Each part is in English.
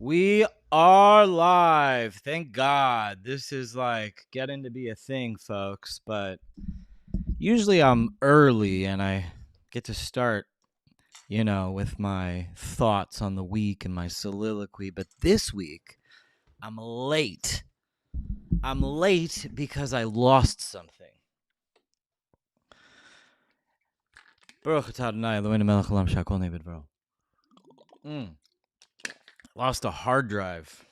We are live. Thank God. This is like getting to be a thing, folks. But usually I'm early and I get to start, with my thoughts on the week and my soliloquy. But this week, I'm late. I'm late because I lost something. Baruch atah Adonai Eloheinu melech haolam shehakol na'eh b'dvaro. Lost a hard drive.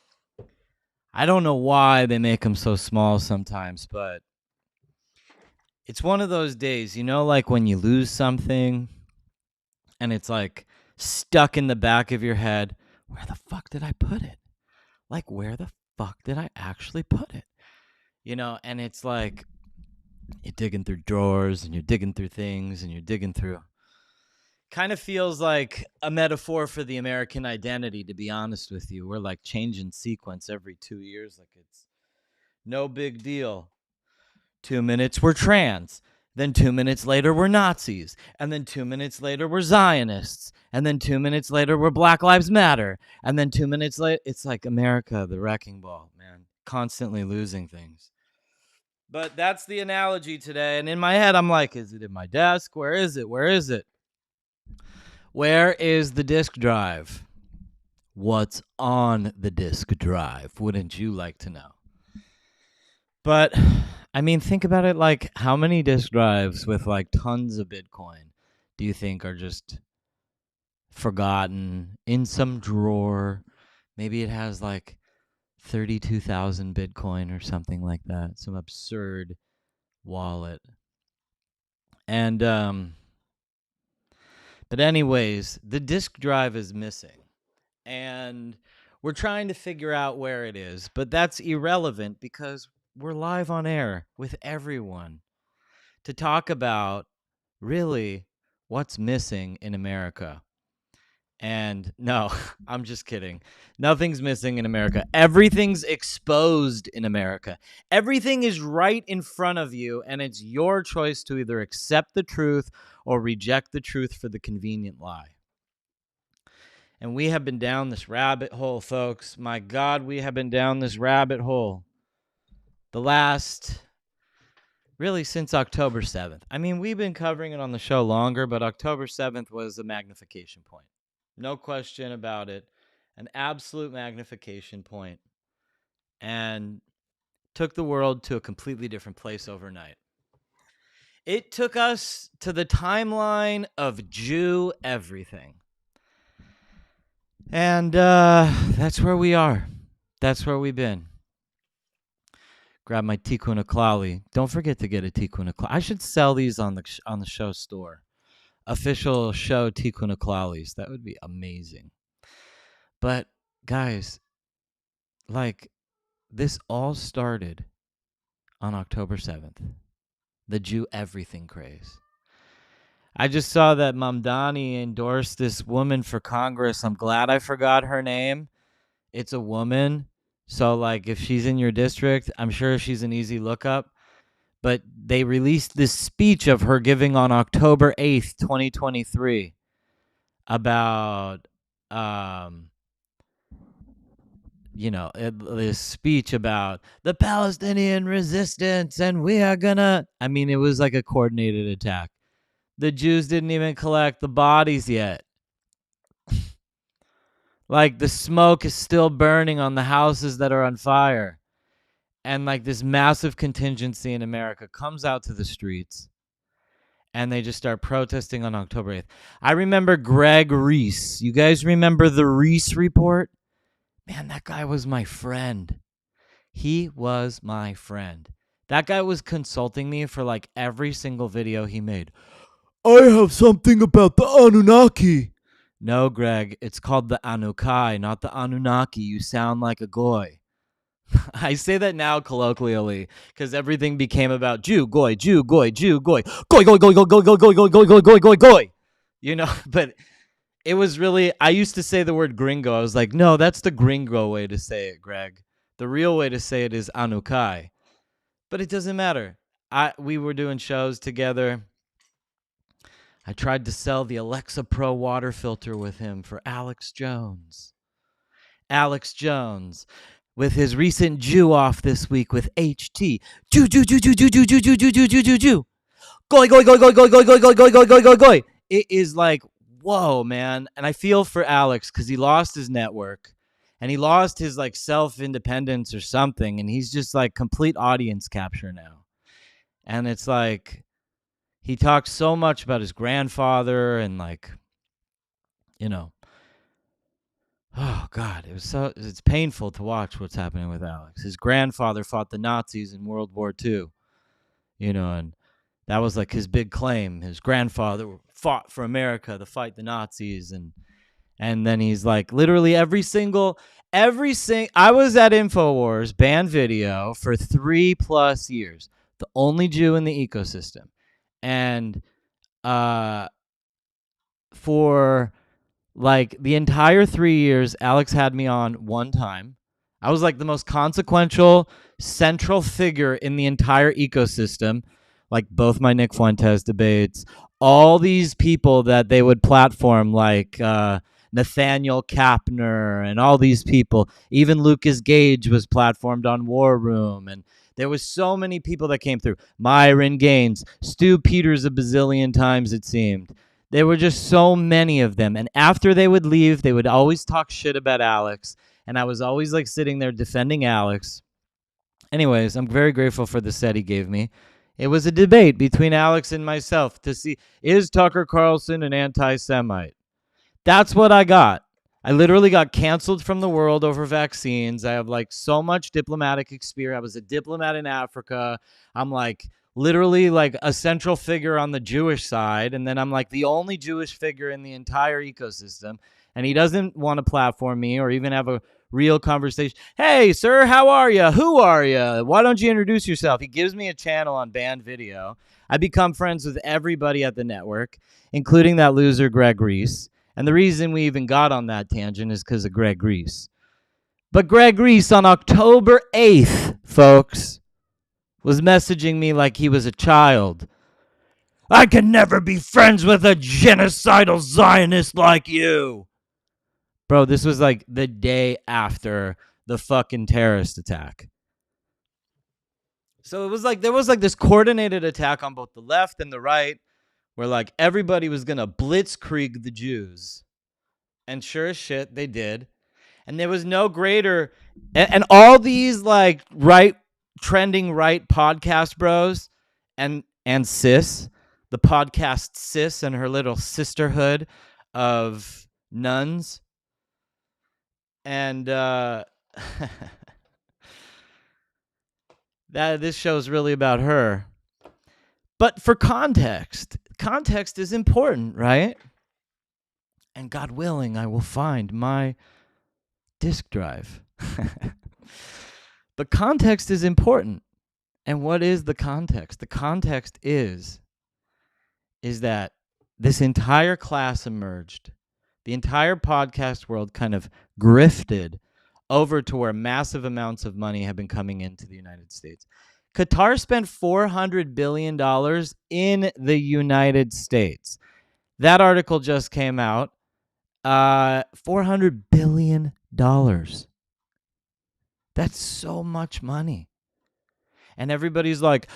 I don't know why they make them so small sometimes, but it's one of those days, like when you lose something and it's like stuck in the back of your head. Where the fuck did I put it? Like, where the fuck did I actually put it? And it's like you're digging through drawers and you're digging through things and you're digging through. Kind of feels like a metaphor for the American identity, to be honest with you. We're like changing sequence every 2 years. Like it's no big deal. 2 minutes we're trans. Then 2 minutes later we're Nazis. And then 2 minutes later we're Zionists. And then 2 minutes later we're Black Lives Matter. And then 2 minutes later, it's like America, the wrecking ball, man. Constantly losing things. But that's the analogy today. And in my head, I'm like, is it in my desk? Where is it? Where is it? Where is the disk drive? What's on the disk drive? Wouldn't you like to know? But I mean, think about it, like how many disk drives with like tons of Bitcoin do you think are just forgotten in some drawer? Maybe it has like 32,000 Bitcoin or something like that, some absurd wallet. And but anyways, the disk drive is missing. And we're trying to figure out where it is, but that's irrelevant because we're live on air with everyone to talk about really what's missing in America. And no, I'm just kidding. Nothing's missing in America. Everything's exposed in America. Everything is right in front of you, and it's your choice to either accept the truth or reject the truth for the convenient lie. And we have been down this rabbit hole, folks. My God, we have been down this rabbit hole really since October 7th. I mean, we've been covering it on the show longer, but October 7th was a magnification point. No question about it. An absolute magnification point. And took the world to a completely different place overnight. It took us to the timeline of Jew everything. And that's where we are. That's where we've been. Grab my Tikkun Aklali. Don't forget to get a Tikkun Aklali. I should sell these on the show store. Official show Tikkun Aklalis. That would be amazing. But guys, like this all started on October 7th. The Jew everything craze. I just saw that Mamdani endorsed this woman for Congress. I'm glad I forgot her name. It's a woman. So, like, if she's in your district, I'm sure she's an easy lookup. But they released this speech of her giving on October 8th, 2023, about, this speech about the Palestinian resistance and we are gonna. I mean, it was like a coordinated attack. The Jews didn't even collect the bodies yet. Like the smoke is still burning on the houses that are on fire. And like this massive contingency in America comes out to the streets and they just start protesting on October 8th. I remember Greg Reese. You guys remember the Reese report? Man, that guy was my friend. He was my friend. That guy was consulting me for like every single video he made. I have something about the Anunnaki. No, Greg, it's called the Anukai, not the Anunnaki. You sound like a goy. I say that now colloquially because everything became about Jew, goy, Jew, goy, Jew, goy, goy, goy, goy, goy, goy, goy, goy, goy, goy, goy, goy, goy, goy. But it was really, I used to say the word gringo. I was like, no, that's the gringo way to say it, Greg. The real way to say it is Anukai. But it doesn't matter. We were doing shows together. I tried to sell the Alexa Pro water filter with him for Alex Jones. Alex Jones with his recent Jew off this week with HT. Jew, Jew, Jew, Jew, Jew, Jew, Jew, Jew, Jew, Jew, Jew, Jew, Jew. Goy, goy, goy, goy, goy, goy, goy, goy, goy, goy, goy, goy, goy. It is like, whoa, man. And I feel for Alex because he lost his network and he lost his like self-independence or something. And he's just like complete audience capture now. And it's like, he talks so much about his grandfather and like, you know, oh God, it's painful to watch what's happening with Alex. His grandfather fought the Nazis in World War II, you know, and that was like his big claim. His grandfather fought for America to fight the Nazis, and then he's like literally every single I was at InfoWars banned video for 3+ years, the only Jew in the ecosystem. And for like the entire 3 years, Alex had me on one time. I was like the most consequential central figure in the entire ecosystem. Like both my Nick Fuentes debates, all these people that they would platform, like Nathaniel Kapner and all these people. Even Lucas Gage was platformed on War Room, and there was so many people that came through. Myron Gaines, Stu Peters a bazillion times, it seemed. There were just so many of them. And after they would leave, they would always talk shit about Alex. And I was always like sitting there defending Alex. Anyways, I'm very grateful for the set he gave me. It was a debate between Alex and myself to see, is Tucker Carlson an anti-Semite? That's what I got. I literally got canceled from the world over vaccines. I have like so much diplomatic experience. I was a diplomat in Africa. I'm like literally like a central figure on the Jewish side. And then I'm like the only Jewish figure in the entire ecosystem. And he doesn't want to platform me or even have a real conversation. Hey, sir, how are you? Who are you? Why don't you introduce yourself? He gives me a channel on banned video. I become friends with everybody at the network, including that loser Greg Reese. And the reason we even got on that tangent is because of Greg Reese. But Greg Reese on October 8th, folks, was messaging me like he was a child. I can never be friends with a genocidal Zionist like you. Bro, this was like the day after the fucking terrorist attack. So it was like there was like this coordinated attack on both the left and the right where like everybody was going to blitzkrieg the Jews. And sure as shit, they did. And there was no greater... And all these like trending right podcast bros and sis, the podcast sis and her little sisterhood of nuns. And this show is really about her. But for context is important, right? And God willing, I will find my disk drive. But context is important. And what is the context? The context is that this entire class emerged. The entire podcast world kind of grifted over to where massive amounts of money have been coming into the United States. Qatar spent $400 billion in the United States. That article just came out. $400 billion. That's so much money. And everybody's like,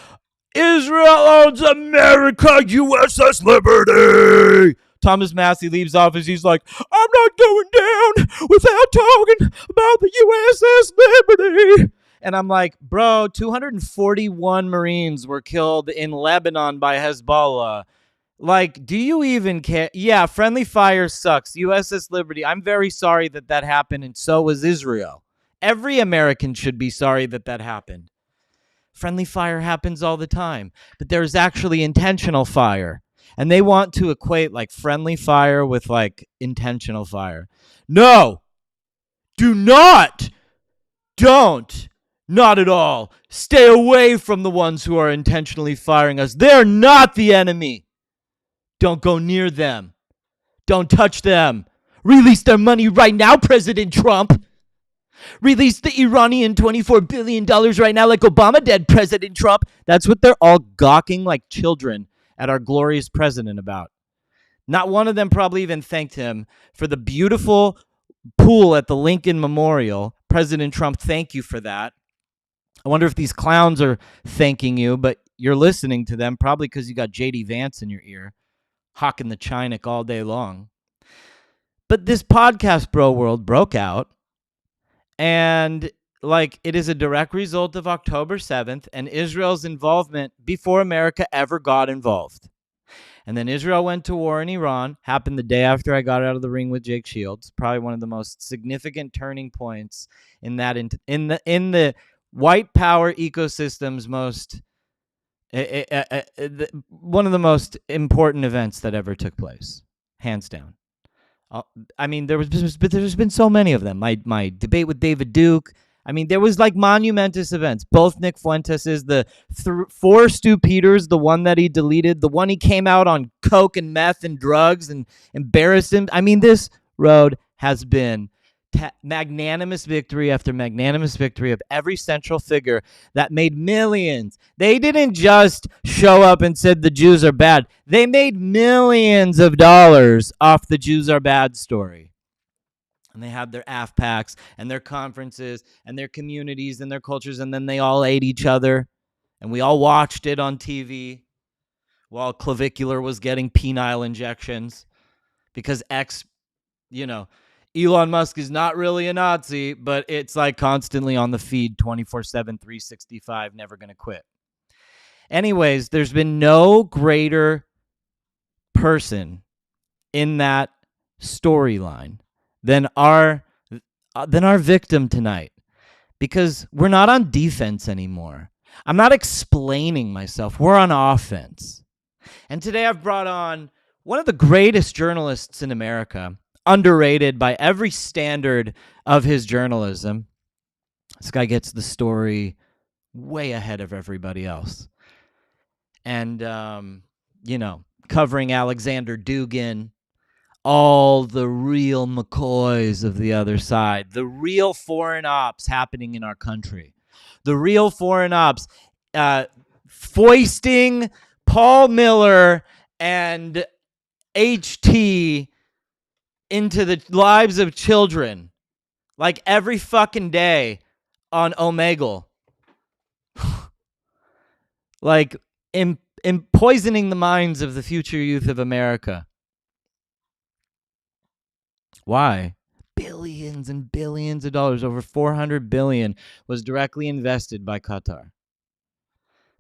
Israel owns America, USS Liberty. Thomas Massey leaves office. He's like, I'm not going down without talking about the USS Liberty. And I'm like, bro, 241 Marines were killed in Lebanon by Hezbollah. Like, do you even care? Yeah, friendly fire sucks. USS Liberty, I'm very sorry that happened, and so was Israel. Every American should be sorry that happened. Friendly fire happens all the time, but there's actually intentional fire. And they want to equate like friendly fire with like intentional fire. No, don't, not at all. Stay away from the ones who are intentionally firing us. They're not the enemy. Don't go near them. Don't touch them. Release their money right now, President Trump. Release the Iranian $24 billion right now like Obama did, President Trump. That's what they're all gawking like children at our glorious president about. Not one of them probably even thanked him for the beautiful pool at the Lincoln Memorial. President Trump, thank you for that. I wonder if these clowns are thanking you, but you're listening to them probably because you got JD Vance in your ear, hawking the Chinik all day long. But this podcast bro world broke out, and like it is a direct result of October 7th and Israel's involvement before America ever got involved. And then Israel went to war in Iran, happened the day after I got out of the ring with Jake Shields, probably one of the most significant turning points in that in the white power ecosystem's most one of the most important events that ever took place, hands down. I mean, there's been so many of them. My debate with David Duke. I mean, there was like monumentous events. Both Nick Fuentes' the for Stu Peters, the one that he deleted, the one he came out on coke and meth and drugs and embarrassed him. I mean, this road has been magnanimous victory after magnanimous victory of every central figure that made millions. They didn't just show up and said the Jews are bad. They made millions of dollars off the Jews are bad story. And they had their AFPACs and their conferences and their communities and their cultures, and then they all ate each other. And we all watched it on TV while Clavicular was getting penile injections because Elon Musk is not really a Nazi, but it's like constantly on the feed 24/7, 365, never going to quit. Anyways, there's been no greater person in that storyline than our victim tonight, because we're not on defense anymore. I'm not explaining myself. We're on offense. And today I've brought on one of the greatest journalists in America, underrated by every standard of his journalism. This guy gets the story way ahead of everybody else. And, covering Alexander Dugin, all the real McCoys of the other side, the real foreign ops happening in our country, the real foreign ops foisting Paul Miller and HT into the lives of children like every fucking day on Omegle. Like in poisoning the minds of the future youth of America. Why? Billions and billions of dollars, over $400 billion, was directly invested by Qatar.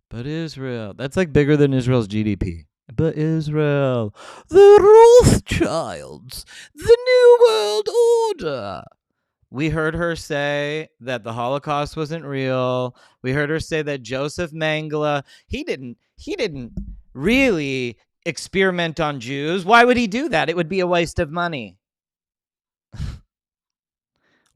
But Israel, that's like bigger than Israel's GDP. But Israel, the Rothschilds, the New World Order. We heard her say that the Holocaust wasn't real. We heard her say that Joseph Mengele, he didn't really experiment on Jews. Why would he do that? It would be a waste of money.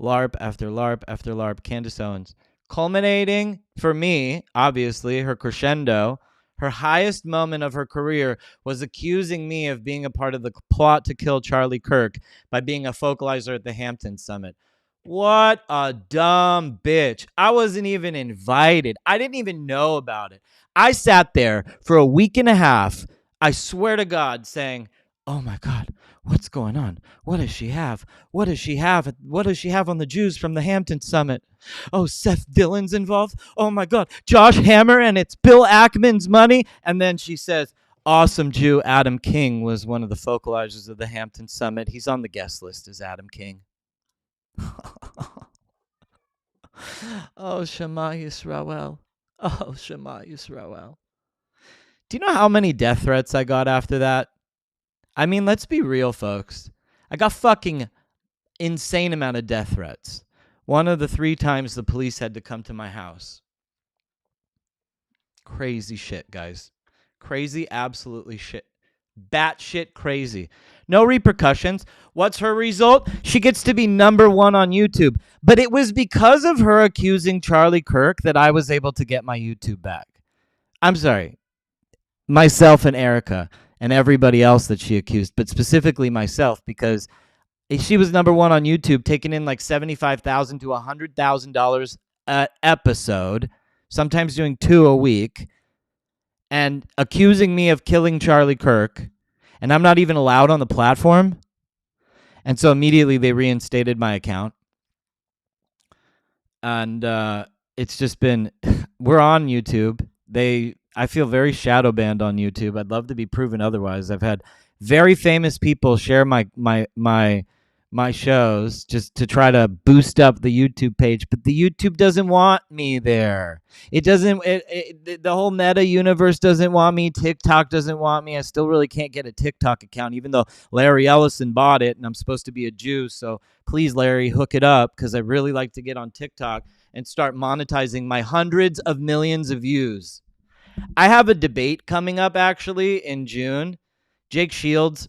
LARP after LARP after LARP. Candace Owens. Culminating, for me, obviously, her crescendo, her highest moment of her career was accusing me of being a part of the plot to kill Charlie Kirk by being a focalizer at the Hampton Summit. What a dumb bitch. I wasn't even invited. I didn't even know about it. I sat there for a week and a half, I swear to God, saying, oh my God, what's going on? What does she have? What does she have? What does she have on the Jews from the Hampton Summit? Oh, Seth Dillon's involved? Oh my God, Josh Hammer and it's Bill Ackman's money? And then she says, awesome Jew Adam King was one of the focalizers of the Hampton Summit. He's on the guest list as Adam King. Oh, Shema Yisrael. Oh, Shema Yisrael. Do you know how many death threats I got after that? I mean, let's be real, folks. I got fucking insane amount of death threats. One of the 3 times the police had to come to my house. Crazy shit, guys. Crazy, absolutely shit. Batshit crazy. No repercussions. What's her result? She gets to be #1 on YouTube. But it was because of her accusing Charlie Kirk that I was able to get my YouTube back. I'm sorry. Myself and Erica and everybody else that she accused, but specifically myself, because she was #1 on YouTube, taking in like $75,000 to $100,000 an episode, sometimes doing 2 a week, and accusing me of killing Charlie Kirk, and I'm not even allowed on the platform. And so immediately they reinstated my account. And it's just been we're on YouTube. I feel very shadow banned on YouTube. I'd love to be proven otherwise. I've had very famous people share my shows just to try to boost up the YouTube page, but the YouTube doesn't want me there. It doesn't. The whole Meta universe doesn't want me. TikTok doesn't want me. I still really can't get a TikTok account, even though Larry Ellison bought it, and I'm supposed to be a Jew. So please, Larry, hook it up because I really like to get on TikTok and start monetizing my hundreds of millions of views. I have a debate coming up actually in June. Jake Shields,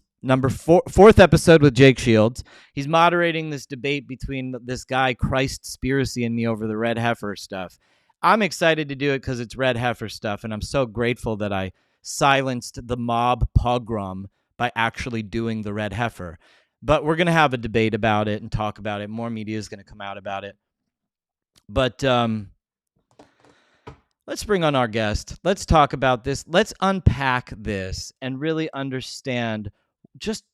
fourth episode with Jake Shields. He's moderating this debate between this guy Christspiracy and me over the red heifer stuff. I'm excited to do it because it's red heifer stuff, and I'm so grateful that I silenced the mob pogrom by actually doing the red heifer. But we're going to have a debate about it and talk about it. More media is going to come out about it. But let's bring on our guest. Let's talk about this. Let's unpack this and really understand just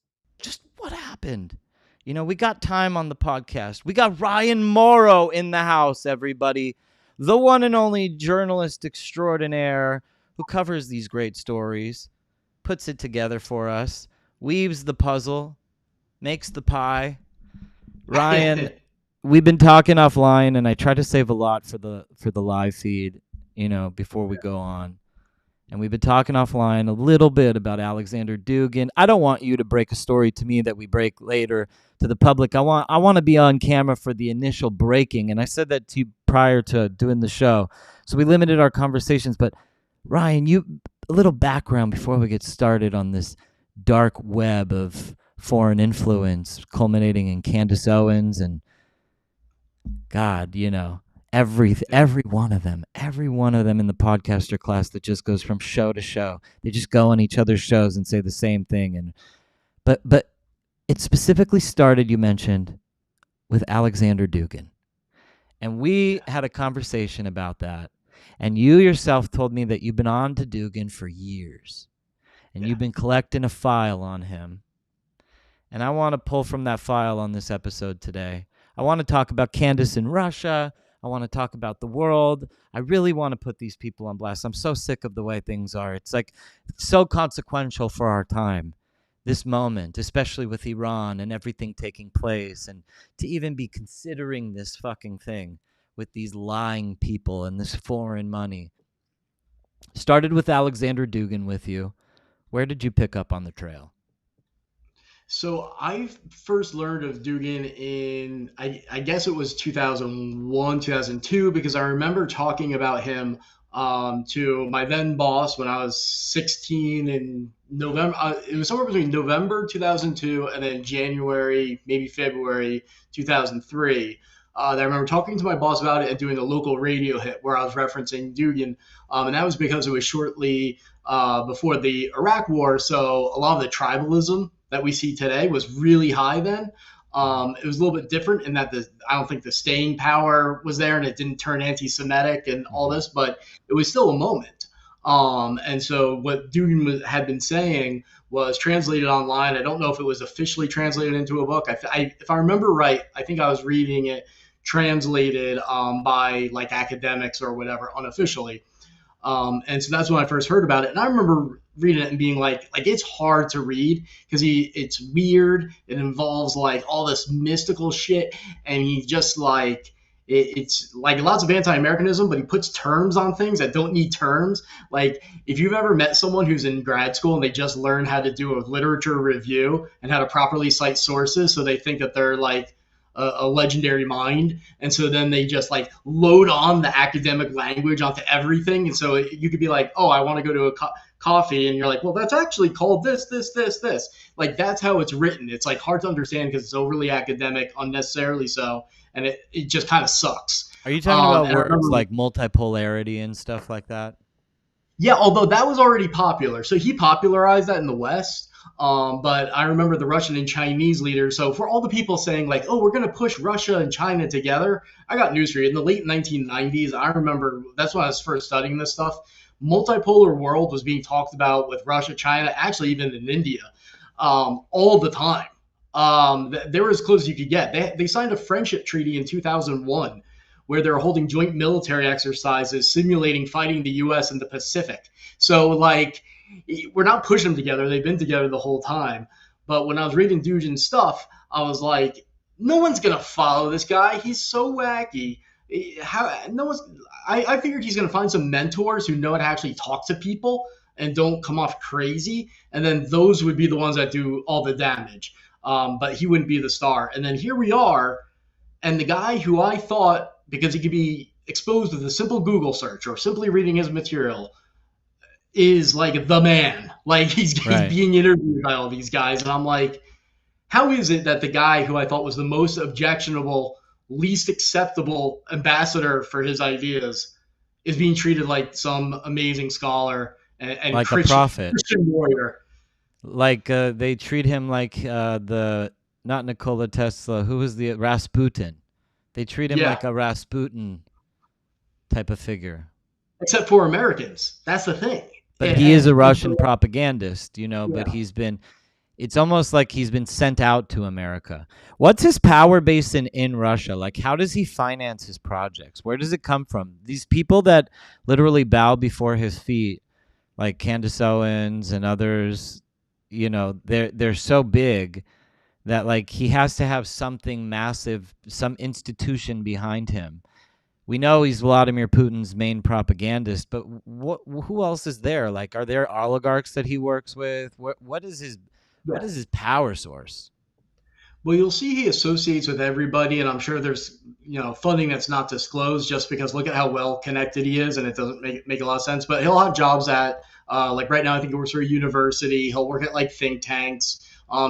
what happened. You know, we got time on the podcast. We got Ryan Mauro in the house, everybody. The one and only journalist extraordinaire who covers these great stories, puts it together for us, weaves the puzzle, makes the pie. Ryan, we've been talking offline, and I try to save a lot for the live feed, you know, before we go on. And we've been talking offline a little bit about Alexander Dugin. I don't want you to break a story to me that we break later to the public. I want to be on camera for the initial breaking, and I said that to you prior to doing the show. So we limited our conversations. But Ryan, a little background before we get started on this dark web of foreign influence culminating in Candace Owens and God, you know, every one of them in the podcaster class that just goes from show to show. They just go on each other's shows and say the same thing. And but it specifically started, you mentioned, with Alexander Dugin. And we had a conversation about that. And you yourself told me that you've been on to Dugin for years. And you've been collecting a file on him. And I want to pull from that file on this episode today. I want to talk about Candace in Russia. I want to talk about the world. I really want to put these people on blast. I'm so sick of the way things are. It's like so consequential for our time, this moment, especially with Iran and everything taking place, and to even be considering this fucking thing with these lying people and this foreign money. Started with Alexander Dugin with you. Where did you pick up on the trail? So I first learned of Dugan in, I guess it was 2001, 2002, because I remember talking about him to my then boss when I was 16 in November. It was somewhere between November 2002 and then January, maybe February 2003. That I remember talking to my boss about it and doing a local radio hit where I was referencing Dugan. And that was because it was shortly before the Iraq War. So a lot of the tribalism that we see today was really high then. It was a little bit different in that I don't think the staying power was there and it didn't turn anti-Semitic and all this, but it was still a moment. And so what Dugin had been saying was translated online. I don't know if it was officially translated into a book. If I remember right, I think I was reading it translated by like academics or whatever unofficially. And so that's when I first heard about it. And I remember reading it and being like it's hard to read because it's weird. It involves like all this mystical shit, and he just like it's like lots of anti-Americanism, but he puts terms on things that don't need terms. Like if you've ever met someone who's in grad school and they just learn how to do a literature review and how to properly cite sources, so they think that they're like a legendary mind, and so then they just like load on the academic language onto everything, and so you could be like, oh, I want to go to a coffee, and you're like, well, that's actually called this. Like that's how it's written. It's like hard to understand because it's overly academic, unnecessarily so, and it just kind of sucks. Are you talking about words like multipolarity and stuff like that? Yeah, although that was already popular. So he popularized that in the West. But I remember the Russian and Chinese leaders. So for all the people saying like, oh, we're going to push Russia and China together, I got news for you. In the late 1990s, I remember that's when I was first studying this stuff. Multipolar world was being talked about with Russia, China, actually even in India, all the time. They were as close as you could get. They signed a friendship treaty in 2001 where they're holding joint military exercises simulating fighting the US in the Pacific. So like we're not pushing them together. They've been together the whole time. But when I was reading Dugin's stuff, I was like, no one's gonna follow this guy. He's so wacky. How no one's I figured he's gonna find some mentors who know how to actually talk to people and don't come off crazy, and then those would be the ones that do all the damage. But he wouldn't be the star. And then here we are, and the guy who I thought, because he could be exposed with a simple Google search or simply reading his material, is like the man. Like he's Right. being interviewed by all these guys, and I'm like, how is it that the guy who I thought was the most objectionable, least acceptable ambassador for his ideas is being treated like some amazing scholar and Like a Christian, prophet. Christian warrior? Like they treat him like the not Nikola Tesla. Who was the Rasputin? They treat him Yeah, like a Rasputin type of figure. except for Americans. That's the thing. But he is a And Russian so, propagandist, but yeah, he's been it's almost like he's been sent out to America. What's his power base in Russia? Like how does he finance his projects? Where does it come from? These people that literally bow before his feet, like Candace Owens and others, they're so big that like he has to have something massive, some institution behind him. We know he's Vladimir Putin's main propagandist, but who else is there? Like, are there oligarchs that he works with? What yeah. is his power source? Well, you'll see he associates with everybody, and I'm sure there's funding that's not disclosed just because look at how well connected he is, and it doesn't make a lot of sense. But he'll have jobs at like right now, I think he works for a university. He'll work at like think tanks.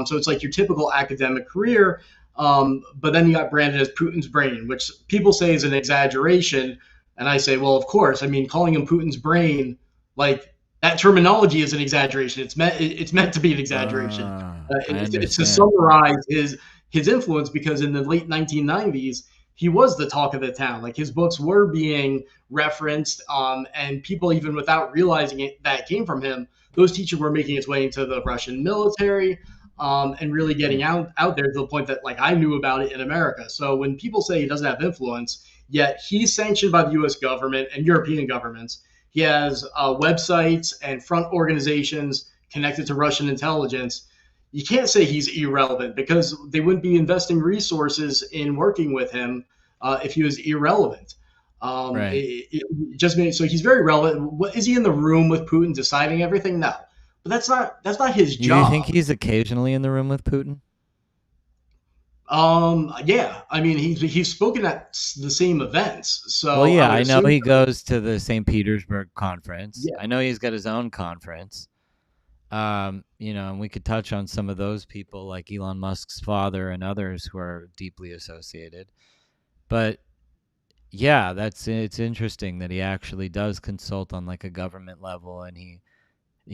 So it's like your typical academic career. But then you got branded as Putin's brain, which people say is an exaggeration, and I say, well, of course. I mean, calling him Putin's brain, like that terminology is an exaggeration. It's meant to be an exaggeration. I It's to understand. summarize his influence because in the late 1990s he was the talk of the town. Like his books were being referenced, and people even without realizing it that it came from him, those teachers were making its way into the Russian military. And really getting out there to the point that like I knew about it in America. So when people say he doesn't have influence, yet he's sanctioned by the U.S. government and European governments. He has websites and front organizations connected to Russian intelligence. You can't say he's irrelevant because they wouldn't be investing resources in working with him if he was irrelevant. Right. It just made so he's very relevant. What, is he in the room with Putin deciding everything? No, but that's not his Do you think job. he's occasionally in the room with Putin? Yeah, I mean he's spoken at the same events, Well, so I yeah, would I know assume. he goes to the St. Petersburg conference. Yeah, I know he's got his own conference. And we could touch on some of those people like Elon Musk's father and others who are deeply associated. But yeah, it's interesting that he actually does consult on like a government level, and he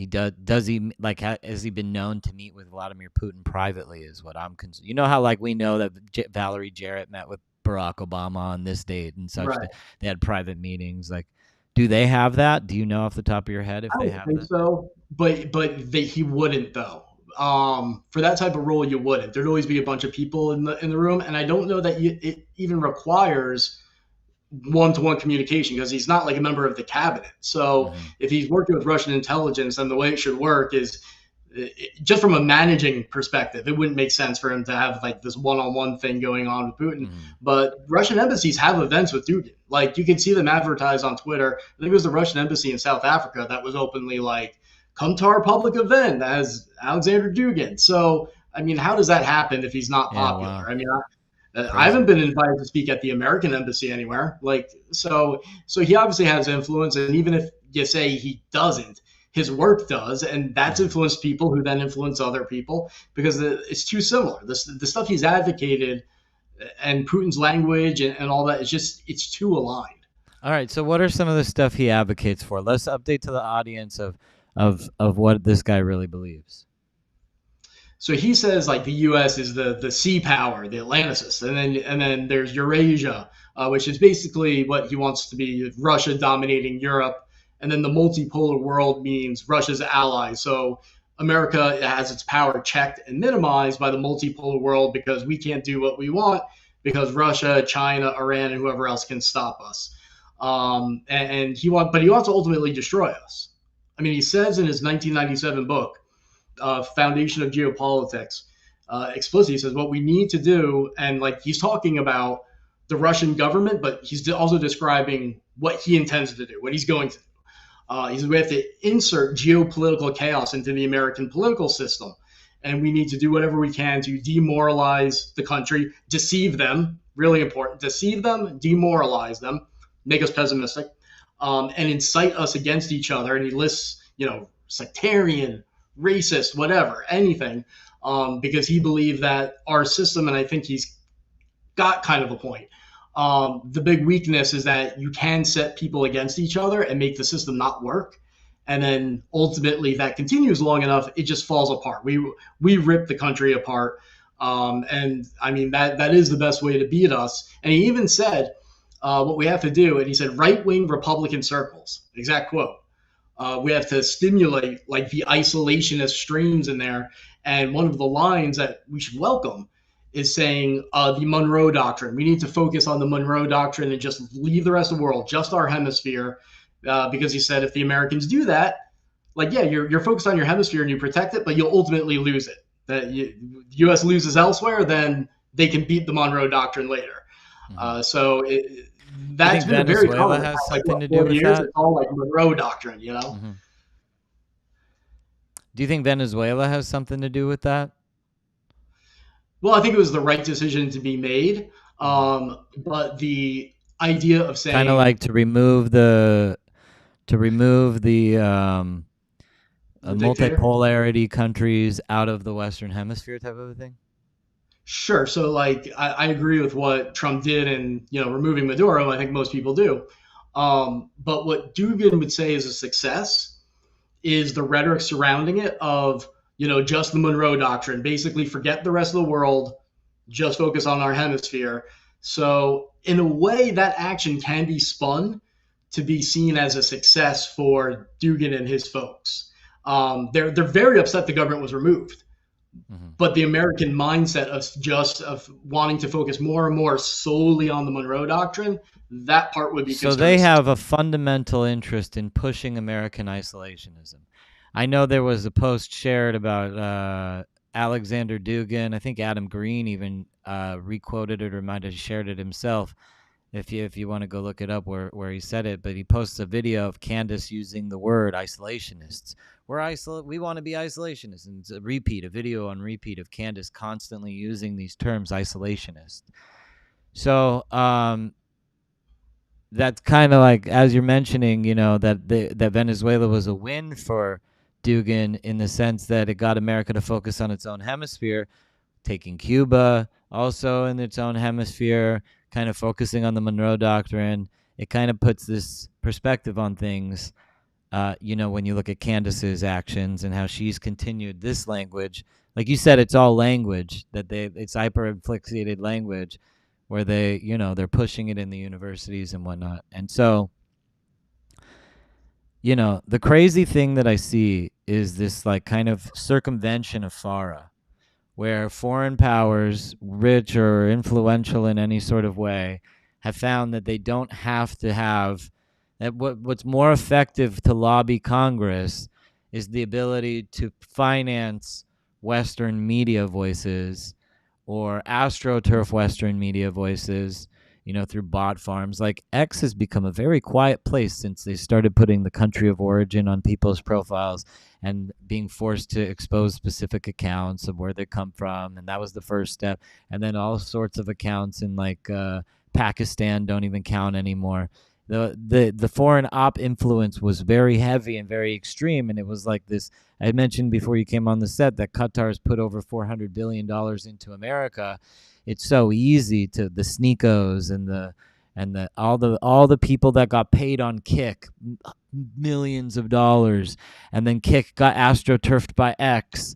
does he like has he been known to meet with Vladimir Putin privately is what I'm concerned. You know how like we know that Valerie Jarrett met with Barack Obama on this date and such right. that they had private meetings. Like, do they have that? Do you know off the top of your head if I they don't have think that? so, he wouldn't though. For that type of role, you wouldn't. There'd always be a bunch of people in the room, and I don't know that it even requires one-to-one communication because he's not like a member of the cabinet. So Hmm. if he's working with Russian intelligence, then the way it should work is just from a managing perspective, it wouldn't make sense for him to have like this one-on-one thing going on with Putin. Hmm. But Russian embassies have events with Dugin. Like you can see them advertised on Twitter. I think it was the Russian embassy in South Africa that was openly like, "Come to our public event as Alexander Dugin." So I mean, how does that happen if he's not Yeah, popular? wow. I mean, I haven't Crazy. been invited to speak at the American embassy anywhere. Like so he obviously has influence, and even if you say he doesn't, his work does, and that's Hmm. influenced people who then influence other people because it's too similar. The stuff he's advocated and Putin's language and all that is just it's too aligned. All right. So, what are some of the stuff he advocates for? Let's update to the audience of what this guy really believes. So he says like the U.S. is the sea power, the Atlanticist, and then there's Eurasia, which is basically what he wants to be Russia dominating Europe, and then the multipolar world means Russia's ally. So America has its power checked and minimized by the multipolar world because we can't do what we want because Russia, China, Iran, and whoever else can stop us. But he wants to ultimately destroy us. I mean, he says in his 1997 book, Foundation of Geopolitics, explicitly he says what we need to do, and like he's talking about the Russian government, but he's also describing what he intends to do, what he's going to do. He says we have to insert geopolitical chaos into the American political system, and we need to do whatever we can to demoralize the country, deceive them, really important, deceive them, demoralize them, make us pessimistic, and incite us against each other. And he lists, sectarian, racist, whatever, anything, because he believed that our system, and I think he's got kind of a point. The big weakness is that you can set people against each other and make the system not work. And then ultimately, if that continues long enough, it just falls apart. We rip the country apart. And I mean, that is the best way to beat us. And he even said what we have to do, and he said, right wing Republican circles, exact quote. We have to stimulate like the isolationist streams in there. And one of the lines that we should welcome is saying the Monroe Doctrine. We need to focus on the Monroe Doctrine and just leave the rest of the world, just our hemisphere, because he said if the Americans do that, like, yeah, you're focused on your hemisphere and you protect it, but you'll ultimately lose it. That the U.S. loses elsewhere, then they can beat the Monroe Doctrine later. That's been a very Venezuela common has like, something to do with years. that? It's all like Monroe Doctrine, you know. Mm-hmm. Do you think Venezuela has something to do with that? Well, I think it was the right decision to be made. But the idea of Kind of saying like to remove the the dictator. multipolarity countries out of the Western Hemisphere type of a thing. Sure. So, like, I agree with what Trump did in removing Maduro. I think most people do. But what Dugan would say is a success is the rhetoric surrounding it of just the Monroe Doctrine. Basically, forget the rest of the world, just focus on our hemisphere. So, in a way, that action can be spun to be seen as a success for Dugan and his folks. They're very upset the government was removed, but the American mindset of wanting to focus more and more solely on the Monroe Doctrine, that part would be So they conservative. have a fundamental interest in pushing American isolationism. I know there was a post shared about Alexander Dugin. I think Adam Green even requoted it or might have shared it himself. If you want to go look it up where he said it, but he posts a video of Candace using the word isolationists. We want to be isolationists, and it's a video on repeat of Candace constantly using these terms, isolationist. So that's kind of like, as you're mentioning, that Venezuela was a win for Dugan in the sense that it got America to focus on its own hemisphere, taking Cuba also in its own hemisphere, kind of focusing on the Monroe Doctrine. It kind of puts this perspective on things, when you look at Candace's actions and how she's continued this language. Like you said, it's all language, it's hyper-inflexiated language where they're pushing it in the universities and whatnot. And so, the crazy thing that I see is this like kind of circumvention of FARA, where foreign powers, rich or influential in any sort of way, have found that they don't have to have that. What's more effective to lobby Congress is the ability to finance Western media voices or astroturf Western media voices, through bot farms. Like X has become a very quiet place since they started putting the country of origin on people's profiles and being forced to expose specific accounts of where they come from. And that was the first step. And then all sorts of accounts in like Pakistan don't even count anymore. The foreign op influence was very heavy and very extreme. And it was like this, I mentioned before you came on the set that Qatar's put over $400 billion into America. It's so easy to the sneakos and all the people that got paid on Kick millions of dollars, and then Kick got astroturfed by X,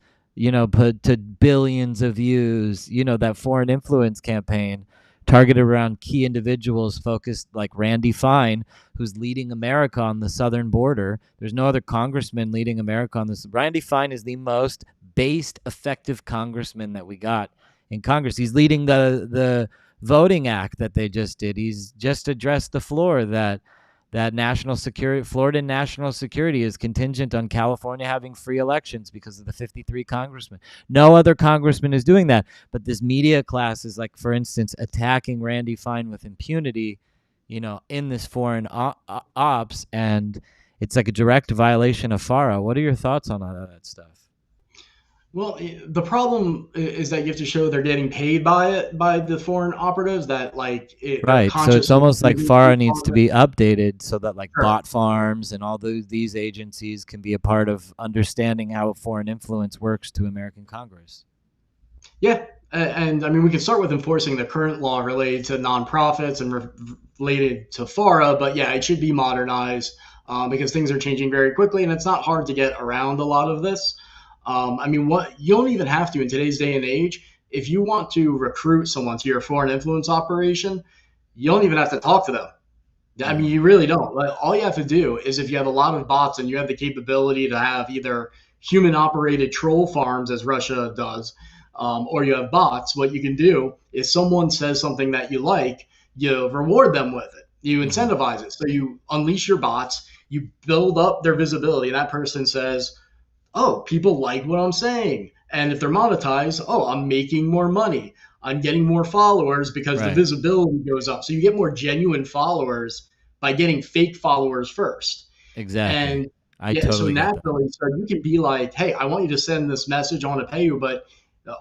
put to billions of views, that foreign influence campaign targeted around key individuals focused like Randy Fine, who's leading America on the southern border. There's no other congressman leading America on this. Randy Fine is the most based, effective congressman that we got in Congress. He's leading the voting act that they just did. He's just addressed the floor that national security, Florida national security is contingent on California having free elections because of the 53 congressmen. No other congressman is doing that. But this media class is like, for instance, attacking Randy Fine with impunity, in this foreign ops, and it's like a direct violation of FARA. What are your thoughts on all that stuff? Well, the problem is that you have to show they're getting paid by it, by the foreign operatives, that like they're Right. So it's consciously almost like using FARA these needs to funds. be updated so that like Sure. bot farms and all these agencies can be a part of understanding how foreign influence works to American Congress. Yeah, and I mean we can start with enforcing the current law related to nonprofits and related to FARA, but yeah, it should be modernized because things are changing very quickly, and it's not hard to get around a lot of this. I mean, what you don't even have to in today's day and age. If you want to recruit someone to your foreign influence operation, you don't even have to talk to them. I mean, Mm-hmm. you really don't. Like, all you have to do is if you have a lot of bots and you have the capability to have either human operated troll farms, as Russia does, or you have bots, what you can do is someone says something that you like, you reward them with it. You Mm-hmm. incentivize it. So you unleash your bots, you build up their visibility. And that person says, oh, people like what I'm saying. And if they're monetized, oh, I'm making more money. I'm getting more followers because the Right. visibility goes up. So you get more genuine followers by getting fake followers first. Exactly. And I yeah, so totally get that. naturally, so you can be like, hey, I want you to send this message. I want to pay you. But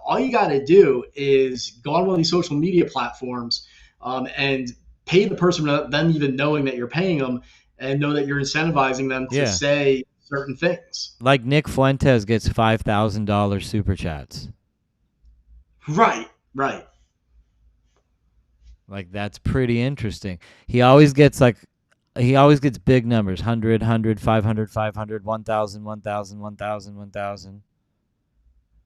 all you got to do is go on one of these social media platforms and pay the person without them even knowing that you're paying them, and know that you're incentivizing them to Yeah. say certain things. Like Nick Fuentes gets $5,000 super chats. Right, right. Like that's pretty interesting. He always gets big numbers, 100, 500, 1,000, 1,000, 1,000, 1,000.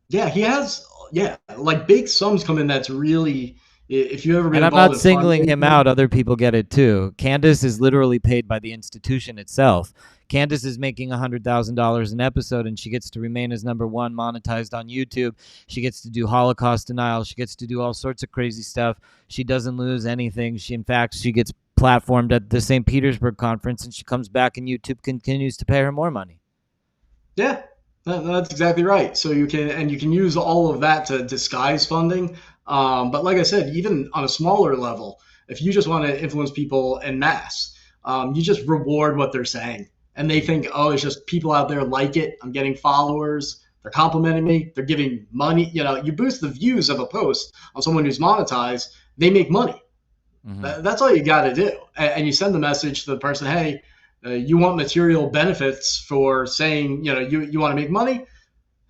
Yeah, he has. Yeah, like big sums come in. That's really, if you've ever been And I'm involved not in singling him fundraising. out. Other people get it too. Candace is literally paid by the institution itself. Candace is making $100,000 an episode, and she gets to remain as number one monetized on YouTube. She gets to do Holocaust denial. She gets to do all sorts of crazy stuff. She doesn't lose anything. In fact, she gets platformed at the St. Petersburg conference, and she comes back, and YouTube continues to pay her more money. Yeah, that's exactly right. So you can use all of that to disguise funding. But like I said, even on a smaller level, if you just want to influence people en masse, you just reward what they're saying, and they think, oh, it's just people out there like it. I'm getting followers. They're complimenting me. They're giving money. You boost the views of a post on someone who's monetized. They make money. Mm-hmm. That's all you got to do. And you send the message to the person, hey, you want material benefits for saying, you want to make money?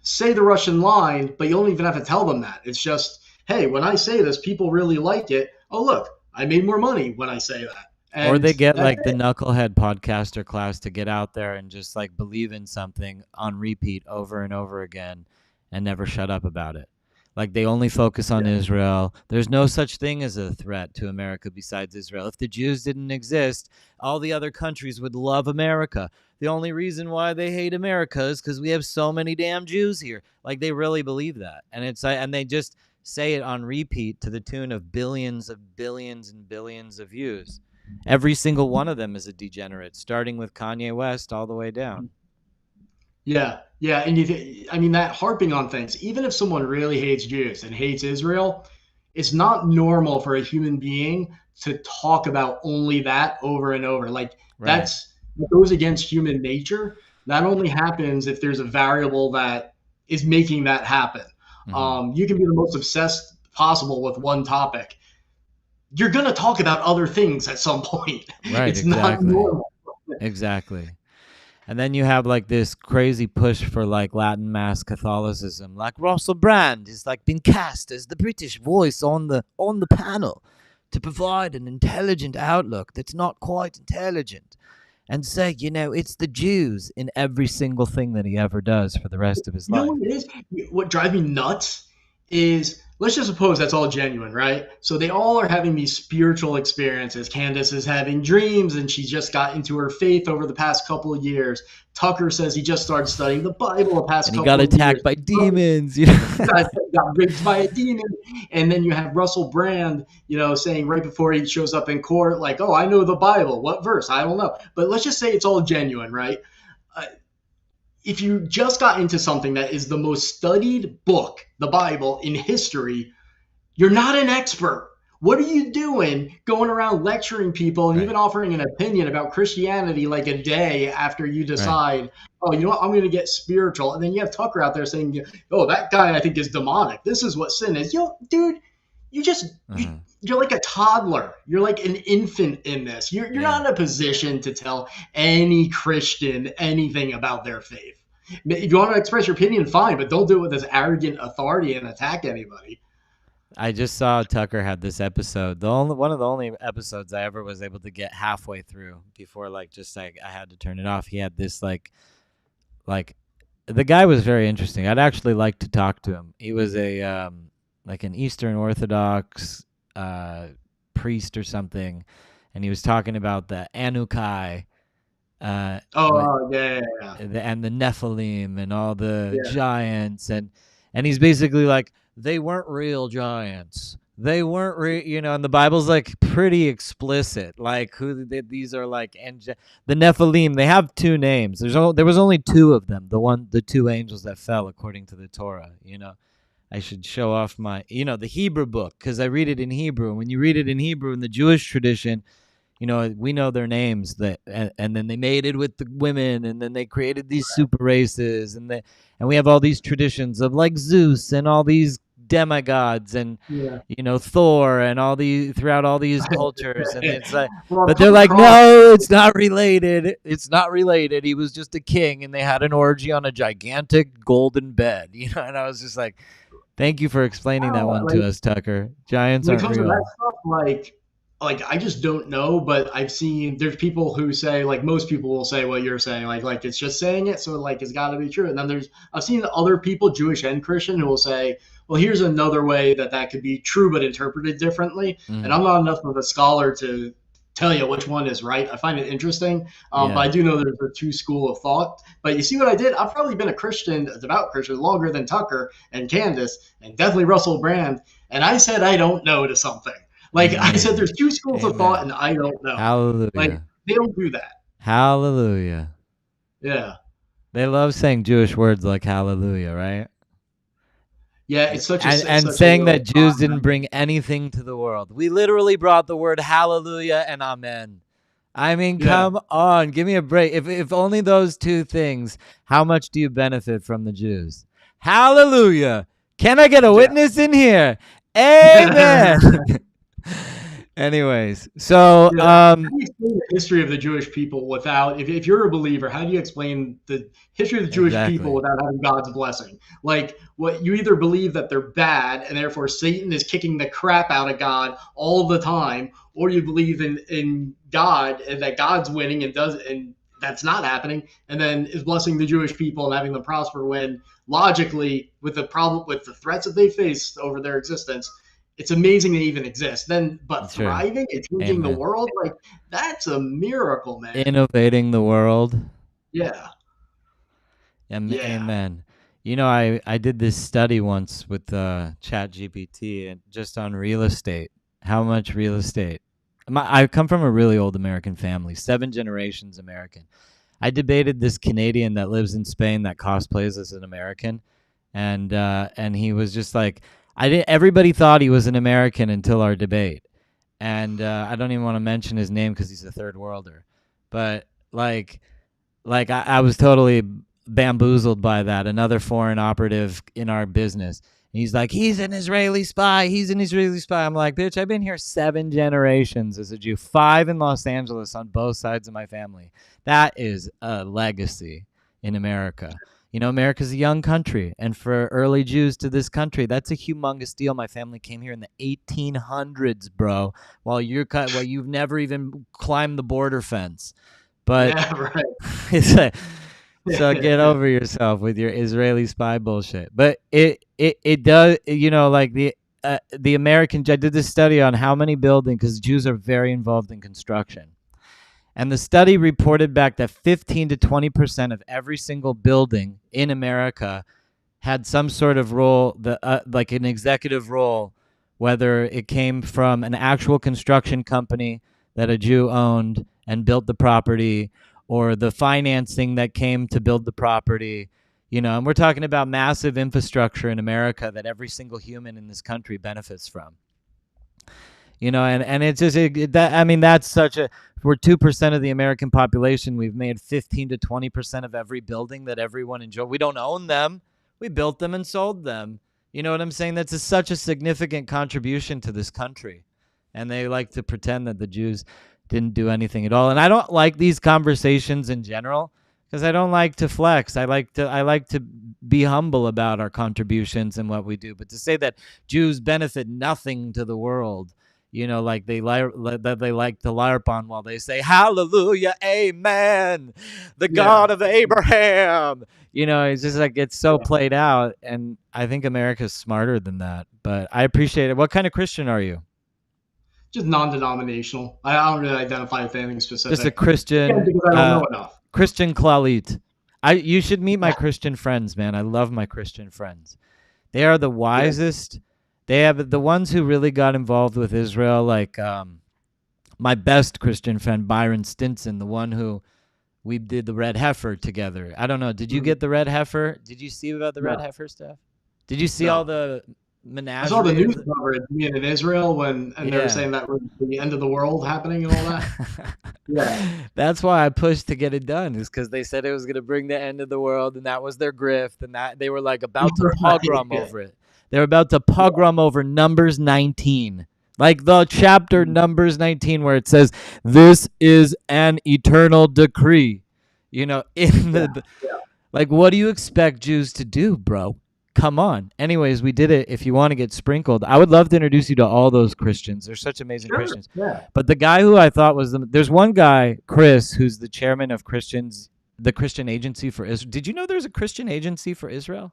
Say the Russian line, but you don't even have to tell them that. It's just, hey, when I say this, people really like it. Oh, look, I made more money when I say that. Or And they get that's like the knucklehead podcaster class to get out there and just like believe in something on repeat over and over again and never shut up about it. Like they only focus on it. Israel. There's no such thing as a threat to America besides Israel. If the Jews didn't exist, all the other countries would love America. The only reason why they hate America is because we have so many damn Jews here. Like they really believe that, and they just say it on repeat to the tune of billions and billions of views. Every single one of them is a degenerate, starting with Kanye West all the way down. Yeah, yeah, and I mean that harping on things. Even if someone really hates Jews and hates Israel, it's not normal for a human being to talk about only that over and over. Like Right. that goes against human nature. That only happens if there's a variable that is making that happen. Mm-hmm. You can be the most obsessed possible with one topic. You're gonna talk about other things at some point. Right. It's not Exactly. normal. Exactly. And then you have like this crazy push for like Latin mass Catholicism. Like Russell Brand is like been cast as the British voice on the panel to provide an intelligent outlook that's not quite intelligent. And say, it's the Jews in every single thing that he ever does for the rest of his You know life. what it is? What drives me nuts is let's just suppose that's all genuine, right? So they all are having these spiritual experiences. Candace is having dreams and she just got into her faith over the past couple of years. Tucker says he just started studying the Bible the past And he got couple of years. attacked by demons. You know? Got raped by a demon. And then you have Russell Brand, saying right before he shows up in court, like, oh, I know the Bible. What verse? I don't know. But let's just say it's all genuine, right? Uh, if you just got into something that is the most studied book, the Bible, in history, you're not an expert. What are you doing going around lecturing people and Right. even offering an opinion about Christianity like a day after you Right. decide, oh, you know what, I'm going to get spiritual? And then you have Tucker out there saying, oh, that guy I think is demonic. This is what sin is. Dude, you just, you, Uh-huh. you're like a toddler. You're like an infant in this. You're Yeah. not in a position to tell any Christian anything about their faith. If you want to express your opinion, fine, but don't do it with this arrogant authority and attack anybody. I just saw Tucker had this episode. The only one of the only episodes I ever was able to get halfway through before like I had to turn it off. He had this like the guy was very interesting. I'd actually like to talk to him. He was a like an Eastern Orthodox uh priest or something, and he was talking about the Anukai uh what Oh, yeah, yeah, yeah. and the Nephilim and all the Yeah. giants, and he's basically like they weren't real giants. They weren't and the Bible's like pretty explicit. Like these are like the Nephilim. They have two names. There was only two of them. The two angels that fell according to the Torah. I should show off my the Hebrew book because I read it in Hebrew. When you read it in Hebrew in the Jewish tradition, we know their names and then they mated with the women and then they created these super races and we have all these traditions of like Zeus and all these demigods and Yeah. Thor and all these throughout all these cultures and it's like Well, but come they're like across. no, it's not related, he was just a king and they had an orgy on a gigantic golden bed. And I was just like, thank you for explaining that one to Like us, Tucker. Giants when it aren't comes to that real. stuff, like I just don't know. But I've seen there's people who say, like, most people will say what you're saying, like it's just saying it, so like it's got to be true. And then I've seen other people, Jewish and Christian, who will say, well, here's another way that could be true but interpreted differently. And Mm, I'm not enough of a scholar to tell you which one is right. I find it interesting, but yeah. I do know there's a two school of thought. But you see what I did? I've probably been a Christian, a devout Christian, longer than Tucker and Candace, and definitely Russell Brand. And I said I don't know to something. Like I said, Amen. there's two schools of thought, Amen. and I don't know. Like Hallelujah. they don't do that. Hallelujah. Yeah, They love saying Jewish words like hallelujah, right? yeah. It's And such a saying that little Jews didn't bring anything to the world. We literally brought the word hallelujah and amen. I mean, yeah. come on, give me a break. If only those two things, how much do you benefit from the Jews? Hallelujah. Can I get a Yeah. witness in here? Amen. Anyways, so Yeah. How do you explain the history of the Jewish people without, if you're a believer, how do you explain the history of the Jewish people exactly. without having God's blessing? Like, what you either believe that they're bad and therefore Satan is kicking the crap out of God all the time, or you believe in God and that God's winning and that's not happening, and then is blessing the Jewish people and having them prosper when logically, with the problem with the threats that they face over their existence, it's amazing they even exist. Then, but Sure. thriving and changing the Amen. world, like that's a miracle, man. Innovating the world. Yeah, yeah, Amen. I did this study once with Chat GPT and just on real estate. How much real estate? I come from a really old American family, 7 generations American. I debated this Canadian that lives in Spain that cosplays as an American, and he was just like, I did. Everybody thought he was an American until our debate, and I don't even want to mention his name because he's a third worlder, but I was totally bamboozled by that. Another foreign operative in our business. And he's like, he's an Israeli spy. He's an Israeli spy. I'm like, bitch, I've been here 7 generations as a Jew, 5 in Los Angeles on both sides of my family. That is a legacy in America. America's a young country. And for early Jews to this country, that's a humongous deal. My family came here in the 1800s, bro, while you've never even climbed the border fence. But yeah, right. it's like, so get over yourself with your Israeli spy bullshit. But it does, like the American. I did this study on how many buildings, because Jews are very involved in construction, and the study reported back that 15 to 20% of every single building in America had some sort of role, like an executive role, whether it came from an actual construction company that a Jew owned and built the property, or the financing that came to build the property. And we're talking about massive infrastructure in America that every single human in this country benefits from. And it's just that's such a, we're 2% of the American population. We've made 15 to 20% of every building that everyone enjoys. We don't own them. We built them and sold them. You know what I'm saying? That's such a significant contribution to this country. And they like to pretend that the Jews didn't do anything at all. And I don't like these conversations in general, because I don't like to flex. I like to be humble about our contributions and what we do. But to say that Jews benefit nothing to the world, like that they like to LARP on while they say hallelujah, amen, the God of Abraham. It's just like, it's so played out, and I think America's smarter than that. But I appreciate it. What kind of Christian are you? Just non-denominational. I don't really identify with anything specific. Just a Christian. Because I don't know enough. Christian Klalit. You should meet my Christian friends, man. I love my Christian friends. They are the wisest. They have the ones who really got involved with Israel, like my best Christian friend, Byron Stinson, the one who we did the red heifer together. I don't know. Did you get the red heifer? Did you see about the red heifer stuff? Did you see all the menagerie? I saw the news coverage in Israel they were saying that was the end of the world happening and all that. That's why I pushed to get it done, is because they said it was going to bring the end of the world, and that was their grift, and that they were like about to pogrom over it. They were about to pogrom over Numbers 19, like the chapter Numbers 19, where it says, "This is an eternal decree." Like, what do you expect Jews to do, bro? Come on. Anyways, we did it. If you want to get sprinkled, I would love to introduce you to all those Christians. They're such amazing Christians. Yeah. But the guy who I thought was there's one guy, Chris, who's the chairman of the Christian Agency for Israel. Did you know there's a Christian Agency for Israel?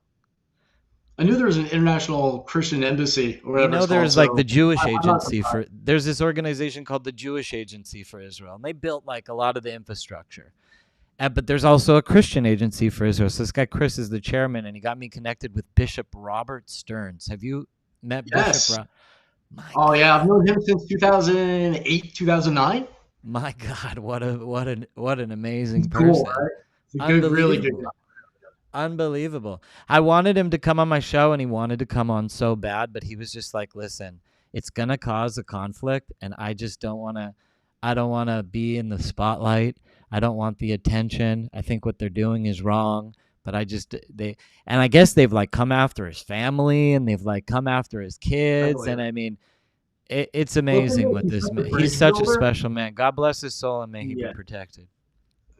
I knew there was an international Christian embassy, or whatever. There's like the Jewish Agency there's this organization called the Jewish Agency for Israel, and they built like a lot of the infrastructure. But there's also a Christian Agency for Israel. So this guy Chris is the chairman, and he got me connected with Bishop Robert Stearns. Have you met Bishop? Yeah, I've known him since 2008, 2009. My God, what an amazing person! Cool, right? He's a good, really good guy. Unbelievable. I wanted him to come on my show, and he wanted to come on so bad, but he was just like, listen, it's going to cause a conflict, and I just don't want to be in the spotlight. I don't want the attention. I think what they're doing is wrong, but I guess they've like come after his family, and they've like come after his kids. And I mean, it's amazing what this man, he's such a special man. God bless his soul, and may he be protected.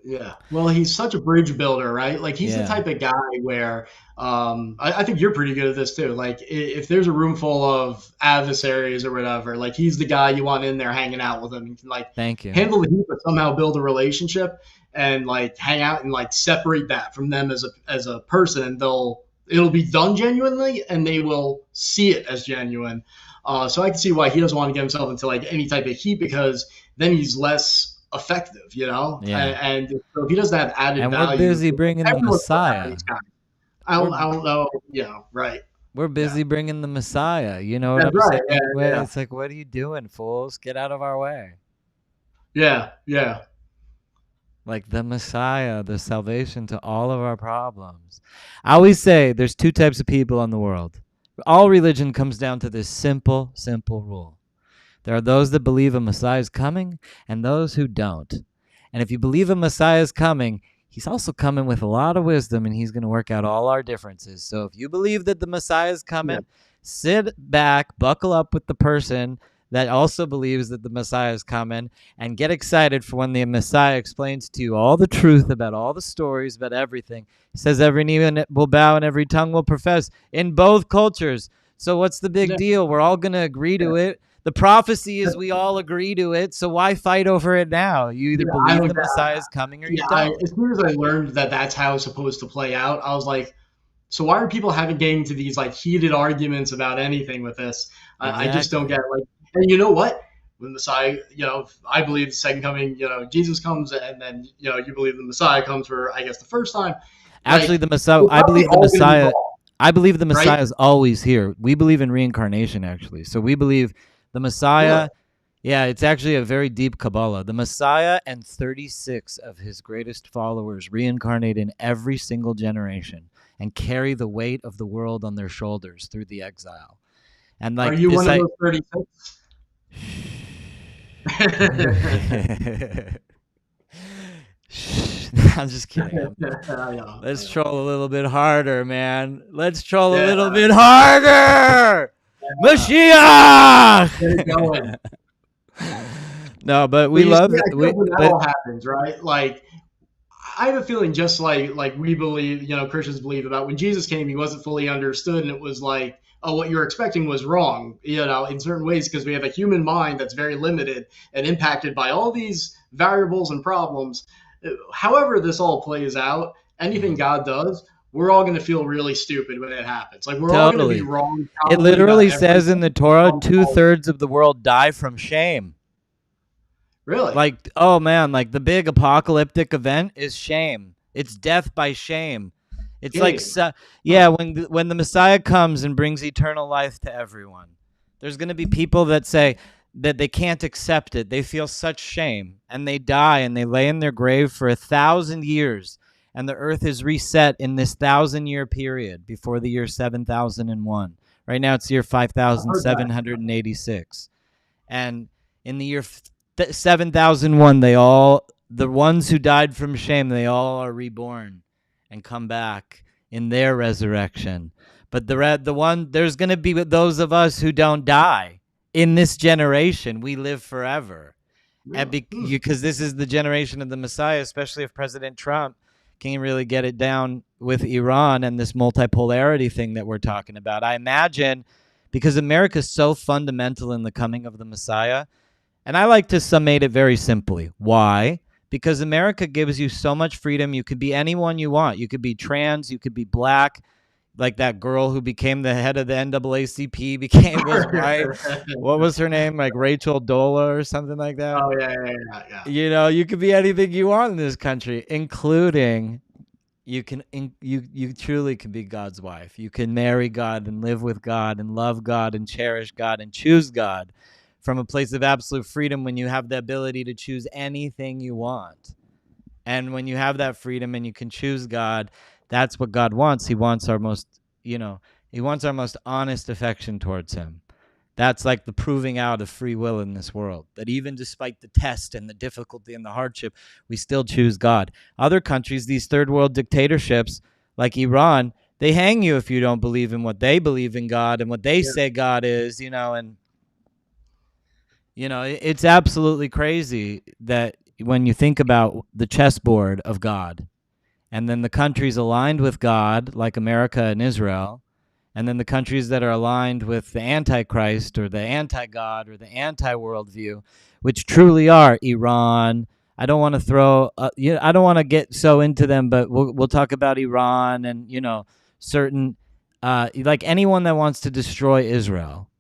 Yeah. Well, he's such a bridge builder, right? Like, he's the type of guy where I think you're pretty good at this too. Like, if there's a room full of adversaries or whatever, like, he's the guy you want in there hanging out with him. You can like Thank you. handle the heat, but somehow build a relationship and like hang out and like separate that from them as a person, and it'll be done genuinely, and they will see it as genuine. So I can see why he doesn't want to get himself into like any type of heat, because then he's less effective, and so if he doesn't have added value, we're busy bringing the Messiah. I don't know, right? We're busy bringing the Messiah. You know what I'm saying? It's like, what are you doing, fools? Get out of our way. Yeah. Like the Messiah, the salvation to all of our problems. I always say there's two types of people in the world. All religion comes down to this simple rule. There are those that believe a Messiah is coming, and those who don't. And if you believe a Messiah is coming, he's also coming with a lot of wisdom, and he's going to work out all our differences. So if you believe that the Messiah is coming, sit back, buckle up with the person that also believes that the Messiah is coming, and get excited for when the Messiah explains to you all the truth about all the stories, about everything. He says every knee will bow and every tongue will profess in both cultures. So what's the big deal? We're all going to agree to it. The prophecy is we all agree to it, so why fight over it now? You either believe the Messiah is coming or you don't. As soon as I learned that that's how it's supposed to play out, I was like, So why are people having getting into these like heated arguments about anything with this? I just don't get Exactly. it. Like, and you know what? When Messiah, I believe the second coming, Jesus comes, and then you believe the Messiah comes for, I guess, the first time. Actually, Like, the Messiah. we're probably all going to be wrong, I believe the right? Messiah is always here. We believe in reincarnation, actually. So we believe the Really? Messiah. Yeah, it's actually a very deep Kabbalah. The Messiah and 36 of his greatest followers reincarnate in every single generation and carry the weight of the world on their shoulders through the exile. And Are like you this, one of I. those 36? I'm just kidding. I know, I Let's know. troll a little bit harder, man. Let's troll a Yeah, little bit harder. get it Mashiach. going. No, but we But you see, love I feel we. like when that But all happens, right? Like, I have a feeling just like we believe, Christians believe about when Jesus came, he wasn't fully understood, and it was like, oh, what you're expecting was wrong, in certain ways, because we have a human mind that's very limited and impacted by all these variables and problems. However, this all plays out, anything Mhm. God does, we're all going to feel really stupid when it happens. Like, we're all going to be Totally, wrong it probably about literally says in everything. the Torah, Um, 2/3 of the world die from shame. really? Like, oh man, like the big apocalyptic event is shame. It's death by shame. It's like, Shame. Huh. yeah, when the Messiah comes and brings eternal life to everyone, there's going to be people that say that they can't accept it. They feel such shame, and they die and they lay in their grave for 1,000 years, and the earth is reset in this 1,000 year period before the year 7001. Right now, it's year five I've thousand heard that. seven hundred and 86, and in the year 7001, the ones who died from shame, they all are reborn and come back in their resurrection. But there's going to be those of us who don't die in this generation. We live forever, and Really? Hmm. because this is the generation of the Messiah, especially if President Trump can really get it down with Iran and this multipolarity thing that we're talking about. I imagine, because America is so fundamental in the coming of the Messiah, and I like to summate it very simply. Why? Because America gives you so much freedom. You could be anyone you want. You could be trans, you could be black, like that girl who became the head of the NAACP was white. What was her name? Like Rachel Dola or something like that. Oh, yeah, yeah, yeah, yeah. You could be anything you want in this country, including you truly can be God's wife. You can marry God and live with God and love God and cherish God and choose God from a place of absolute freedom when you have the ability to choose anything you want. And when you have that freedom and you can choose God, that's what God wants. He wants our most, you know, he wants our most honest affection towards him. That's like the proving out of free will in this world, that even despite the test and the difficulty and the hardship, we still choose God. Other countries, these third world dictatorships like Iran, they hang you if you don't believe in what they believe in God and what they Yeah. say God is, and it's absolutely crazy that when you think about the chessboard of God, and then the countries aligned with God, like America and Israel, and then the countries that are aligned with the Antichrist or the anti God or the anti worldview, which truly are Iran. I don't want to I don't want to get so into them, but we'll talk about Iran and certain, like anyone that wants to destroy Israel.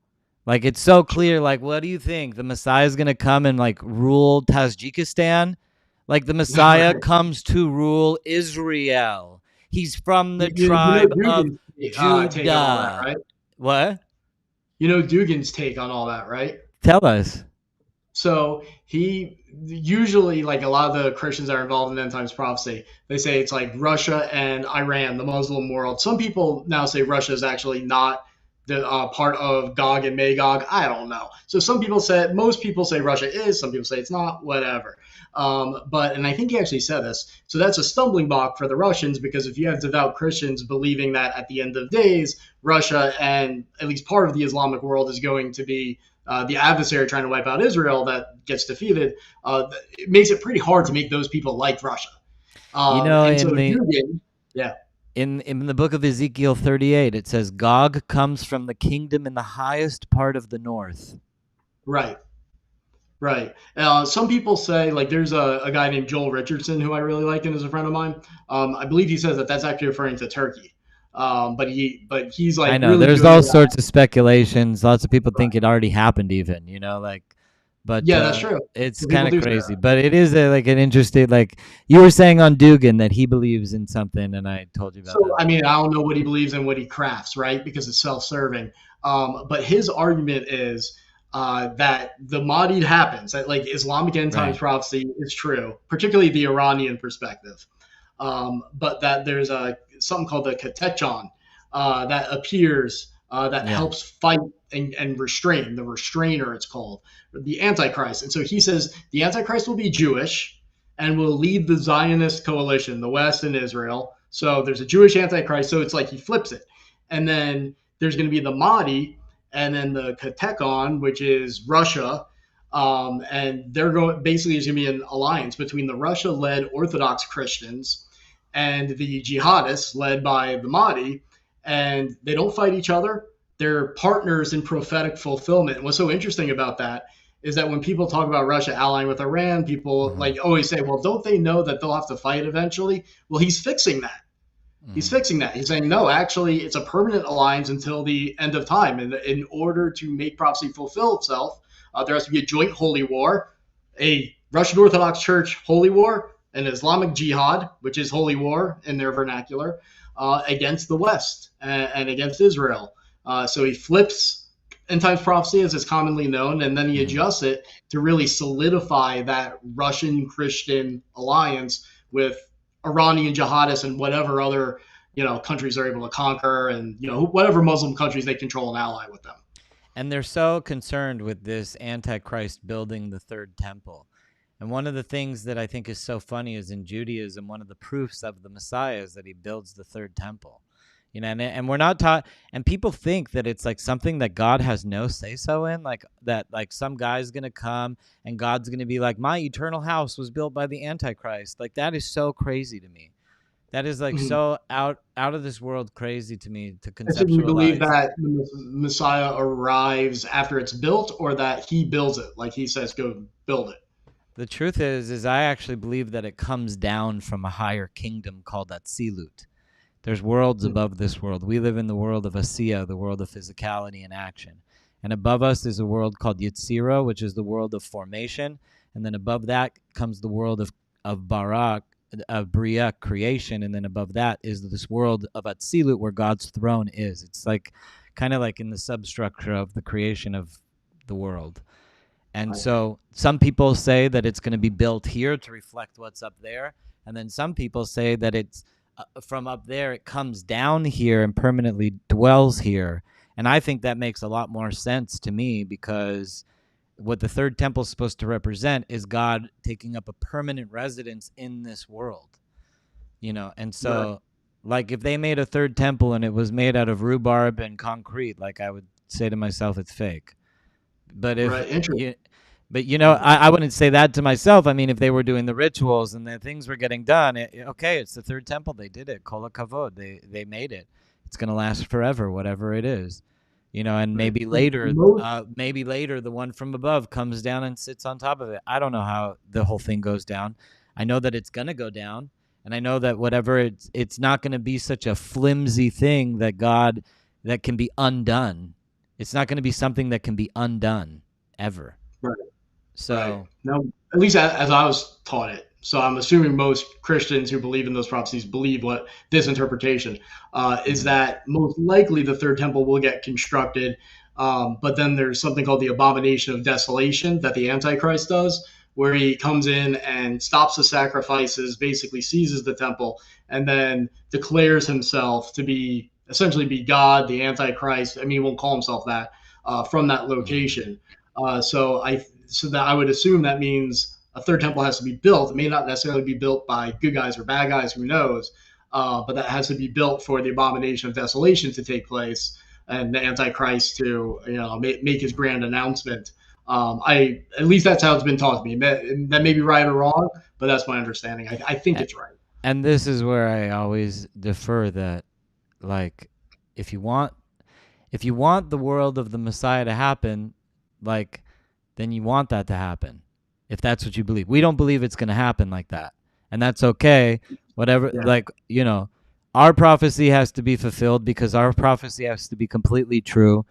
Like it's so clear. Like, what do you think? The Messiah is gonna come and like rule Tajikistan? Like the Messiah Right. comes to rule Israel. He's from the You know tribe of Dugan's take on all that, Judah. right? What? You know Dugan's take on all that, right? Tell us. So he usually, like a lot of the Christians that are involved in end times prophecy, they say it's like Russia and Iran, the Muslim world. Some people now say Russia is actually not the part of Gog and Magog. I don't know. So most people say Russia is, some people say it's not, whatever. And I think he actually said this. So that's a stumbling block for the Russians because if you have devout Christians believing that at the end of days, Russia and at least part of the Islamic world is going to be the adversary trying to wipe out Israel that gets defeated, it makes it pretty hard to make those people like Russia. You know, And so Dugan, yeah, in the book of Ezekiel 38, it says Gog comes from the kingdom in the highest part of the north. right, right. Some people say, like, there's a guy named Joel Richardson who I really like and is a friend of mine. I believe he says that that's actually referring to Turkey. But he's I like know really there's good all at. sorts of speculations. Lots of people think it already happened, even, like, but Yeah, that's true. it's Some people kind of do say crazy. that. But it is like an interesting, like you were saying on Dugan that he believes in something, and I told you about So that. I mean, I don't know what he believes in, what he crafts, right? Because it's self-serving. But his argument is that the Mahdi happens, that like Islamic end times Right. prophecy is true, particularly the Iranian perspective. But that there's something called the Katechon that appears that Yeah. helps fight and restrain, the restrainer, it's called, the Antichrist. And so he says the Antichrist will be Jewish and will lead the Zionist coalition, the West and Israel. So there's a Jewish Antichrist. So it's like he flips it. And then there's going to be the Mahdi and then the Katechon, which is Russia. And they're going basically, there's going to be an alliance between the Russia led Orthodox Christians and the jihadists led by the Mahdi. And they don't fight each other. They're partners in prophetic fulfillment. And what's so interesting about that is that when people talk about Russia allying with Iran, people Hmm. like always say, well, don't they know that they'll have to fight eventually? Well, he's fixing that. He's Hmm. fixing that. He's saying, no, actually, it's a permanent alliance until the end of time. And in order to make prophecy fulfill itself, there has to be a joint holy war, a Russian Orthodox Church holy war, an Islamic jihad, which is holy war in their vernacular, against the West and against Israel. So he flips end times prophecy as it's commonly known, and then he Hmm. adjusts it to really solidify that Russian Christian alliance with Iranian jihadists and whatever other countries they're able to conquer, and whatever Muslim countries they control and ally with them. And they're so concerned with this Antichrist building the third temple. And one of the things that I think is so funny is in Judaism, one of the proofs of the Messiah is that he builds the third temple. And we're not taught, and people think that it's like something that God has no say so in, like that, like some guy's gonna come and God's gonna be like, my eternal house was built by the Antichrist. Like that is so crazy to me. That is like Mhm. so out of this world crazy to me to And so, do you believe conceptualize. that the Messiah arrives after it's built, or that he builds it, like he says, "Go build it"? The truth is I actually believe that it comes down from a higher kingdom called Atzilut. There's worlds Hmm. above this world. We live in the world of Asiya, the world of physicality and action. And above us is a world called Yetzira, which is the world of formation. And then above that comes the world of Barak, of Bria, creation. And then above that is this world of Atzilut, where God's throne is. It's like kind of like in the substructure of the creation of the world. And Right. so some people say that it's going to be built here to reflect what's up there. And then some people say that it's from up there, it comes down here and permanently dwells here. And I think that makes a lot more sense to me because what the third temple is supposed to represent is God taking up a permanent residence in this world. And Right. so, like, if they made a third temple and it was made out of rhubarb and concrete, like, I would say to myself, it's fake. But if Right. Interesting. you, but I wouldn't say that to myself. I mean, if they were doing the rituals and the things were getting done, okay, it's the third temple. They did it. Kol kavod. They made it. It's gonna last forever, whatever it is. And Right. maybe But later, most. the one from above comes down and sits on top of it. I don't know how the whole thing goes down. I know that it's gonna go down, and I know that whatever it's not gonna be such a flimsy thing that can be undone. It's not gonna be something that can be undone ever. Right. Right. So, Now, at least as I was taught it. So I'm assuming most Christians who believe in those prophecies believe what this interpretation is, mhm, that most likely the third temple will get constructed. But then there's something called the abomination of desolation that the Antichrist does, where he comes in and stops the sacrifices, basically seizes the temple, and then declares himself to be essentially be God, the Antichrist. I mean, he won't call himself that from that mhm, location. So that I would assume that means a third temple has to be built. It may not necessarily be built by good guys or bad guys, who knows? But that has to be built for the abomination of desolation to take place and the Antichrist to make his grand announcement. I At least that's how it's been taught to me. That may be right or wrong, but that's my understanding. I think a- it's right. and this is where I always defer that, like, if you want if you want the world of the Messiah to happen, like, then you want that to happen. If that's what you believe. We don't believe it's going to happen like that. And that's okay. Whatever, Yeah. like, our prophecy has to be fulfilled because our prophecy has to be completely true,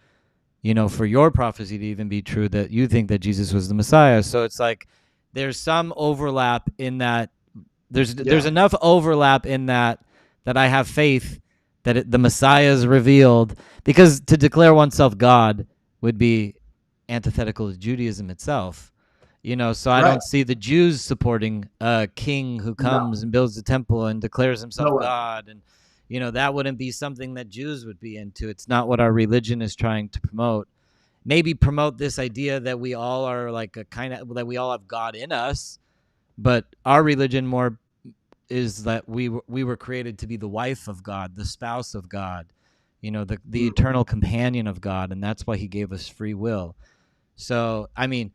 for your prophecy to even be true, that you think that Jesus was the Messiah. So it's like there's some overlap in that. There's Yeah. enough overlap in that I have faith that the Messiah is revealed, because to declare oneself God would be antithetical to Judaism itself. So I Right. don't see the Jews supporting a king who No. comes and builds a temple and declares No himself way. God. And that wouldn't be something that Jews would be into. It's not what our religion is trying to promote. Maybe promote this idea that we all are like a kind of, that we all have God in us, but our religion more is that we were created to be the wife of God, the spouse of God, the Mm. eternal companion of God, and that's why he gave us free will. So, I mean,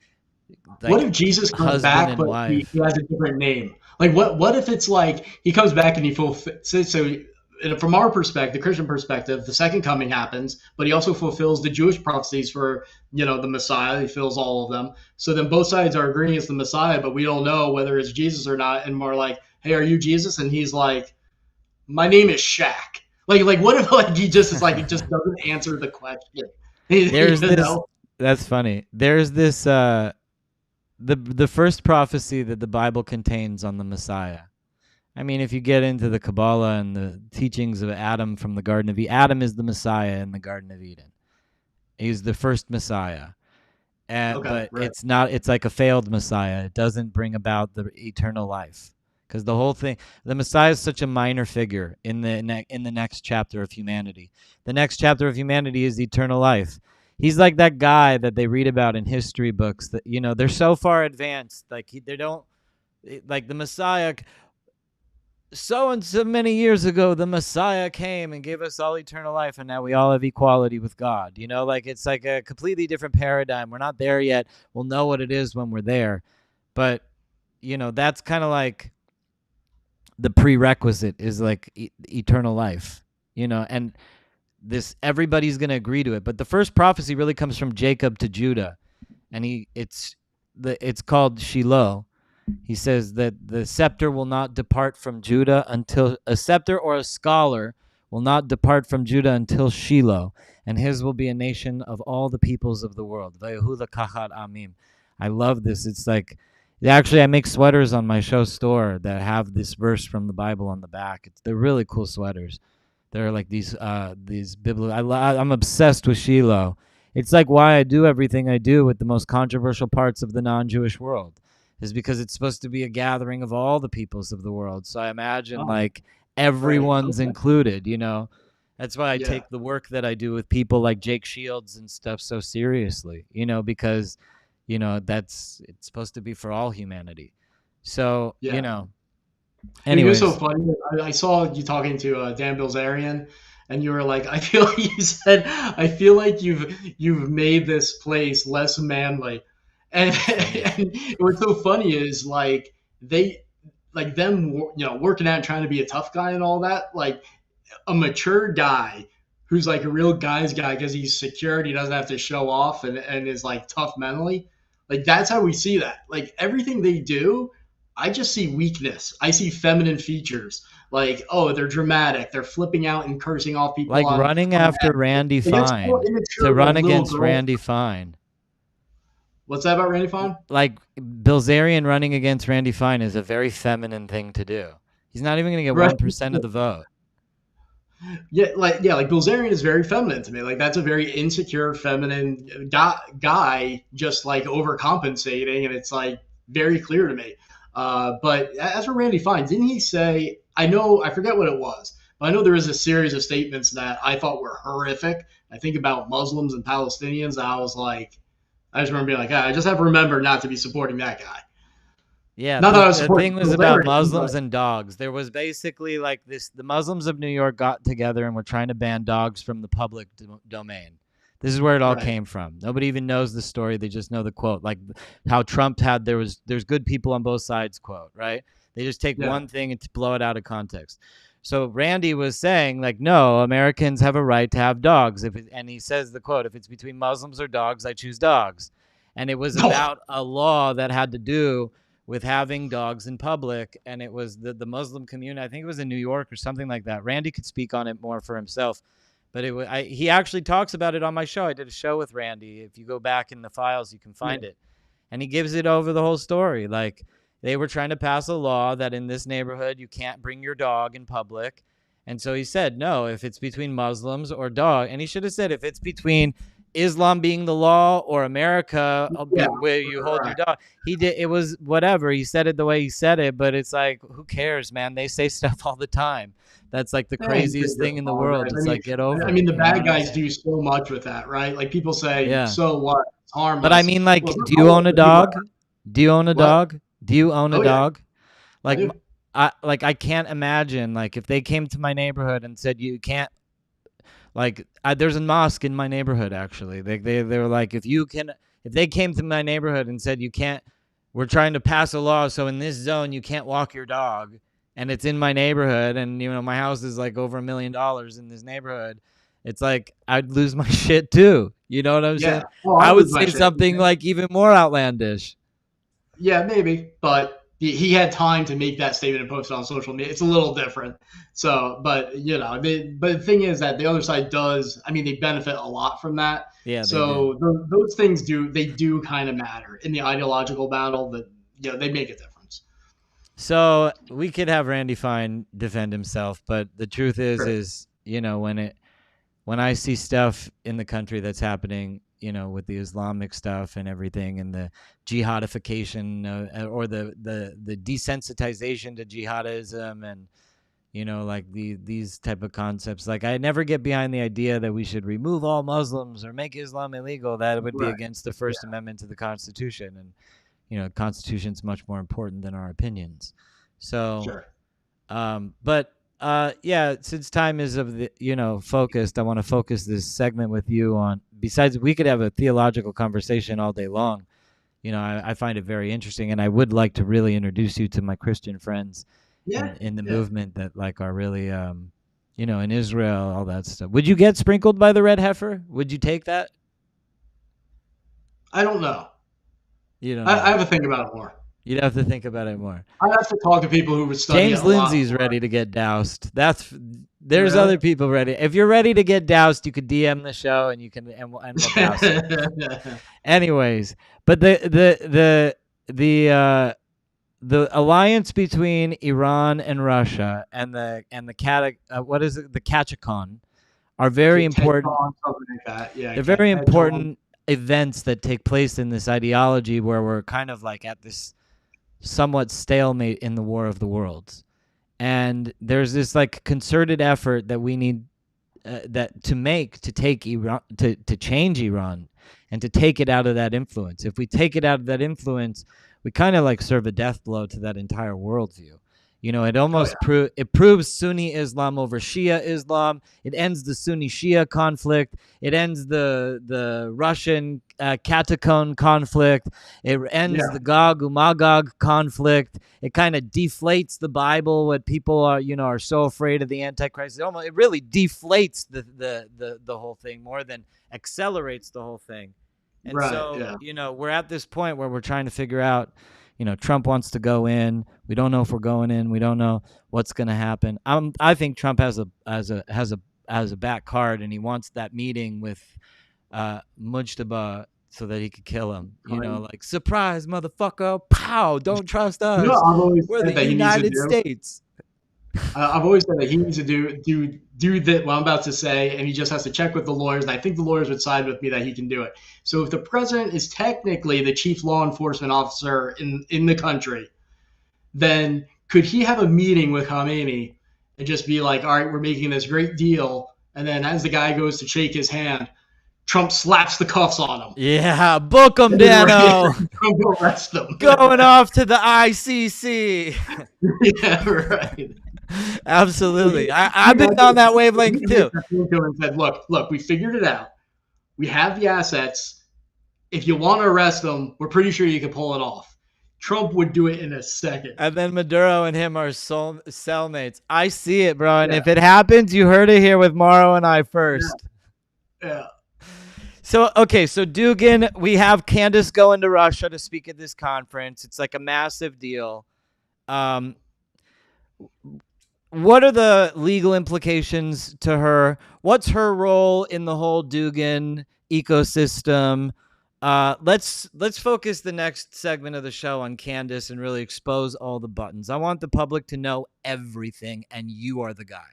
What like if Jesus comes husband back, and but he wife. has a different name? Like, what if it's like he comes back and he fulfills? So, from our perspective, the Christian perspective, the second coming happens, but he also fulfills the Jewish prophecies for the Messiah. He fills all of them. So then both sides are agreeing it's the Messiah, but we don't know whether it's Jesus or not. And we're like, hey, are you Jesus? And he's like, my name is Shaq. Like what if like he just is like he just doesn't answer the question? There's You this know? That's funny. There's this the first prophecy that the Bible contains on the Messiah. I mean, if you get into the Kabbalah and the teachings of Adam from the Garden of Eden, Adam is the Messiah in the Garden of Eden. He's the first Messiah. Okay, But right. it's like a failed Messiah. It doesn't bring about the eternal life. Because the whole thing, the Messiah is such a minor figure in the next chapter of humanity. The next chapter of humanity is eternal life. He's like that guy that they read about in history books that they're so far advanced, like they don't, like the Messiah. So and so many years ago, the Messiah came and gave us all eternal life, and now we all have equality with God. Like it's like a completely different paradigm. We're not there yet. We'll know what it is when we're there. But, that's kind of like the prerequisite is like eternal life, and everybody's going to agree to it. But the first prophecy really comes from Jacob to Judah, and it's called Shiloh. He says that the scepter will not depart from Judah until a scepter or a scholar will not depart from Judah until Shiloh, and his will be a nation of all the peoples of the world. Vayehuda kachat amim. I love this. It's like, actually, I make sweaters on my show store that have this verse from the Bible on the back. They're really cool sweaters. They're like these biblical. I'm obsessed with Shiloh. It's like why I do everything I do with the most controversial parts of the non-Jewish world, is because it's supposed to be a gathering of all the peoples of the world. So I imagine Oh, like right. everyone's Okay. included. That's why I Yeah. take the work that I do with people like Jake Shields and stuff so seriously, because it's supposed to be for all humanity. So, Yeah. It was so anyways, funny. I saw you talking to Dan Bilzerian, and you were like, "I feel like you said, I feel like you've made this place less manly," and, that's funny. and what's so funny is like they like them, working out and trying to be a tough guy and all that. Like a mature guy who's like a real guy's guy because he's secure and he doesn't have to show off and is like tough mentally. Like that's how we see that. Like everything they do, I just see weakness. I see feminine features. Like, oh, they're dramatic. They're flipping out and cursing off people Like running on after Randy like it's so Fine, to immature, run like little against girls. Randy Fine. What's that about Randy Fine? Like Bilzerian running against Randy Fine is a very feminine thing to do. He's not even going to get Right. 1% of the vote. Like Bilzerian is very feminine to me. Like that's a very insecure, feminine guy, just like overcompensating, and it's like very clear to me. But as for Randy Fine, didn't he say? I forget what it was, but I know there is a series of statements that I thought were horrific. I think about Muslims and Palestinians. And I was like, I just remember being like, I just have to remember not to be supporting that guy. Yeah, Not that I was the supporting thing was about Bilzerian, but Muslims and dogs. There was basically like this: the Muslims of New York got together and were trying to ban dogs from the public domain. This is where it all right, came from. Nobody even knows the story; they just know the quote, like how Trump had there's good people on both sides quote, right? They just take yeah, one thing and blow it out of context. So Randy was saying like, no, Americans have a right to have dogs. And he says the quote: "If it's between Muslims or dogs, I choose dogs." And it was no, about a law that had to do with having dogs in public, and it was the Muslim community. I think it was in New York or something like that. Randy could speak on it more for himself, but he actually talks about it on my show. I did a show with Randy. If you go back in the files, you can Yeah. find it, and he gives it over the whole story. Like they were trying to pass a law that in this neighborhood you can't bring your dog in public. And so he said, no, if it's between Muslims or dog, and he should have said if it's between Islam being the law or America Yeah. where you hold your Right. dog. He did, it was whatever. He said it the way he said it, but it's like, who cares, man? They say stuff all the time. That's like the Yeah, he could craziest just thing in the world. apologize. It's like, get I over mean, it. the You know bad what I'm guys saying? do so much with that, right? Like people say, Yeah. "So what? It's But I harmless." mean, like, Well, do you own a people dog? Do you own a what? dog? Do you own a Oh yeah, dog? I Like, do. I can't imagine, like, if they came to my neighborhood and said, you can't, like, there's a mosque in my neighborhood, actually. They were like, if they came to my neighborhood and said, you can't, we're trying to pass a law, so in this zone, you can't walk your dog, and it's in my neighborhood, and, you know, my house is like over $1 million in this neighborhood, it's like, I'd lose my shit too. You know what I'm Yeah. saying? Well, I I would lose my say shit. something like even more outlandish. Yeah, maybe, but he had time to make that statement and post it on social media. It's a little different. So, but but the thing is that the other side does. I mean, they benefit a lot from that. Yeah, they do. So those things do kind of matter in the ideological battle. That they make a difference. So we could have Randy Fine defend himself, but the truth Sure. is, you know, when I see stuff in the country that's happening, you know, with the Islamic stuff and everything, and the jihadification or the desensitization to jihadism, and you know, like these type of concepts, like I never get behind the idea that we should remove all Muslims or make Islam illegal. That would be Right. against the Yeah. First Amendment to the Constitution, and you know, the Constitution's much more important than our opinions. So Sure. but yeah, since time is of the focused, I want to focus this segment with you on. Besides, we could have a theological conversation all day long. You know, I find it very interesting, and I would like to really introduce you to my Christian friends Yeah. in the Yeah. movement that like are really in Israel, all that stuff. Would you get sprinkled by the red heifer? Would you take that? I don't know. You don't I know. have to think about it more. You'd have to think about it more. I have to talk to people who would study it James a lot Lindsay's more. ready to get doused. There's Really? other people ready. If you're ready to get doused, you could DM the show and you can we'll douse you. Anyways, but the alliance between Iran and Russia and what is it, the Kachikon, are very important. Something like that. Yeah. They're very Ted Talk. important events that take place in this ideology where we're kind of like at this somewhat stalemate in the War of the Worlds. And there's this like concerted effort that we need to take Iran to change Iran and to take it out of that influence. If we take it out of that influence, we kind of like serve a death blow to that entire worldview. You know, it almost it proves Sunni Islam over Shia Islam. It ends the Sunni Shia conflict. It ends the Russian Catacomb conflict. It ends Yeah. the Gog Magog conflict. It kind of deflates the Bible. What people are so afraid of the Antichrist. It really deflates the whole thing more than accelerates the whole thing. And Right. so Yeah. we're at this point where we're trying to figure out. Trump wants to go in. We don't know if we're going in. We don't know what's going to happen. I think Trump has a back card, and he wants that meeting with Mujtaba so that he could kill him. Like surprise, motherfucker! Pow! Don't trust us. I've always We're said the that he needs to United do. States. I've always said that he needs to do that. What I'm about to say, and he just has to check with the lawyers. And I think the lawyers would side with me that he can do it. So if the president is technically the chief law enforcement officer in the country, then could he have a meeting with Khamenei and just be like, "All right, we're making this great deal," and then as the guy goes to shake his hand, Trump slaps the cuffs on him. Yeah, book him, Dano. Trump arrest him. Going off to the ICC. Yeah, right. Absolutely. I've been on that wavelength too. And said, look, we figured it out. We have the assets. If you want to arrest them, we're pretty sure you can pull it off. Trump would do it in a second. And then Maduro and him are cellmates. I see it, bro. And if it happens, you heard it here with Mauro and I first. Yeah. So okay, so Dugan, we have Candace going to Russia to speak at this conference. It's like a massive deal. Um, what are the legal implications to her? What's her role in the whole Dugan ecosystem? Let's focus the next segment of the show on Candace and really expose all the buttons. I want the public to know everything, and you are the guy.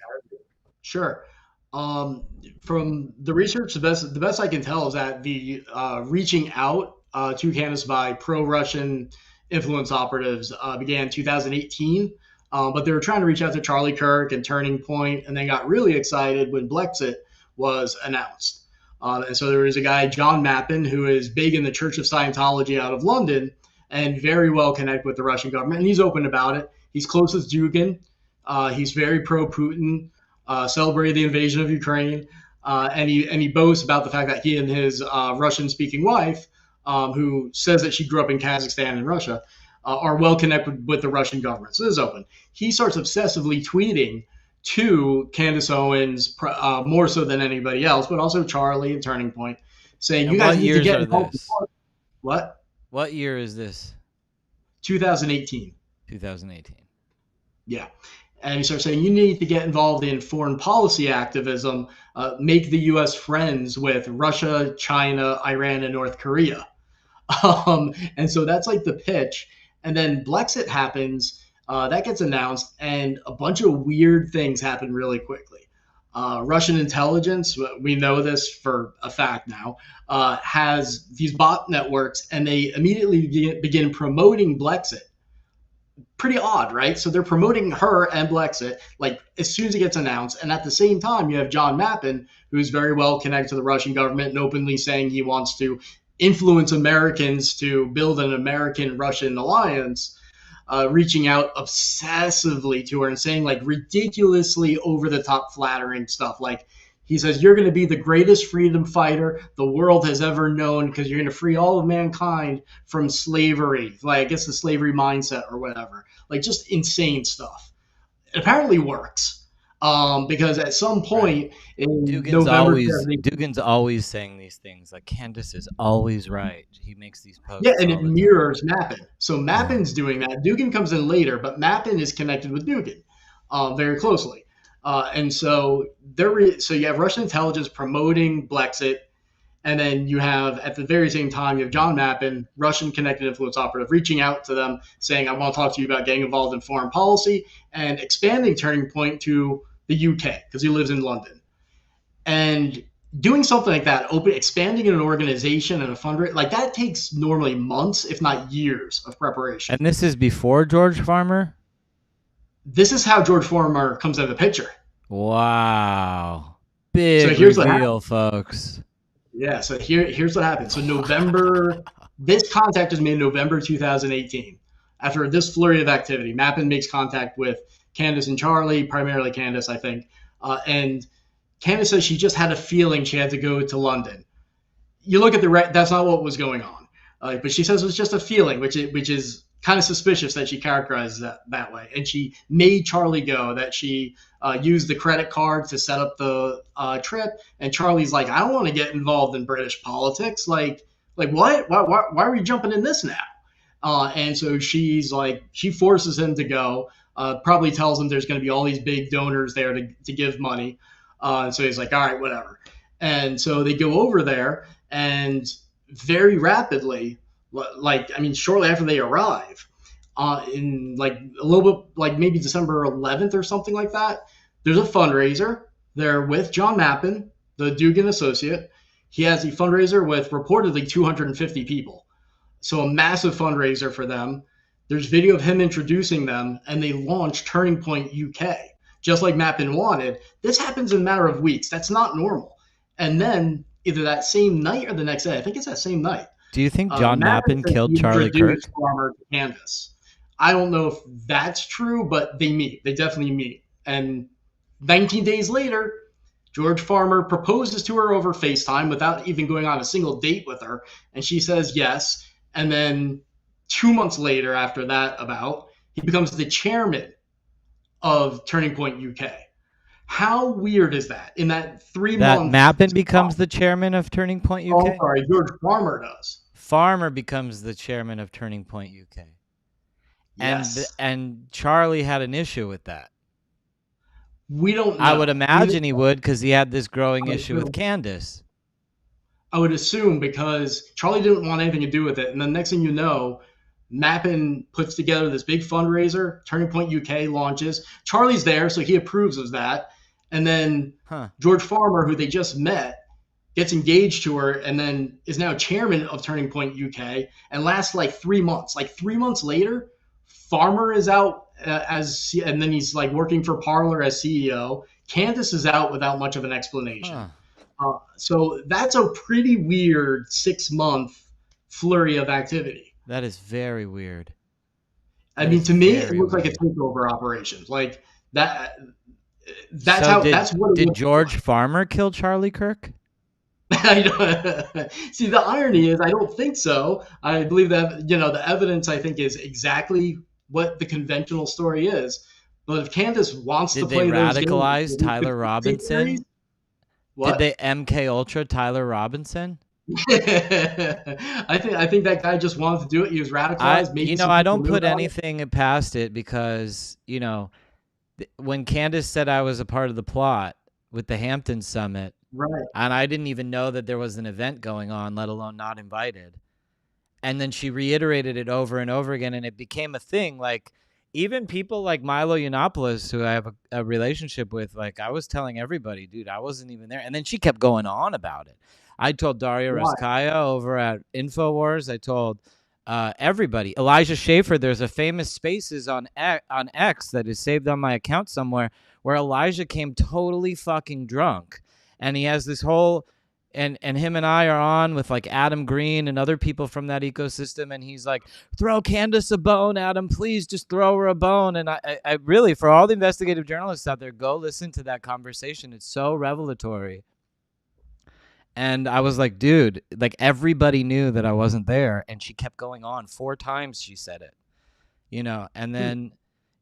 Sure. Um, from the research, the best I can tell is that the reaching out to Candace by pro-Russian influence operatives began in 2018. But they were trying to reach out to Charlie Kirk and Turning Point, and then got really excited when Blexit was announced. And so there was a guy, John Mappin, who is big in the Church of Scientology out of London and very well connected with the Russian government. And he's open about it. He's close with Dugin. He's very pro-Putin, celebrated the invasion of Ukraine, and he boasts about the fact that he and his Russian-speaking wife, who says that she grew up in Kazakhstan and Russia, are well connected with the Russian government. So this is open. He starts obsessively tweeting to Candace Owens, more so than anybody else, but also Charlie and Turning Point, saying, And "You guys what need to years get are involved." this? What? What year is this? 2018. 2018. Yeah. And he starts saying, you need to get involved in foreign policy activism, make the U.S. friends with Russia, China, Iran, and North Korea. And so that's like the pitch. And then Blexit happens, that gets announced, and a bunch of weird things happen really quickly. Russian intelligence, we know this for a fact now, has these bot networks, and they immediately begin promoting Blexit. Pretty odd, right? So they're promoting her and Blexit like as soon as it gets announced, and at the same time, you have John Mappin, who's very well connected to the Russian government and openly saying he wants to influence Americans to build an American-Russian alliance, reaching out obsessively to her and saying like ridiculously over-the-top flattering stuff, like he says, you're going to be the greatest freedom fighter the world has ever known because you're going to free all of mankind from slavery. Like, I guess the slavery mindset or whatever. Like, just insane stuff. It apparently works because at some Right. point in Dugan's November always 2018, Dugan's always saying these things. Like Candace is always right. He makes these yeah, posts and all it the time. mirrors Mappin. So Mappin's doing that. Dugan comes in later, but Mappin is connected with Dugan very closely. And so so you have Russian intelligence promoting Blexit, and then you have at the very same time you have John Mappin, Russian connected influence operative, reaching out to them saying, "I want to talk to you about getting involved in foreign policy and expanding Turning Point to the UK because he lives in London." And doing something like that, expanding an organization and a fundraiser like that takes normally months, if not years, of preparation. And this is before George Farmer? This is how George Foreman comes into the picture. Wow. So Big here's what reveal, folks. Yeah, so here's what happened. So November, this contact is made in November 2018. After this flurry of activity, Mappin makes contact with Candace and Charlie, primarily Candace, I think. And Candace says she just had a feeling she had to go to London. You look at that's not what was going on. But she says it was just a feeling, which is kind of suspicious that she characterizes that way. And she made Charlie go, that she used the credit card to set up the trip. And Charlie's like, I don't want to get involved in British politics. Like what? Why are we jumping in this now? And so she's like, she forces him to go, probably tells him there's going to be all these big donors there to give money. So he's like, all right, whatever. And so they go over there, and very rapidly, shortly after they arrive, in like a little bit, like maybe December 11th or something like that, there's a fundraiser. They're with John Mappin, the Dugan associate. He has a fundraiser with reportedly 250 people. So a massive fundraiser for them. There's video of him introducing them, and they launch Turning Point UK, just like Mappin wanted. This happens in a matter of weeks. That's not normal. And then either that same night or the next day, I think it's that same night, Do you think John Mappin Mappin says killed he Charlie Kirk? introduced Farmer to Candace. I don't know if that's true, but they meet. They definitely meet. And 19 days later, George Farmer proposes to her over FaceTime without even going on a single date with her. And she says yes. And then 2 months later, after that, he becomes the chairman of Turning Point UK. How weird is that? In that three That month Mappin becomes spot. the chairman of Turning Point Oh, I'm UK. sorry, George Farmer does. Farmer becomes the chairman of Turning Point UK. Yes. And Charlie had an issue with that. We don't I would know. We imagine he would because he had this growing issue with Candace. I would assume because Charlie didn't want anything to do with it. And then next thing you know, Mappin puts together this big fundraiser. Turning Point UK launches. Charlie's there, so he approves of that. And then Huh. George Farmer, who they just met, gets engaged to her and then is now chairman of Turning Point UK and lasts like 3 months. Like 3 months later, Farmer is out and then he's like working for Parlor as CEO. Candace is out without much of an explanation. Huh. So that's a pretty weird 6 month flurry of activity. That is very weird. I That mean, is to me, it very looks like a weird. takeover operation. Like that. That's So how. That's what it did looks George like. Farmer kill Charlie Kirk? See, the irony is, I don't think so. I believe that the evidence I think is exactly what the conventional story is. But if Candace wants to Did they play those games, radicalize Tyler theories, Robinson? Did they what? MK Ultra Tyler Robinson? I think that guy just wanted to do it. He was radicalized. Maybe some I people don't knew put about it. anything past it because, when Candace said I was a part of the plot with the Hampton Summit, Right. and I didn't even know that there was an event going on, let alone not invited. And then she reiterated it over and over again, and it became a thing. Like, even people like Milo Yiannopoulos, who I have a relationship with, like, I was telling everybody, dude, I wasn't even there. And then she kept going on about it. I told Daria Why? Raskaya over at InfoWars. I told everybody. Elijah Schaefer, there's a famous Spaces on X that is saved on my account somewhere where Elijah came totally fucking drunk. And he has this whole and him and I are on with like Adam Green and other people from that ecosystem, and he's like, throw Candace a bone, Adam, please just throw her a bone. And I really, for all the investigative journalists out there, go listen to that conversation. It's so revelatory. And I was like, dude, like everybody knew that I wasn't there, and she kept going on 4 times. She said it, and Hmm. then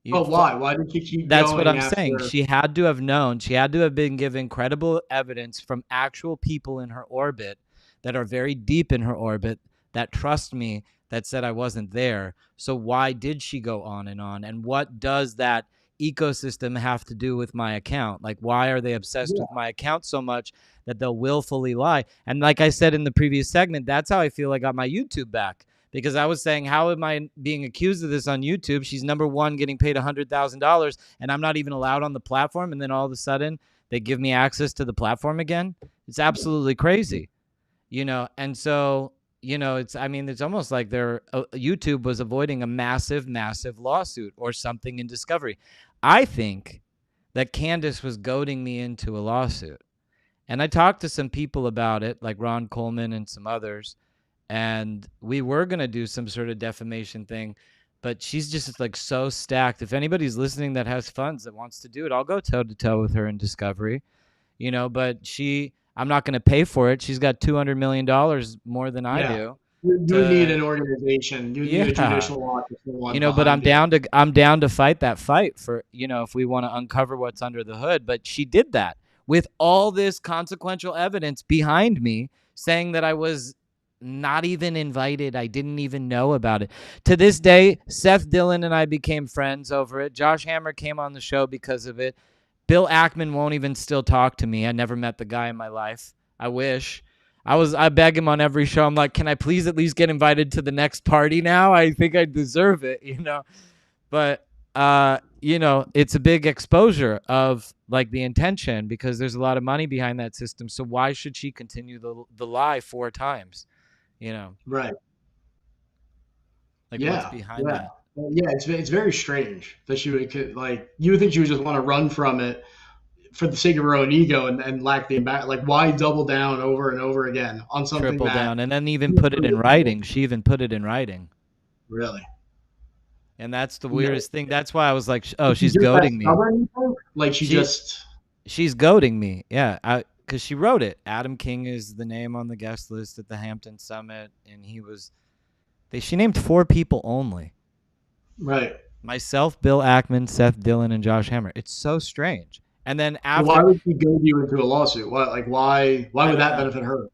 you. But why? Why did she keep That's what going I'm saying. after? She had to have known. She had to have been given credible evidence from actual people in her orbit that are very deep in her orbit that trust me, that said I wasn't there. So why did she go on? And what does that ecosystem have to do with my account? Like, why are they obsessed Yeah, with my account so much that they'll willfully lie? And like I said in the previous segment, that's how I feel I got my YouTube back, because I was saying, how am I being accused of this on YouTube? She's number one, getting paid $100,000, and I'm not even allowed on the platform. And then all of a sudden, they give me access to the platform again. It's absolutely crazy, And so, it's almost like YouTube was avoiding a massive, massive lawsuit or something in discovery. I think that Candace was goading me into a lawsuit. And I talked to some people about it, like Ron Coleman and some others, and we were going to do some sort of defamation thing, but she's just like so stacked. If anybody's listening that has funds that wants to do it, I'll go toe to toe with her in discovery, but I'm not going to pay for it. She's got $200 million more than I yeah. do You need to. an organization. You need a Yeah. judicial office one But behind you. I'm down to fight that fight for, if we want to uncover what's under the hood. But she did that with all this consequential evidence behind me saying that I was not even invited. I didn't even know about it. To this day, Seth Dillon and I became friends over it. Josh Hammer came on the show because of it. Bill Ackman won't even still talk to me. I never met the guy in my life. I wish. I beg him on every show. I'm like, can I please at least get invited to the next party now? I think I deserve it. But it's a big exposure of like the intention, because there's a lot of money behind that system. So why should she continue the lie 4 times? Right. Like, what's Yeah. behind Yeah. that? Yeah. It's very strange that she like you would think she would just want to run from it for the sake of her own ego and lack the like why double down over and over again on something Triple that down, and then even put it in writing. She even put it in writing. really. And that's the Yeah. weirdest thing. That's why I was like, oh, Is she she's just that goading me. stubborn? You think? Like she She just she's goading me. Yeah, because she wrote it. Adam King is the name on the guest list at the Hampton Summit, and she named 4 people only. right. Myself, Bill Ackman, Seth Dillon, and Josh Hammer. It's so strange. And then But why after, would she goad you into a lawsuit? What, like, why I would don't that know. benefit her?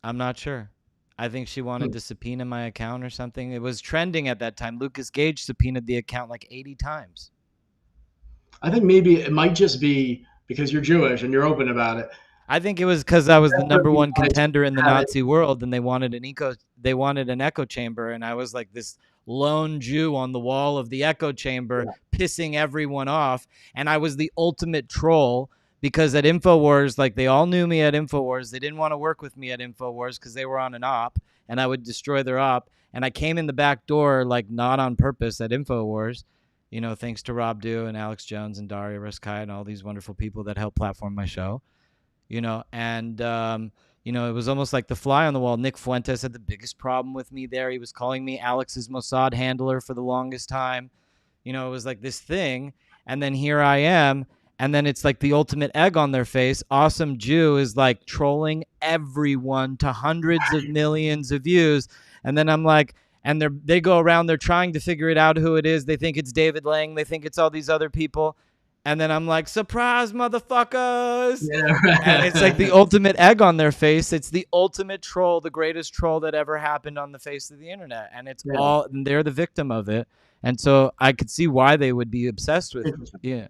I'm not sure. I think she wanted Hmm. to subpoena my account or something. It was trending at that time. Lucas Gage subpoenaed the account like 80 times. I think maybe it might just be because you're Jewish and you're open about it. I think it was because I was the number Desperately one wanted to contender in the have it. Nazi world, and they wanted an echo chamber, and I was like this lone Jew on the wall of the echo chamber, Yeah, pissing everyone off, and I was the ultimate troll because at Infowars, like they all knew me at Infowars, they didn't want to work with me at Infowars because they were on an op, and I would destroy their op, and I came in the back door like not on purpose at Infowars. Thanks to Rob Dew and Alex Jones and Daria Riskai and all these wonderful people that helped platform my show, and it was almost like the fly on the wall. Nick Fuentes had the biggest problem with me there. He was calling me Alex's Mossad handler for the longest time. It was like this thing, and then here I am, and then it's like the ultimate egg on their face. Awesome Jew is like trolling everyone to hundreds of millions of views, and then I'm like, and they go around, they're trying to figure it out who it is. They think it's David Lang, they think it's all these other people, and then I'm like, surprise, motherfuckers. And it's like the yeah, ultimate egg on their face. It's the ultimate troll, the greatest troll that ever happened on the face of the internet. And yeah. and they're the victim of it. And so I could see why they would be obsessed with, Interesting. yeah.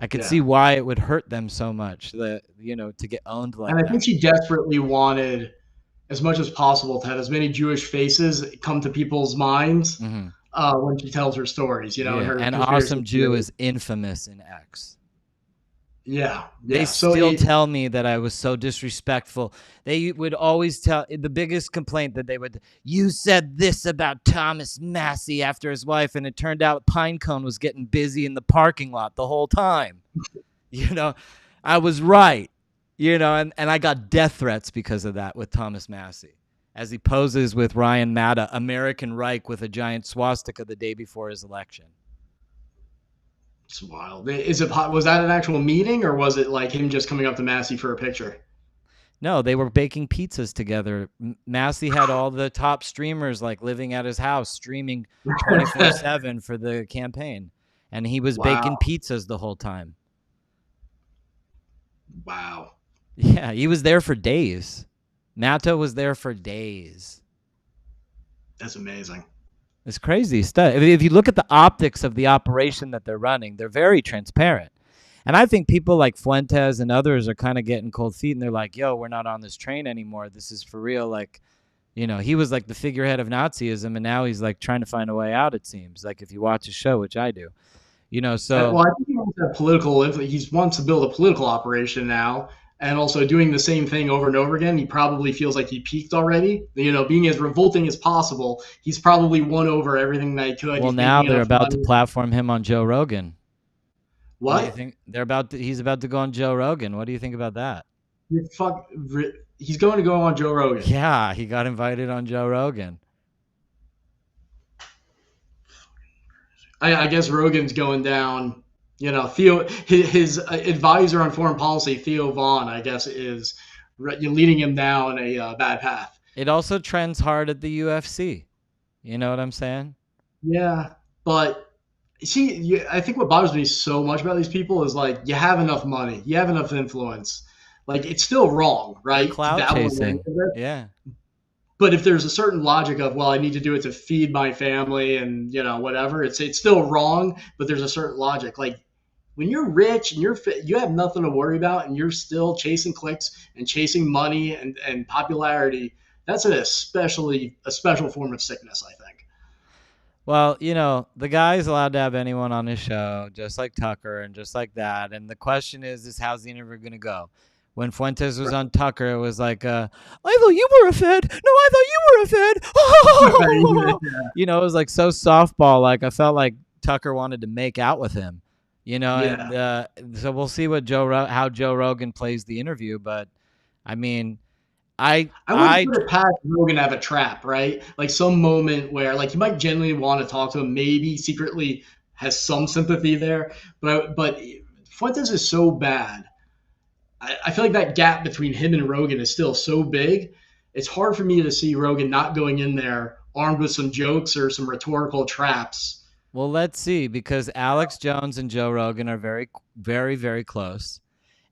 I could see Yeah, why it would hurt them so much that, to get owned and like I think that. she desperately wanted as much as possible to have as many Jewish faces come to people's minds Hmm. when she tells her stories, and Yeah. her And conspiracy Awesome Jew theories. is infamous in X. Yeah, They yeah. So still tell me that I was so disrespectful. They would always tell the biggest complaint that they would, you said this about Thomas Massey after his wife, and it turned out Pinecone was getting busy in the parking lot the whole time. You know, I was right, and I got death threats because of that with Thomas Massey as he poses with Ryan Matta, American Reich with a giant swastika the day before his election. it's wild. Was that an actual meeting or was it like him just coming up to Massey for a picture? No, they were baking pizzas together. Massey had all the top streamers like living at his house, streaming 24/7 for the campaign. And he was Wow, baking pizzas the whole time. wow. Yeah, he was there for days. Nato was there for days. That's amazing. It's crazy stuff. If you look at the optics of the operation that they're running, they're very transparent. And I think people like Fuentes and others are kind of getting cold feet and they're like, yo, we're not on this train anymore. This is for real. Like, he was like the figurehead of Nazism and now he's like trying to find a way out, it seems. Like if you watch his show, which I do, so Well, I think he wants a political. He wants to build a political operation now, and also doing the same thing over and over again. He probably feels like he peaked already. Being as revolting as possible, he's probably won over everything that he could. well, He's now making they're enough about to money. platform him on Joe Rogan. What do you What? think? He's about to go on Joe Rogan. What do you think about that? You fuck. He's going to go on Joe Rogan. Yeah, he got invited on Joe Rogan. I guess Rogan's going down. Theo, his advisor on foreign policy, Theo Vaughn, I guess, is leading him down a bad path. It also trends hard at the UFC. You know what I'm saying? Yeah, but see, I think what bothers me so much about these people is like you have enough money, you have enough influence. Like it's still wrong, They're right, to clout dabble in any chasing. of this. Yeah. But if there's a certain logic of, well, I need to do it to feed my family and whatever, it's still wrong. But there's a certain logic. Like when you're rich and you have nothing to worry about, and you're still chasing clicks and chasing money and popularity, that's a special form of sickness, I think. Well, the guy's allowed to have anyone on his show, just like Tucker and just like that. And the question is how's the interview going to go? When Fuentes was on Tucker, it was like, I thought you were a Fed. No, I thought you were a Fed. It was like so softball. Like I felt like Tucker wanted to make out with him, Yeah. and so we'll see how Joe Rogan plays the interview. But I mean, I wouldn't put it past Rogan to have a trap, right? Like some moment where like you might genuinely want to talk to him, maybe secretly has some sympathy there, but Fuentes is so bad. I feel like that gap between him and Rogan is still so big. It's hard for me to see Rogan not going in there armed with some jokes or some rhetorical traps Well, let's see, because Alex Jones and Joe Rogan are very, very, very close.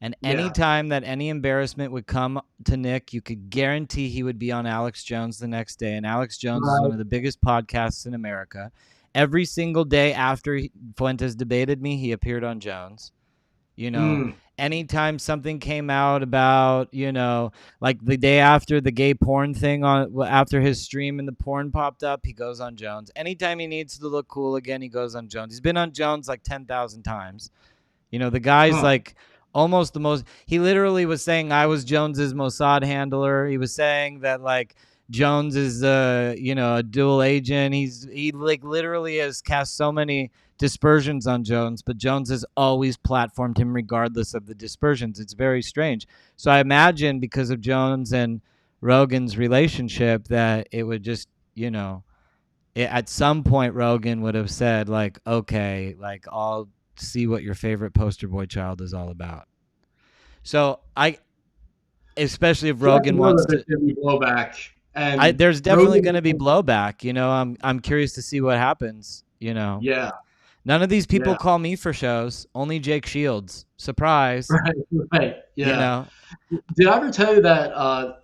And Yeah. anytime that any embarrassment would come to Nick, you could guarantee he would be on Alex Jones the next day. And Alex Jones is one Right. of the biggest podcasts in America. Every single day after Fuentes debated me, he appeared on Jones. You know, Mm. anytime something came out about, like the day after the gay porn thing after his stream and the porn popped up, he goes on Jones. Anytime he needs to look cool again, he goes on Jones. He's been on Jones like 10,000 times. The guy's Huh. like almost the most. He literally was saying I was Jones's Mossad handler. He was saying that like Jones is a dual agent. He like literally has cast so many dispersions on Jones, but Jones has always platformed him regardless of the dispersions. It's very strange. So I imagine because of Jones and Rogan's relationship that it would just, at some point Rogan would have said like, okay, like I'll see what your favorite poster boy child is all about. So especially if Yeah, I Rogan know wants that there's to, gonna be blowback, and there's definitely Rogan. going to be blowback. I'm curious to see what happens. Yeah. None of these people Yeah. call me for shows. Only Jake Shields. Surprise. Right. Right. You Yeah. know. Did I ever tell you that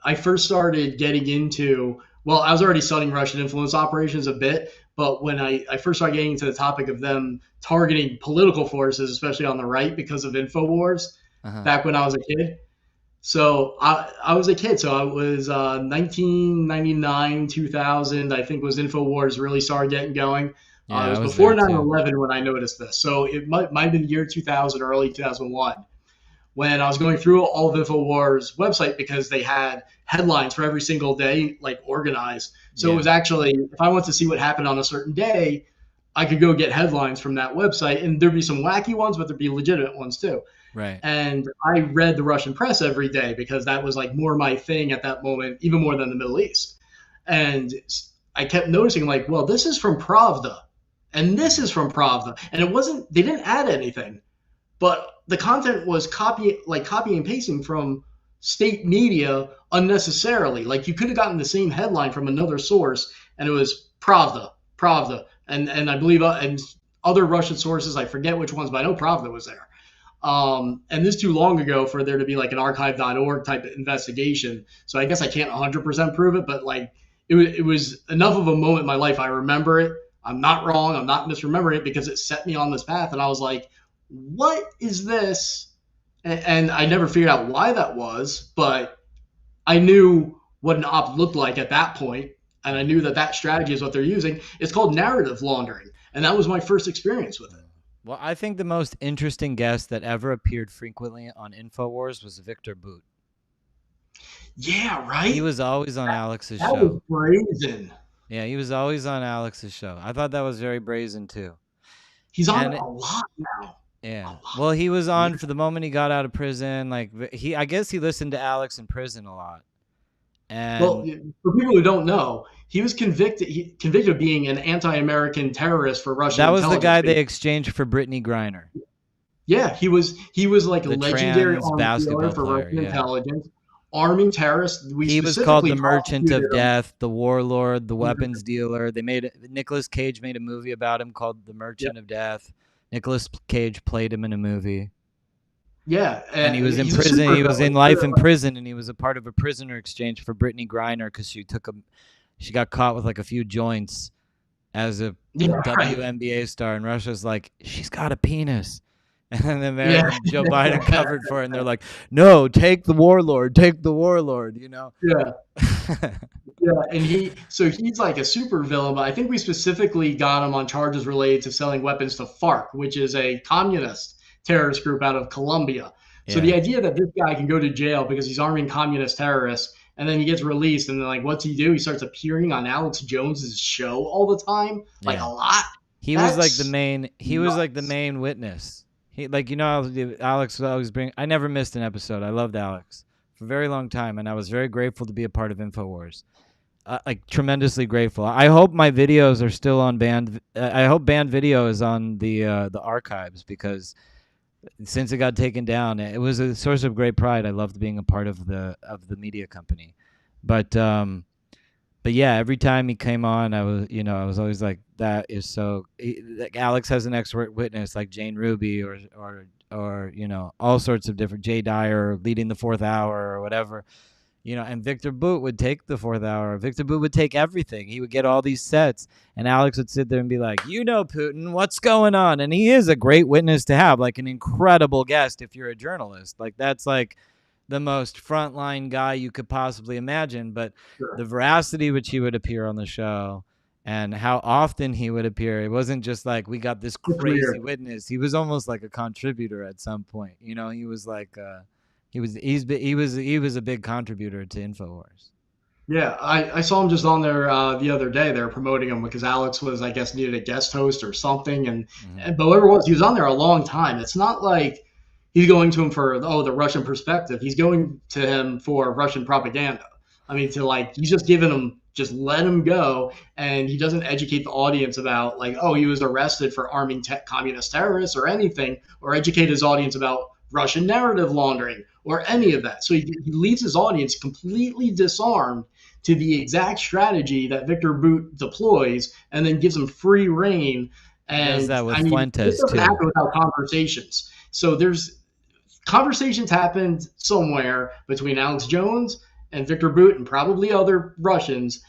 I first started getting into? Well, I was already studying Russian influence operations a bit, but when I first started getting into the topic of them targeting political forces, especially on the right, because of Infowars, Uh huh. back when I was a kid. So I was a kid, so I was 1999, 2000, I think was Infowars really started getting going. It Yeah, I was was before there nine too. 11 when I noticed this. So it might have been the year 2000, early 2001 when I was going through all of InfoWars website because they had headlines for every single day, like organized. So it Yeah. was actually, if I want to see what happened on a certain day, I could go get headlines from that website, and there'd be some wacky ones, but there'd be legitimate ones too. Right. And I read the Russian press every day because that was like more my thing at that moment, even more than the Middle East. And I kept noticing, like, well, this is from Pravda, and this is from Pravda, and it wasn't. They didn't add anything, but the content was copy and pasting from state media unnecessarily. Like you could have gotten the same headline from another source, and it was Pravda, and I believe and other Russian sources. I forget which ones, but I know Pravda was there. And this too long ago for there to be like an archive.org type of investigation. So I guess I can't 100% prove it, but like it was enough of a moment in my life. I remember it. I'm not wrong. I'm not misremembering it because it set me on this path. And I was like, what is this? And I never figured out why that was, but I knew what an op looked like at that point, and I knew that that strategy is what they're using. It's called narrative laundering, and that was my first experience with it. Well, I think the most interesting guest that ever appeared frequently on Infowars was Victor Boot. Yeah, He right. was always on Alex's That was show. brazen. Yeah, he was always on Alex's show. I thought that was very brazen too. He's on And a lot now. A yeah, lot. well, he was Yeah. on for the moment he got out of prison. Like I guess he listened to Alex in prison a lot. Well, And for people who don't know, he was convicted of being an anti-American terrorist for Russian that was the intelligence. guy they exchanged for Brittany Griner, Yeah, he was like a the legendary trans arms dealer basketball for player. Russian Yeah. intelligence, arming terrorists. We He was called specifically the Merchant of prosecuted him. Death, the Warlord, the Weapons Dealer. Nicolas Cage made a movie about him called The Yep. Merchant of Death. Nicolas Cage played him in a movie. Yeah, And he was in he's a prison. super He was in villain. life in prison, and he was a part of a prisoner exchange for Brittany Griner because she got caught with like a few joints as a Yeah, right. WNBA star, and Russia's like, she's got a penis. And Yeah, Joe Biden covered for it, and they're like, no, take the warlord, take the warlord, yeah, yeah. And he's like a super villain, but I think we specifically got him on charges related to selling weapons to FARC, which is a communist terrorist group out of Colombia. So the Yeah. idea that this guy can go to jail because he's arming communist terrorists, and then he gets released, and then like, what's he do? He starts appealing on Alex Jones's show all the time, like a Yeah. lot. He was like the That's main nuts. witness. He like how Alex would always bring I never missed an episode. I loved Alex for a very long time, and I was very grateful to be a part of Infowars. Like tremendously grateful. I hope my videos are still on banned. I hope banned video is on the archives because since it got taken down, it was a source of great pride. I loved being a part of the media company, but but yeah, every time he came on, I was always like, that is like Alex has an expert witness like Jane Ruby or all sorts of different Jay Dyer leading the fourth hour or whatever. And Victor Boot would take the fourth hour. Victor Boot would take everything. He would get all these sets, and Alex would sit there and be like, Putin, what's going on? And he is a great witness to have, like an incredible guest if you're a journalist. Like, that's like the most frontline guy you could possibly imagine. But Sure. the veracity which he would appear on the show and how often he would appear, it wasn't just like we got this It's crazy weird. witness. He was almost like a contributor at some point. He was like he was a big contributor to Infowars. Yeah, I saw him just on there the other day. They were promoting him because Alex was, I guess, needed a guest host or something, Mm-hmm. and but whoever it was, he was on there a long time. It's not like he's going to him for the Russian perspective. He's going to him for Russian propaganda. I mean, to like he's just giving him just let him go, and he doesn't educate the audience about like he was arrested for arming communist terrorists or anything, or educate his audience about Russian narrative laundering or any of that. So he leaves his audience completely disarmed to the exact strategy that Victor Boot deploys and then gives him free reign. He does And that with I mean, this Fuentes doesn't too. happen without conversations. So there's conversations happened somewhere between Alex Jones and Victor Boot and probably other Russians.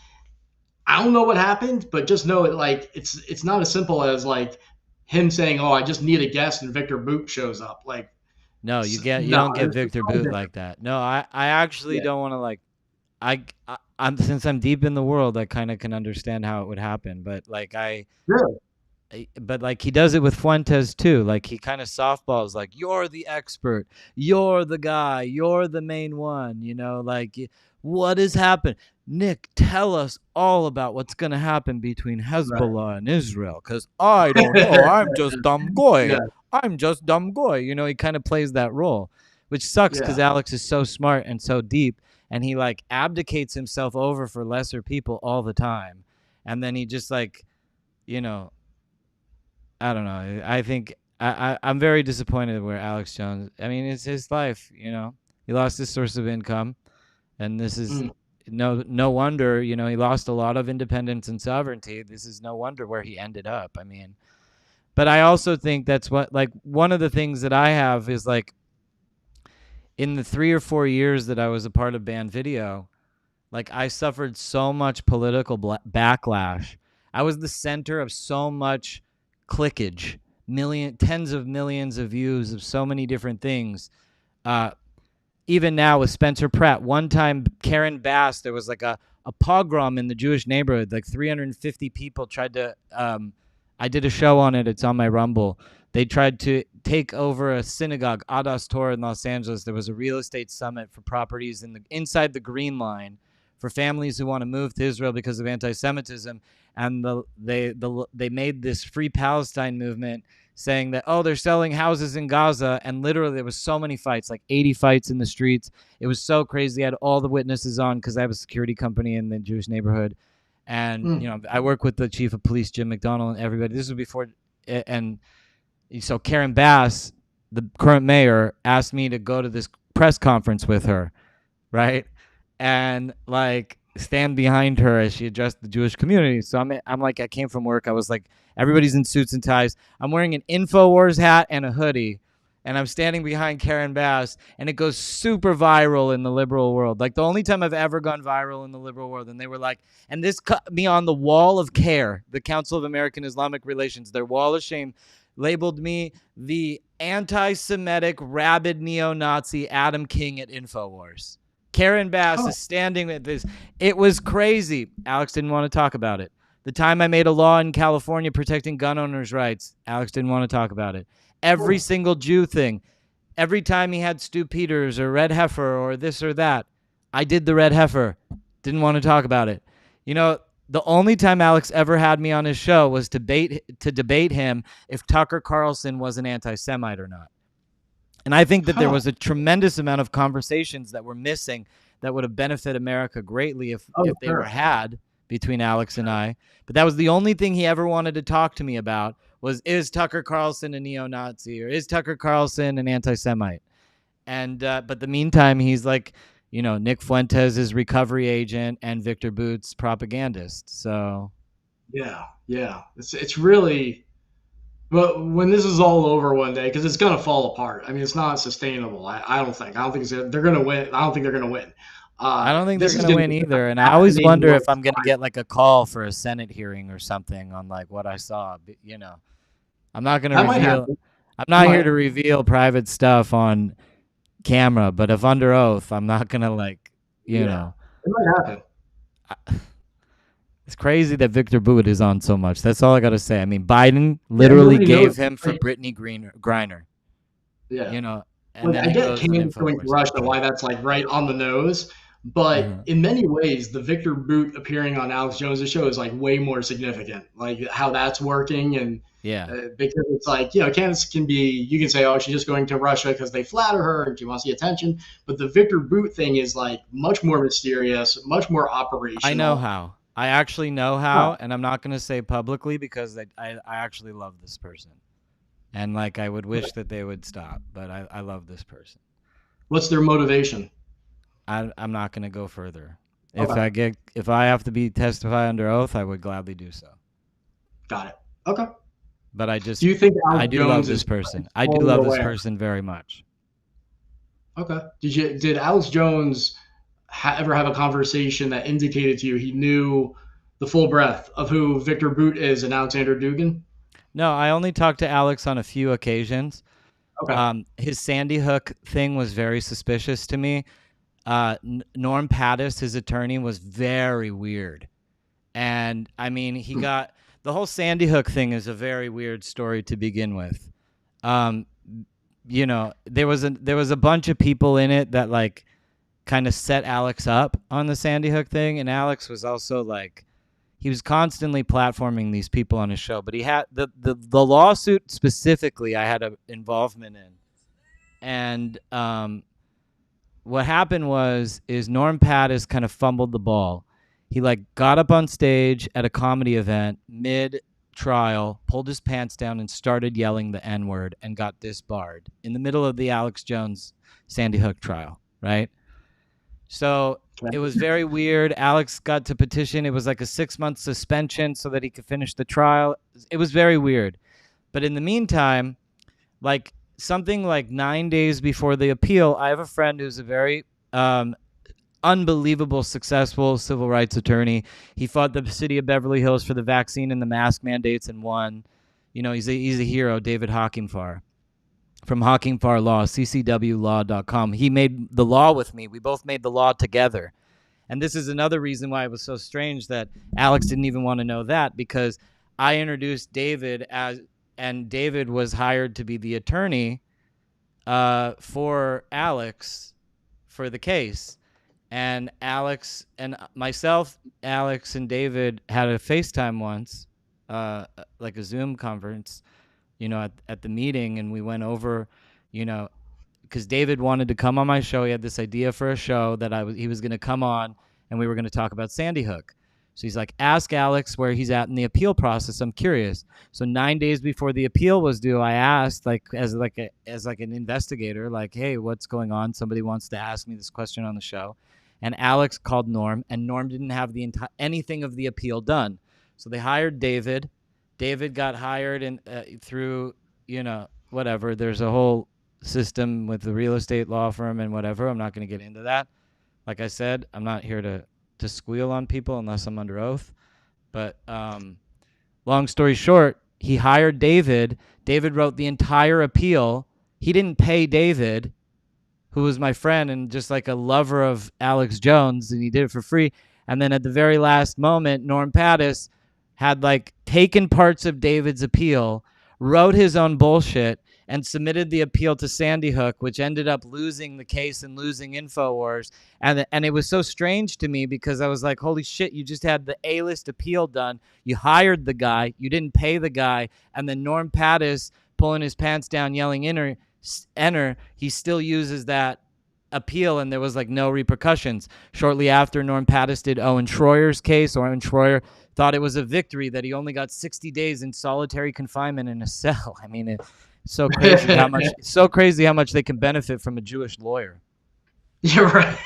I don't know what happened, but just know it like it's not as simple as like him saying, "Oh, I just need a guest," and Victor Boot shows up. Like, No, you no, don't get there's Victor something Boot different. like that. No, I actually Yeah, don't want to like I'm since I'm deep in the world, I kind of can understand how it would happen, but like really. but like he does it with Fuentes too. Like he kind of softballs, like you're the expert, you're the guy, you're the main one. Like what has happened? Nick, tell us all about what's gonna happen between Right. Hezbollah and Israel, because I don't know. I'm just dumb goy. Yeah, I'm just dumb goy. He kind of plays that role, which sucks because yeah. Alex is so smart and so deep, and he like abdicates himself over for lesser people all the time, and then he just like you know I don't know. I think I'm very disappointed where Alex Jones. I mean, it's his life. He lost his source of income, and this is Mm. no wonder. He lost a lot of independence and sovereignty. This is no wonder where he ended up. I mean, but I also think that's what like one of the things that I have is like in the 3 or 4 years that I was a part of Band Video, like I suffered so much political backlash. I was the center of so much clickage, tens of millions of views of so many different things. Uh, Even now with Spencer Pratt, one time Karen Bass, there was like a pogrom in the Jewish neighborhood. Like 350 people tried to. I did a show on it. It's on my Rumble. They tried to take over a synagogue, Adas Torah in Los Angeles. There was a real estate summit for properties inside the Green Line for families who want to move to Israel because of anti-Semitism, and they made this Free Palestine movement saying that they're selling houses in Gaza, and literally there was so many fights, like 80 fights in the streets. It was so crazy. I had all the witnesses on because I have a security company in the Jewish neighborhood, and Mm. I work with the chief of police Jim McDonald and everybody. This was before, and so Karen Bass, the current mayor, asked me to go to this press conference with her, right? And like stand behind her as she addressed the Jewish community. So I'm like, I came from work. I was like, everybody's in suits and ties. I'm wearing an Infowars hat and a hoodie, and I'm standing behind Karen Bass, and it goes super viral in the liberal world. Like the only time I've ever gone viral in the liberal world, and they were like, and this cut me on the wall of CARE, the Council of American Islamic Relations, their wall of shame, labeled me the anti-Semitic rabid neo-Nazi Adam King at Infowars. Karen Bass Oh, is standing with this. It was crazy. Alex didn't want to talk about it. The time I made a law in California protecting gun owners' rights, Alex didn't want to talk about it. Every cool. single Jew thing, every time he had Stu Peters or Red Heifer or this or that, I did the Red Heifer. Didn't want to talk about it. The only time Alex ever had me on his show was to debate him if Tucker Carlson was an anti-Semite or not. And I think that there Huh. was a tremendous amount of conversations that were missing that would have benefited America greatly if Oh, they were sure. had between Alex and Sure. I. But that was the only thing he ever wanted to talk to me about was, is Tucker Carlson a neo-Nazi or is Tucker Carlson an anti-Semite? And but the meantime, he's like, Nick Fuentes is recovery agent and Victor Boots propagandist. So Yeah, yeah. It's really, but when this is all over one day, because it's gonna fall apart. I mean, it's not sustainable. I don't think. I don't think they're gonna win. I don't think they're gonna win. I don't think they're This is going to gonna win be either. And I always fascinating wonder one. if I'm going to get like a call for a Senate hearing or something on like what I saw. I'm not going to That might reveal. happen. I'm It not here might. to reveal private stuff on camera, but if under oath, I'm not going to like, you Yeah, know, it might happen. it's crazy that Victor Boot is on so much. That's all I got to say. I mean, Biden Yeah, literally nobody knows. gave him for Like, Brittany Griner, yeah. you know, and Like then I he get goes on Candace going to InfoWars. Russia, Go ahead. why that's like right on the nose. But Uh-huh. in many ways, the Victor Boot appearing on Alex Jones' show is like way more significant. Like how that's working, and Yeah. because it's like Candace can be, you can say, oh, she's just going to Russia because they flatter her and she wants the attention. But the Victor Boot thing is like much more mysterious, much more I know operational. how. I actually know Huh. how, and I'm not going to say publicly because I actually love this person. And like, I would wish that they would stop, but I love this person. What's their motivation? I'm not going to go further. Okay, If I have to be testify under oath, I would gladly do so. got it. Okay. But Do you think I Alex do love Jones this is person. I do fully love this aware? person very much. Okay. Did Alex Jones ever have a conversation that indicated to you he knew the full breadth of who Victor Boot is and Alexander Dugan? No, I only talked to Alex on a few occasions. Okay. His Sandy Hook thing was very suspicious to me. Norm Pattis, his attorney, was very weird. And I mean, he Hmm. got the whole Sandy Hook thing is a very weird story to begin with. Um, there was a bunch of people in it that like kind of set Alex up on the Sandy Hook thing, and Alex was also like he was constantly platforming these people on his show, but he had the lawsuit specifically I had an involvement in, and what happened is Norm Pattis kind of fumbled the ball. He like got up on stage at a comedy event mid trial, pulled his pants down and started yelling the N-word and got disbarred in the middle of the Alex Jones Sandy Hook trial, right? So Okay. it was very weird. Alex got to petition. It was like a 6-month suspension so that he could finish the trial. It was very weird. But in the meantime, like something like 9 days before the appeal, I have a friend who's a very unbelievable, successful civil rights attorney. He fought the city of Beverly Hills for the vaccine and the mask mandates and won. He's a hero, David Hockingfar from Hockingfar Law, ccwlaw.com. He made the law with me. We both made the law together. And this is another reason why it was so strange that Alex didn't even want to know that, because I introduced David and David was hired to be the attorney for Alex for the case. And Alex and myself, Alex and David had a FaceTime once, like a Zoom conference, at the meeting, and we went over, you know, because David wanted to come on my show. He had this idea for a show that he was going to come on, and we were going to talk about Sandy Hook. So he's like, ask Alex where he's at in the appeal process. I'm curious. So 9 days before the appeal was due, I asked, like as an investigator, like, hey, what's going on? Somebody wants to ask me this question on the show, and Alex called Norm, and Norm didn't have anything of the appeal done. So they hired David. David got hired and through whatever. There's a whole system with the real estate law firm and whatever. I'm not going to get into that. Like I said, I'm not here to squeal on people unless I'm under oath. But long story short, he hired David. David wrote the entire appeal. He didn't pay David, who was my friend and just like a lover of Alex Jones, and he did it for free. And then at the very last moment, Norm Pattis had like taken parts of David's appeal, wrote his own bullshit, and submitted the appeal to Sandy Hook, which ended up losing the case and losing InfoWars. And it was so strange to me because I was like, holy shit, you just had the A-list appeal done. You hired the guy. You didn't pay the guy. And then Norm Pattis pulling his pants down, yelling, enter, he still uses that appeal, and there was like no repercussions. Shortly after, Norm Pattis did Owen Schroyer's case. Owen Schroyer thought it was a victory that he only got 60 days in solitary confinement in a cell. I mean, it's so crazy how much they can benefit from a Jewish lawyer. You're right.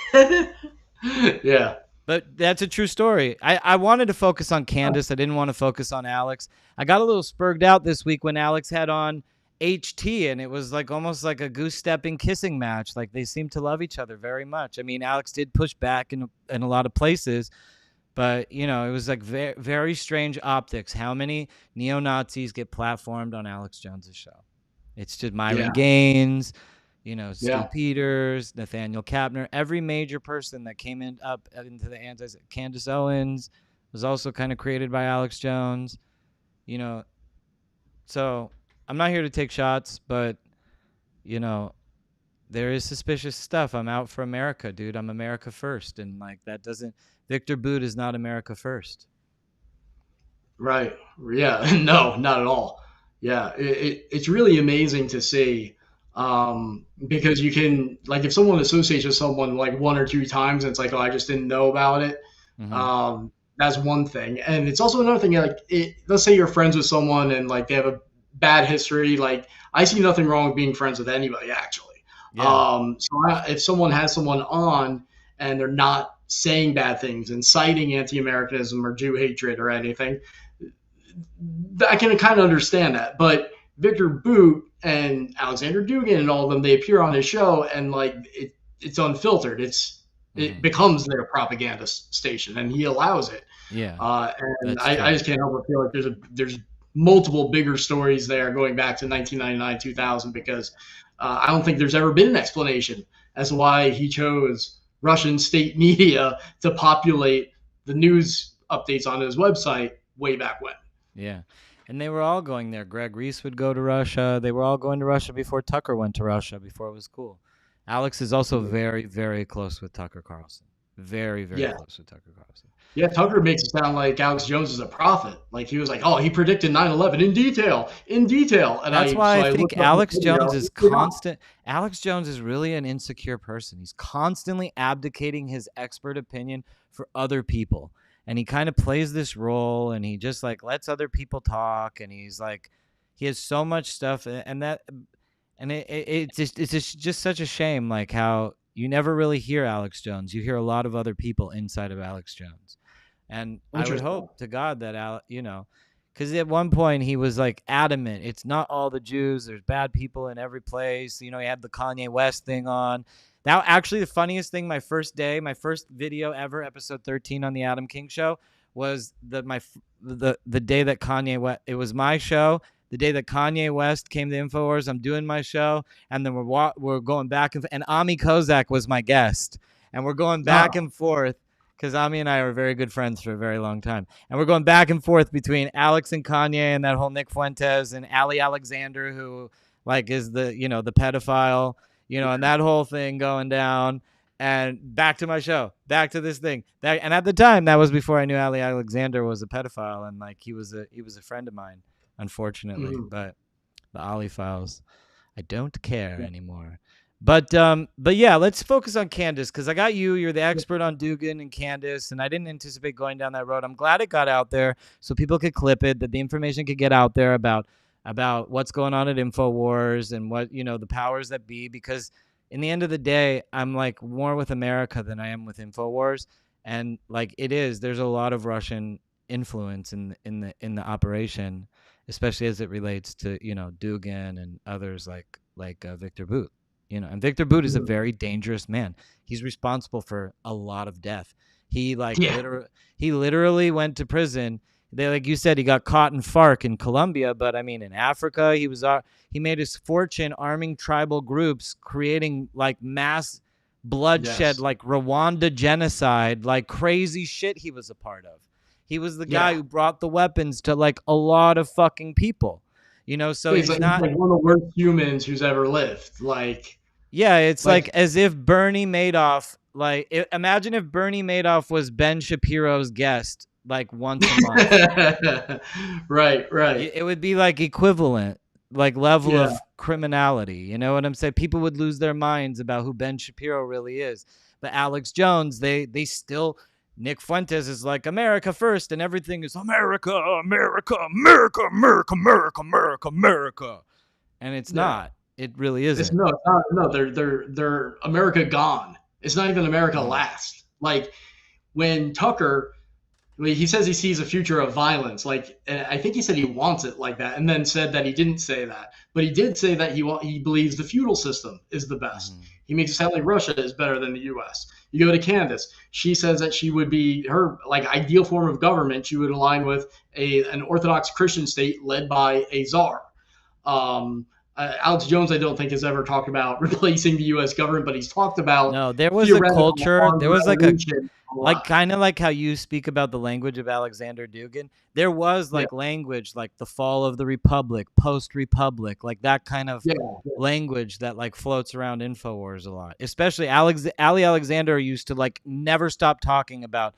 Yeah. But that's a true story. I wanted to focus on Candace. I didn't want to focus on Alex. I got a little spurred out this week when Alex had on HT, and it was like almost like a goose stepping kissing match. Like they seemed to love each other very much. I mean, Alex did push back in a lot of places, but it was like very, very strange optics. How many neo Nazis get platformed on Alex Jones's show? It's just Myron Yeah. Gaines, Stu Yeah. Peters, Nathaniel Kapner, every major person that came up into the anti. Candace Owens was also kind of created by Alex Jones, you know. So I'm not here to take shots, but you know, there is suspicious stuff. I'm out for America, dude. I'm America first, and like that doesn't. Victor Boot is not America first. Right. Yeah. No, not at all. Yeah. It's really amazing to see, because you can, like, if someone associates with someone like one or two times, and it's like, oh, I just didn't know about it. Mm-hmm. That's one thing. And it's also another thing, like, let's say you're friends with someone and like they have a bad history. Like, I see nothing wrong with being friends with anybody, actually. Yeah. If someone has someone on and they're not saying bad things, inciting anti-Americanism or Jew hatred or anything, I can kind of understand that. But Victor Boot and Alexander Dugan and all of them, they appear on his show and like it's unfiltered. Mm-hmm. It becomes their propaganda station, and he allows it. Yeah. And That's I true. just can't help but feel like there's multiple bigger stories there going back to 1999, 2000, because I don't think there's ever been an explanation as to why he chose Russian state media to populate the news updates on his website way back when. Yeah. And they were all going there. Greg Reese would go to Russia. They were all going to Russia before Tucker went to Russia, before it was cool. Alex is also very, very close with Tucker Carlson. Very, very Yeah. close with Tucker Carlson. Yeah, Tucker makes it sound like Alex Jones is a prophet. Like he was like, oh, he predicted 9/11 in detail, in detail. And That's I why so I I think looked up the Alex Jones video. is constant. Alex Jones is really an insecure person. He's constantly abdicating his expert opinion for other people. And he kind of plays this role and he just like lets other people talk. And he's like, he has so much stuff. It's just such a shame, like how you never really hear Alex Jones. You hear a lot of other people inside of Alex Jones. And I would Interesting. hope to God that because at one point he was like adamant, it's not all the Jews. There's bad people in every place. He had the Kanye West thing on. That actually the funniest thing. My first video ever, episode 13 on the Adam King Show, was the day that Kanye West. It was my show. The day that Kanye West came to Infowars, I'm doing my show, and then we're going back and Ami Kozak was my guest, and we're going back Oh, and forth because Ami and I are very good friends for a very long time. And we're going back and forth between Alex and Kanye and that whole Nick Fuentes and Ali Alexander, who like is the pedophile, and that whole thing going down. And back to my show, back to this thing. And at the time, that was before I knew Ali Alexander was a pedophile, and like he was a friend of mine, unfortunately. mhm. But the Ali files, I don't care anymore. But yeah, let's focus on Candace because I got you. You're the expert on Dugan and Candace, and I didn't anticipate going down that road. I'm glad it got out there so people could clip it, that the information could get out there about what's going on at Infowars and what the powers that be. Because in the end of the day, I'm like more with America than I am with Infowars, and like there's a lot of Russian influence in the operation, especially as it relates to Dugan and others like Victor Boot. And Victor Boot is a Mhm. very dangerous man. He's responsible for a lot of death. He Yeah. literally went to prison. They, like you said, he got caught in FARC in Colombia, but I mean in Africa, he made his fortune arming tribal groups, creating like mass bloodshed, Yes. like Rwanda genocide, like crazy shit he was a part of. He was the guy Yeah. who brought the weapons to like a lot of fucking people. So he's He's not. like one of the worst humans who's ever lived. Yeah, it's Like, like as if Bernie Madoff, imagine if Bernie Madoff was Ben Shapiro's guest like once a month. right, right. It would be like equivalent, like level Yeah. of criminality. You know what I'm saying? People would lose their minds about who Ben Shapiro really is. But Alex Jones, they still. Nick Fuentes is like America first, and everything is America, America, America, America, America, America, America, and it's Yeah. not. It really It's isn't. no, it's not, no. They're America gone. It's not even America Mm. last. Like when Tucker, he says he sees a future of violence. Like I think he said he wants it like that, and then said that he didn't say that, but he did say that he believes the feudal system is the best. Hmm. He makes it sound like Russia is better than the U.S. You go to Candace. She says that she would be her like ideal form of government. She would align with an Orthodox Christian state led by a czar. Um, Alex Jones, I don't think, has ever talked about replacing the U.S. government, but he's talked about No, there was a theoretical culture. armed There was like a revolution a like lot. kind of like how you speak about the language of Alexander Dugin. There was Yeah, like language like the fall of the republic, post republic, like that kind of yeah, language that like floats around Infowars a lot. Especially Ali Alexander used to like never stop talking about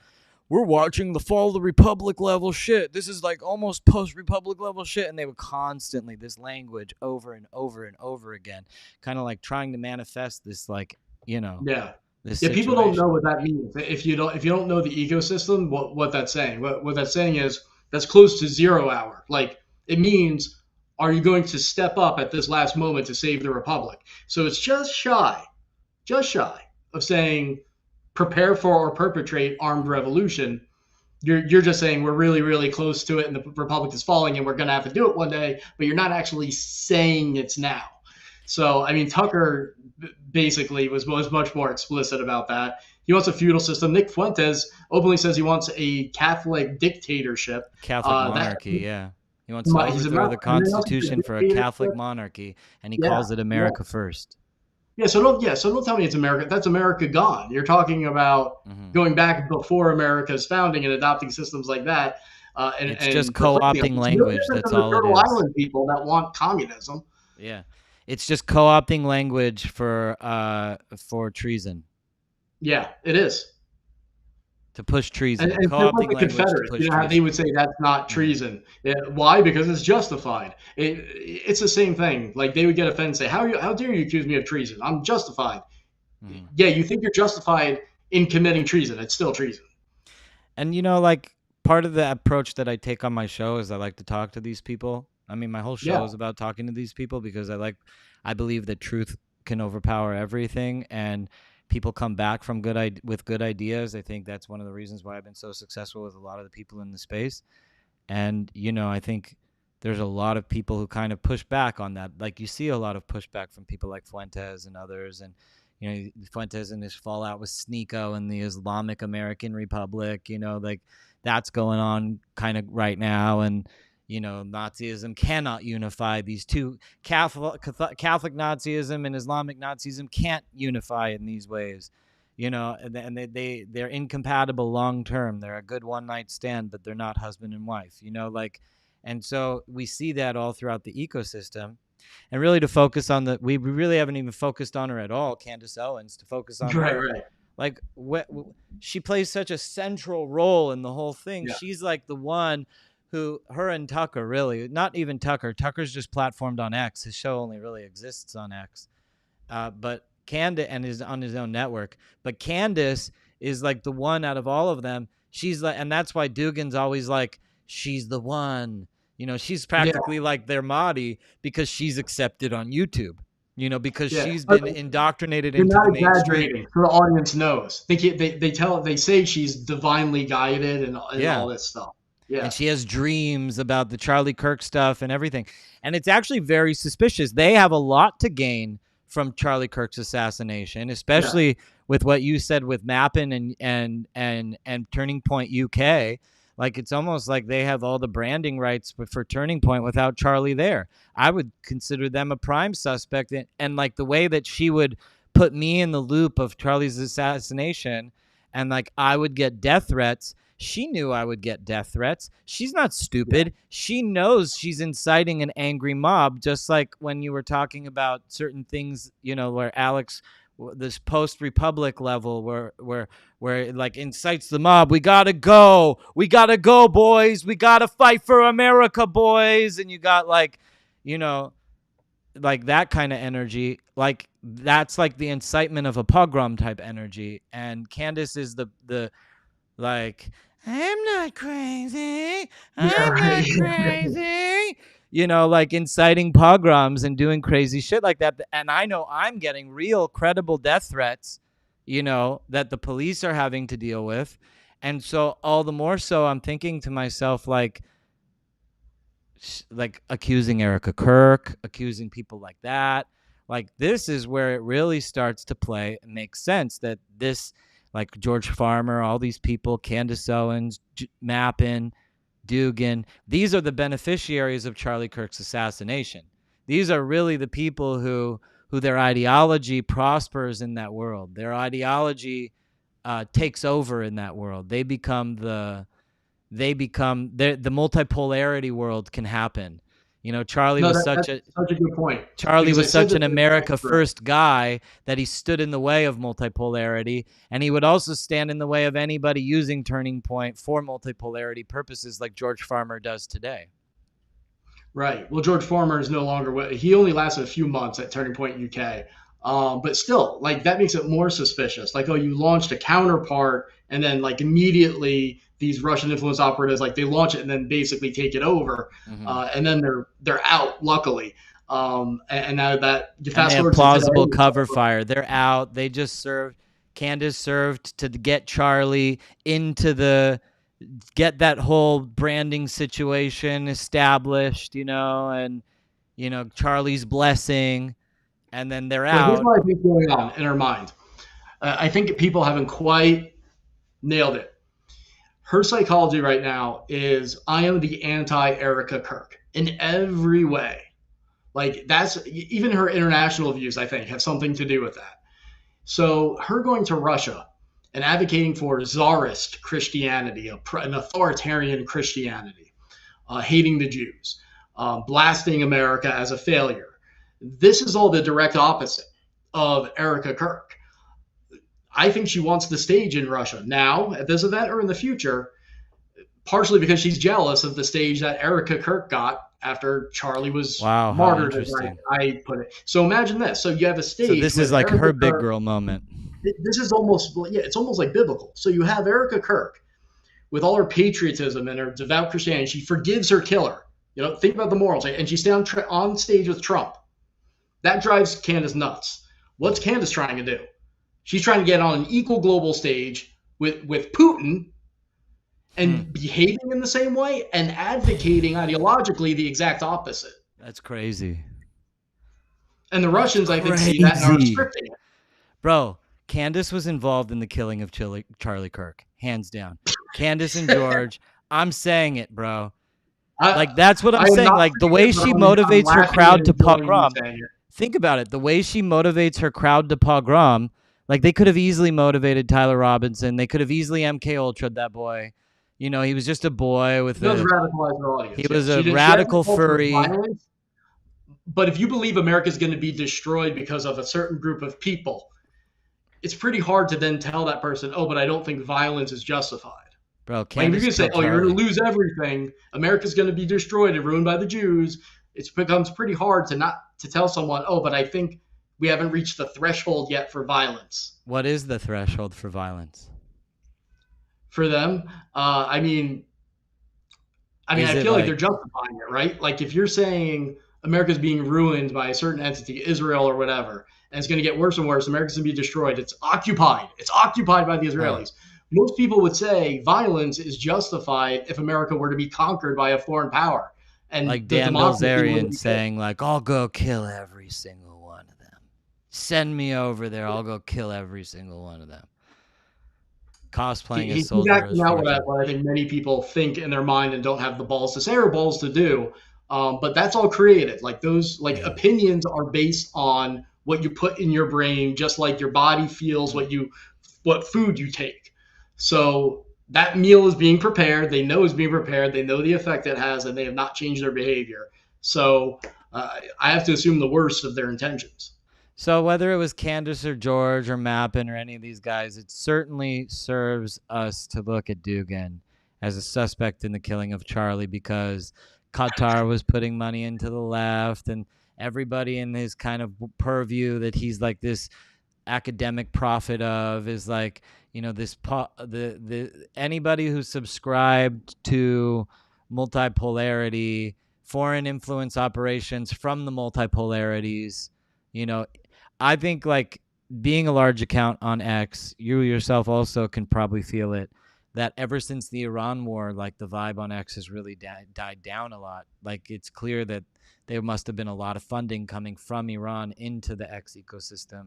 we're watching the fall of the republic level shit. This is like almost post republic level shit, and they would constantly this language over and over and over again, kind of like trying to manifest this like you know yeah. this Yeah, people don't know situation. what that means. If you don't know the ecosystem, what that's saying. What that's saying is that's close to 0 hour. Like it means are you going to step up at this last moment to save the republic? So it's just shy of saying prepare for or perpetrate armed revolution. You're just saying we're really really close to it and the republic is falling and we're going to have to do it one day, but you're not actually saying it's now. So I mean Tucker basically was much more explicit about that. He wants a feudal system. Nick Fuentes openly says he wants a Catholic dictatorship. Catholic That monarchy, yeah. He wants to he's a overthrow the and then also he's a Constitution for a Catholic dictatorship. monarchy, and he Yeah, calls it yeah. America first. So don't tell me it's America. That's America gone. You're talking about Hmm. going back before America's founding and adopting systems like that, It's just and proclaiming them. co-opting It's no language. different That's than the all it Turtle is. Island people that want communism. Yeah, it's just co-opting language for treason, Yeah, it is. to push And, treason. and just like Co-opting the language to Confederates, push how they treason. would say that's not Hmm. treason. Yeah, why? Because it's justified. It's the same thing. Like they would get offended and say, how dare you accuse me of treason? I'm justified. Hmm. Yeah, you think you're justified in committing treason. It's still treason. And like part of the approach that I take on my show is I like to talk to these people. I mean, my whole show Yeah, is about talking to these people because I believe that truth can overpower everything, and people come back from with good ideas. I think that's one of the reasons why I've been so successful with a lot of the people in the space. And I think there's a lot of people who kind of push back on that. Like you see a lot of pushback from people like Fuentes and others, and Fuentes and his fallout with Sneeko and the Islamic American Republic. Like that's going on kind of right now, and Nazism cannot unify these two. Catholic Nazism and Islamic Nazism can't unify in these ways. And they're incompatible long term. They're a good one night stand, but they're not husband and wife. Like, and so we see that all throughout the ecosystem. And really to focus on we really haven't even focused on her at all, Candace Owens. To focus on right, her, right. like she plays such a central role in the whole thing. Yeah, She's like the one who, her and Tucker, really, not even Tucker's just platformed on X. His show only really exists on X. But Candace, and is on his own network. But Candace is like the one out of all of them. She's like, and that's why Dugan's always like, she's the one. She's yeah, practically like their Mahdi because she's accepted on YouTube. Because yeah. she's But been indoctrinated you're into not the mainstream. exaggerating, so the audience knows. They say she's divinely guided and Yeah. all this stuff. And Yeah, she has dreams about the Charlie Kirk stuff and everything. And it's actually very suspicious. They have a lot to gain from Charlie Kirk's assassination, yeah, especially with what you said with Mappin and Turning Point UK. Like it's almost like they have all the branding rights for Turning Point without Charlie there. I would consider them a prime suspect, and like the way that she would put me in the loop of Charlie's assassination, and like I would get death threats. She knew I would get death threats. She's not yeah, stupid. She knows she's inciting an angry mob, just like when you were talking about certain things, where Alex, this post Republic level, where it like incites the mob. We gotta go, boys. We gotta fight for America, boys. And you got you know, like that kind of energy. Like that's like the incitement of a pogrom type energy. And Candace is the like, I'm not crazy. yeah. I'm Right. not crazy. Like inciting pogroms and doing crazy shit like that. And I know I'm getting real credible death threats, that the police are having to deal with. And so all the more so I'm thinking to myself, like accusing Erica Kirk, accusing people like that. Like this is where it really starts to play and make sense that this, like George Farmer, all these people, Candace Owens, Mappin, Dugan, these are the beneficiaries of Charlie Kirk's assassination. These are really the people who their ideology prospers in that world. Their ideology takes over in that world. The multipolarity world can happen. Charlie No, was that's such a such a good point Charlie because I was said such this an in the America text thread. first guy that he stood in the way of multipolarity, and he would also stand in the way of anybody using Turning Point for multipolarity purposes like George Farmer does today. Right. Well, George Farmer is no longer. He only lasted a few months at Turning Point UK. But still, like that makes it more suspicious. Like, oh, you launched a counterpart, and then like immediately these Russian influence operatives like they launch it and then basically take it over, Mm-hmm. and then they're out. Luckily, and now that you And they fast have forward to today, plausible cover fire. They're out. They just served. Candace served to get Charlie into the get that whole branding situation established, and Charlie's blessing, and then they're well, here's out. what I think going on in her mind. I think people haven't quite nailed it. Her psychology right now is I am the anti Erica Kirk in every way. Like that's even her international views, I think, have something to do with that. So her going to Russia and advocating for czarist Christianity, an authoritarian Christianity, hating the Jews, blasting America as a failure. This is all the direct opposite of Erica Kirk. I think she wants the stage in Russia now at this event or in the future, partially because she's jealous of the stage that Erica Kirk got after Charlie was Wow, how martyred, as interesting. I put it. So imagine this. So you have a So stage this is with like Erica her big Kirk. girl moment. This is almost, yeah, it's almost like biblical. So you have Erica Kirk with all her patriotism and her devout Christianity. She forgives her killer. Think about the morals. And she stays on stage with Trump. That drives Candace nuts. What's Candace trying to do? She's trying to get on an equal global stage with Putin and behaving in the same way and advocating ideologically the exact opposite. That's crazy. And the That's Russians, I think, see that and are crazy. scripting it. Bro, Candace was involved in the killing of Charlie Kirk, hands down. Candace and George, I'm saying it, bro. Like that's what I'm I am saying. not Like the saying way it, but she I'm motivates her laughing and crowd to enjoying you pogrom. saying it. Think about it. The way she motivates her crowd to pogrom, like they could have easily motivated Tyler Robinson. They could have easily MK Ultra'd that boy. He was just a boy with She does a radicalize her he audience. was Yes, a she has a radical culture of furry. violence. But if you believe America is going to be destroyed because of a certain group of people, it's pretty hard to then tell that person, oh, but I don't think violence is justified. Bro, Like if you're Candace going to say, killed oh, you're going Charlie. to lose everything, America's going to be destroyed and ruined by the Jews, it becomes pretty hard to tell someone, oh, but I think we haven't reached the threshold yet for violence. What is the threshold for violence? For them, Is I it feel like like they're justifying it, right? Like if you're saying America's being ruined by a certain entity, Israel or whatever, and it's going to get worse and worse, America's going to be destroyed. It's occupied. It's occupied by the huh, Israelis. Most people would say violence is justified if America were to be conquered by a foreign power, and like the Dan democracy were to Bilzerian be killed. saying like I'll go kill every single one of them. Send me over there. I'll go kill every single one of them. Cosplaying as He's Soldier of acting out Fortune. what I think many people think in their mind and don't have the balls to say or balls to do. But that's all created. Like those, like Yeah. opinions are based on what you put in your brain, just like your body feels what food you take. So that meal is being prepared. They know it's being prepared. They know the effect it has, and they have not changed their behavior. So I have to assume the worst of their intentions. So whether it was Candace or George or Mappin or any of these guys, it certainly serves us to look at Dugan as a suspect in the killing of Charlie because Qatar was putting money into the left and everybody in his kind of purview that he's like this academic prophet of is like the anybody who subscribed to multipolarity, foreign influence operations from the multipolarities, you know I think like being a large account on X, you yourself also can probably feel it. That ever since the Iran war, like the vibe on X has really died down a lot. Like it's clear that there must have been a lot of funding coming from Iran into the X ecosystem,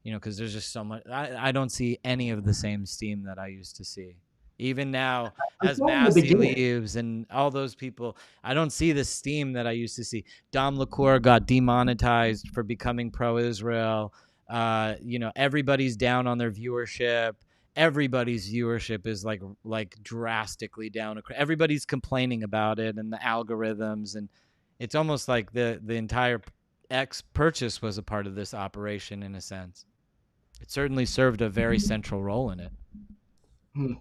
because there's just so much. I don't see any of the same steam that I used to see. Even now, I as saw in the Massey beginning. leaves and all those people, I don't see the steam that I used to see. Dom LaCour got demonetized for becoming pro-Israel. Everybody's down on their viewership. Everybody's viewership is like drastically down. Everybody's complaining about it and the algorithms, and it's almost like the entire X purchase was a part of this operation in a sense. It certainly served a very central role in it. Hmm.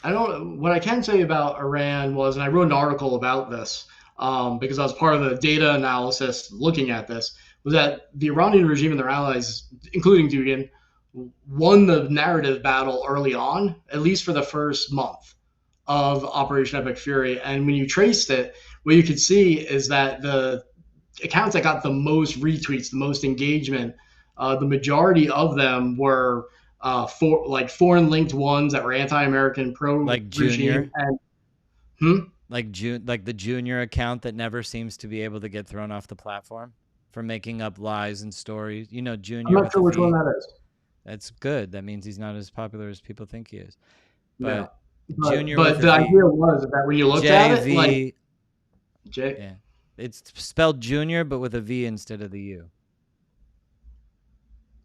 I don't. What I can say about Iran was, and I wrote an article about this because I was part of the data analysis looking at this, was that the Iranian regime and their allies, including Dugin, won the narrative battle early on, at least for the first month of Operation Epic Fury. And when you traced it, what you could see is that the accounts that got the most retweets, the most engagement, the majority of them were foreign linked ones that were anti-American, Like pro-regime, Junior, and hmm? like the Junior account that never seems to be able to get thrown off the platform for making up lies and stories. I'm Junior not with sure a which one V. that is. That's good. That means he's not as popular as people think he is. Yeah, But but Junior with but a the V. idea was that when you looked at it, like JV. J, Yeah. It's spelled Junior, but with a V instead of the U.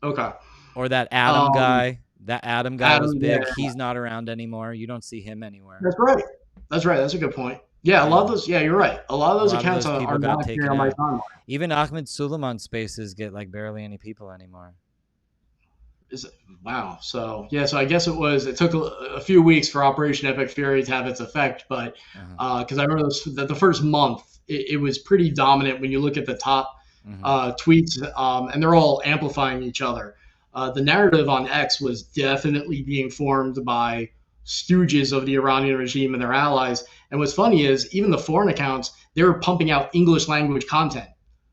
okay, Or that Adam um, guy. That Adam guy was Adam, yeah, big. He's not around anymore. You don't see him anywhere. that's right, that's right, that's a good point. Yeah, a lot of Yeah. those. Yeah, you're right. A lot of A those lot of accounts those are people got not appearing taken on my out. timeline. Even Ahmed Suleiman spaces get like barely any people anymore. Is wow. So yeah, so I guess it took a few weeks for Operation Epic Fury to have its effect, but Uh-huh. because I remember the first month it was pretty dominant when you look at the top Hmm. tweets, and they're all amplifying each other. The narrative on X was definitely being formed by stooges of the Iranian regime and their allies. And what's funny is even the foreign accounts, they were pumping out English language content.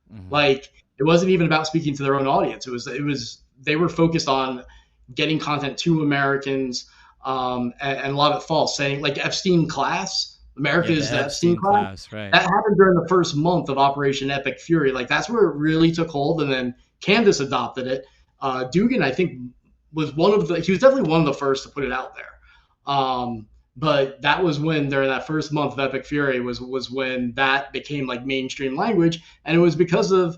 Hmm. Like it wasn't even about speaking to their own audience. It was they were focused on getting content to Americans, and a lot of it false, saying like Epstein class, America Yeah, the is the Epstein Epstein class. class, right? That happened during the first month of Operation Epic Fury. Like that's where it really took hold, and then Candace adopted it. Dugan, I think, was one of the. He was definitely one of the first to put it out there. But that was when during that first month of Epic Fury was when that became like mainstream language, and it was because of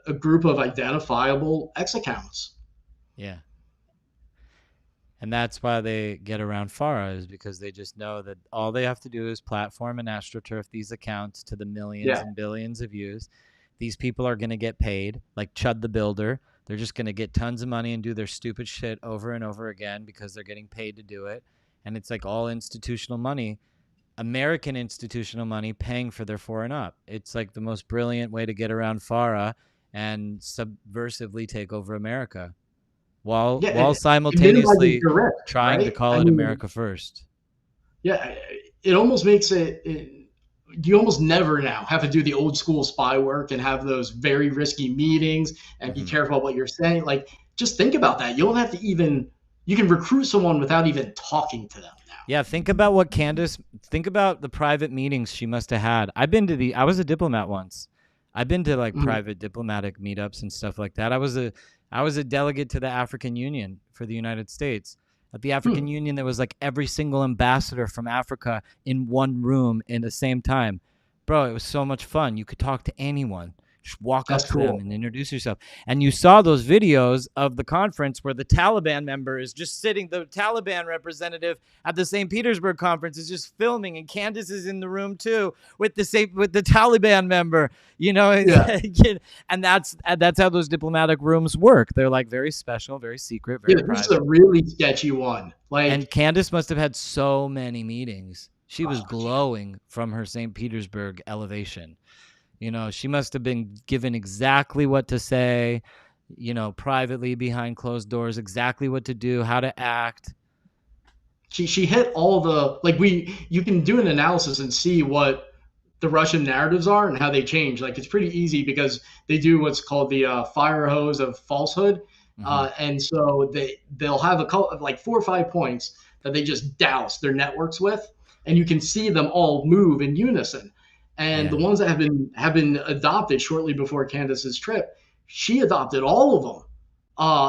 a group of identifiable X accounts. Yeah. And that's why they get around Farah, is because they just know that all they have to do is platform and astroturf these accounts to the millions Yeah, and billions of views. These people are going to get paid, like Chud the Builder. They're just going to get tons of money and do their stupid shit over and over again because they're getting paid to do it. And it's like all institutional money, American institutional money paying for their foreign up. It's like the most brilliant way to get around Farah and subversively take over America while yeah, while it minimizes simultaneously your risk, trying to right? call I it mean, America first. yeah, it almost makes it. You almost never now have to do the old school spy work and have those very risky meetings and be Hmm. careful about what you're saying. Like, just think about that. You don't have to even. You can recruit someone without even talking to them now. Yeah, think about what Candace. Think about the private meetings she must have had. I was a diplomat once. I've been to like Mhm. private diplomatic meetups and stuff like that. I was a delegate to the African Union for the United States. At the Hmm. African Union, there was like every single ambassador from Africa in one room in the same time. Bro, it was so much fun. You could talk to anyone. Just walk That's up to them cool. and introduce yourself. And you saw those videos of the conference where the Taliban member is just sitting, the Taliban representative at the St. Petersburg conference is just filming, and Candace is in the room too with the Taliban member. You know, Yeah. and that's how those diplomatic rooms work. They're like very special, very secret, very Yeah. This is a private. really sketchy one. And Like, Candace must have had so many meetings. She was glowing from her St. Petersburg elevation. She must have been given exactly what to say, privately behind closed doors, exactly what to do, how to act. she hit all the like we you can do an analysis and see what the Russian narratives are and how they change. Like it's pretty easy because they do what's called the fire hose of falsehood, Hmm. And so they'll have a couple of like 4 or 5 points that they just douse their networks with, and you can see them all move in unison. And the Yeah. ones that have been adopted shortly before Candace's trip, she adopted all of them.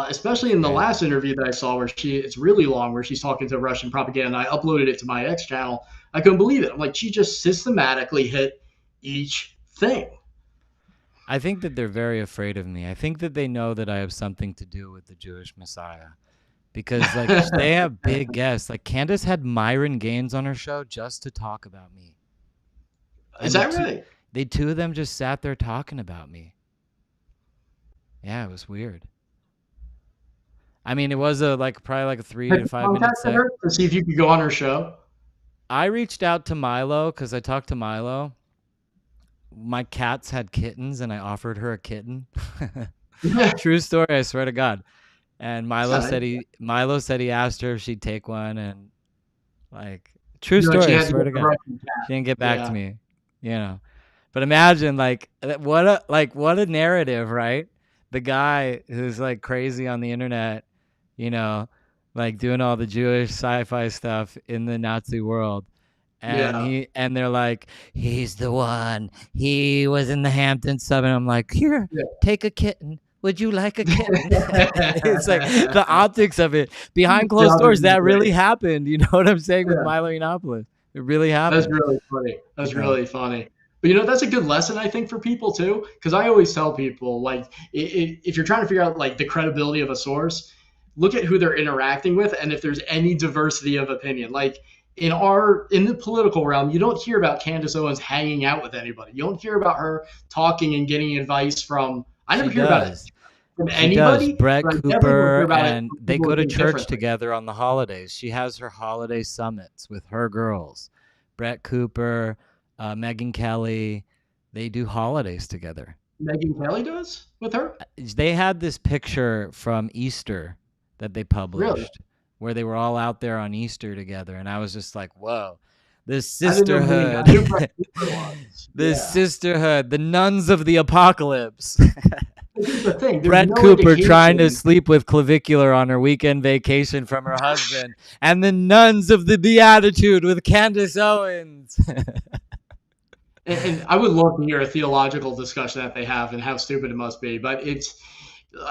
Especially That's in the crazy. last interview that I saw, where it's really long, where she's talking to Russian propaganda. I uploaded it to my X channel. I couldn't believe it. I'm like, she just systematically hit each thing. I think that they're very afraid of me. I think that they know that I have something to do with the Jewish Messiah because like they have big guests. Like Candace had Myron Gaines on her show just to talk about me. Is And that right? the two of them just sat there talking about me. Yeah, it was weird. I mean, it was a like probably like a three Have to you five minute contacted set. her to see if you could go on her show? I reached out to Milo because I talked to Milo. My cats had kittens, and I offered her a kitten. Yeah, True story, I swear to God. And that's Milo not said it. he asked her if she'd take one, and like true You know, story, she I had to swear get to the God, Russian she cat. didn't get back to Yeah, me. You know, but imagine what a narrative, right? The guy who's like crazy on the internet, you know, like doing all the Jewish sci-fi stuff in the Nazi world, and yeah, they're like, he's the one. He was in the Hamptons sub, and I'm like, here, take a kitten. Would you like a kitten? It's like the yeah. optics of it behind The closed others doors. is That really great. happened. You know what I'm saying with Yeah. Milo Yiannopoulos? It really That's happened. really funny. You That's know, really funny. But that's a good lesson I think for people too, because I always tell people like if you're trying to figure out like the credibility of a source, look at who they're interacting with and if there's any diversity of opinion. Like in the political realm, you don't hear about Candace Owens hanging out with anybody. You don't hear about her talking and getting advice from. I she never hear about it does. from She does. anybody, Brett but I definitely don't hear Cooper, about it and from they people go who to think church differently. together on the holidays. She has her holiday summits with her girls. Brett Cooper, Megan Kelly, they do holidays together. Megan Kelly does with her, They had this picture from Easter that they really. published where they were all out there on Easter together. And I was just like, whoa, this I didn't know Megan. I sisterhood, knew Brett Cooper was. this Yeah. sisterhood, the nuns of the apocalypse. But here's the thing: there's Brett no Cooper trying to indication. sleep with clavicular on her weekend vacation from her husband, and the nuns of the Beatitude with Candace Owens. And I would love to hear a theological discussion that they have and how stupid it must be. But it's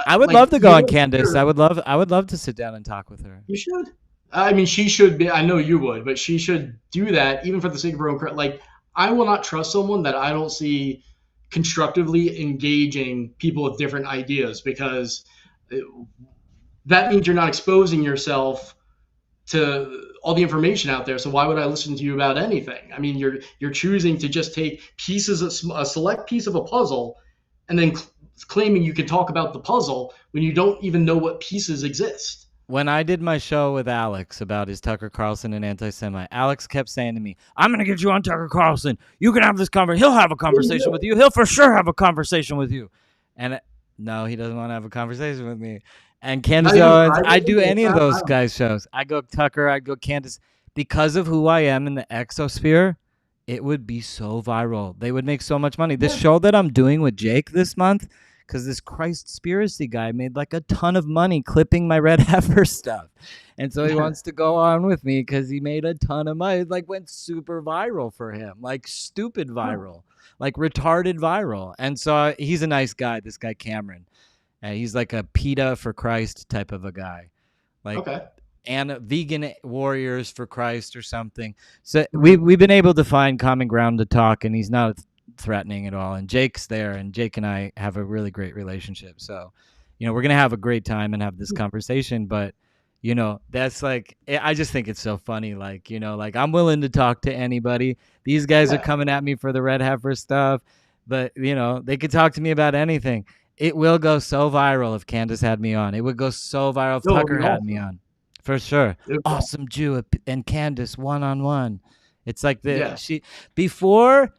I would like love to go on Candace. I would love to sit down and talk with her. you should. I mean, she should be. I know you would, but she should do that even for the sake of her own. Like, I will not trust someone that I don't see constructively engaging people with different ideas because that means you're not exposing yourself to all the information out there. So why would I listen to you about anything? I mean, you're choosing to just take pieces of a select piece of a puzzle, and then claiming you can talk about the puzzle when you don't even know what pieces exist. When I did my show with Alex about his Tucker Carlson and anti-Semite, Alex kept saying to me, "I'm going to get you on Tucker Carlson. You can have this conversation. He'll have a conversation with you. He'll for sure have a conversation with you." And no, he doesn't want to have a conversation with me. And Candace Not even Owens, I privately. do It's any of not. those guys' shows. I go Tucker, I go Candace, because of who I am in the exosphere. It would be so viral. They would make so much money. This Yeah. show that I'm doing with Jake this month, because this Christspiracy guy made like a ton of money clipping my red heifer stuff. And so he wants to go on with me because he made a ton of money. It like went super viral for him, like stupid viral, like retarded viral. And so he's a nice guy, this guy Cameron. He's like a PETA for Christ type of a guy, like Okay. and vegan warriors for Christ or something. So Mhm. we've been able to find common ground to talk, and he's not threatening at all. And Jake's there, and Jake and I have a really great relationship. So, we're gonna have a great time and have this conversation. But that's like I just think it's so funny. Like like I'm willing to talk to anybody. These guys are Yeah. coming at me for the red heifer stuff, but they could talk to me about anything. It will go so viral if Candace had me on. It would go so viral if No, it'd Tucker be had me awesome. on. For sure. It'd be awesome. Awesome Jew and Candace one on one. It's like Yeah. she before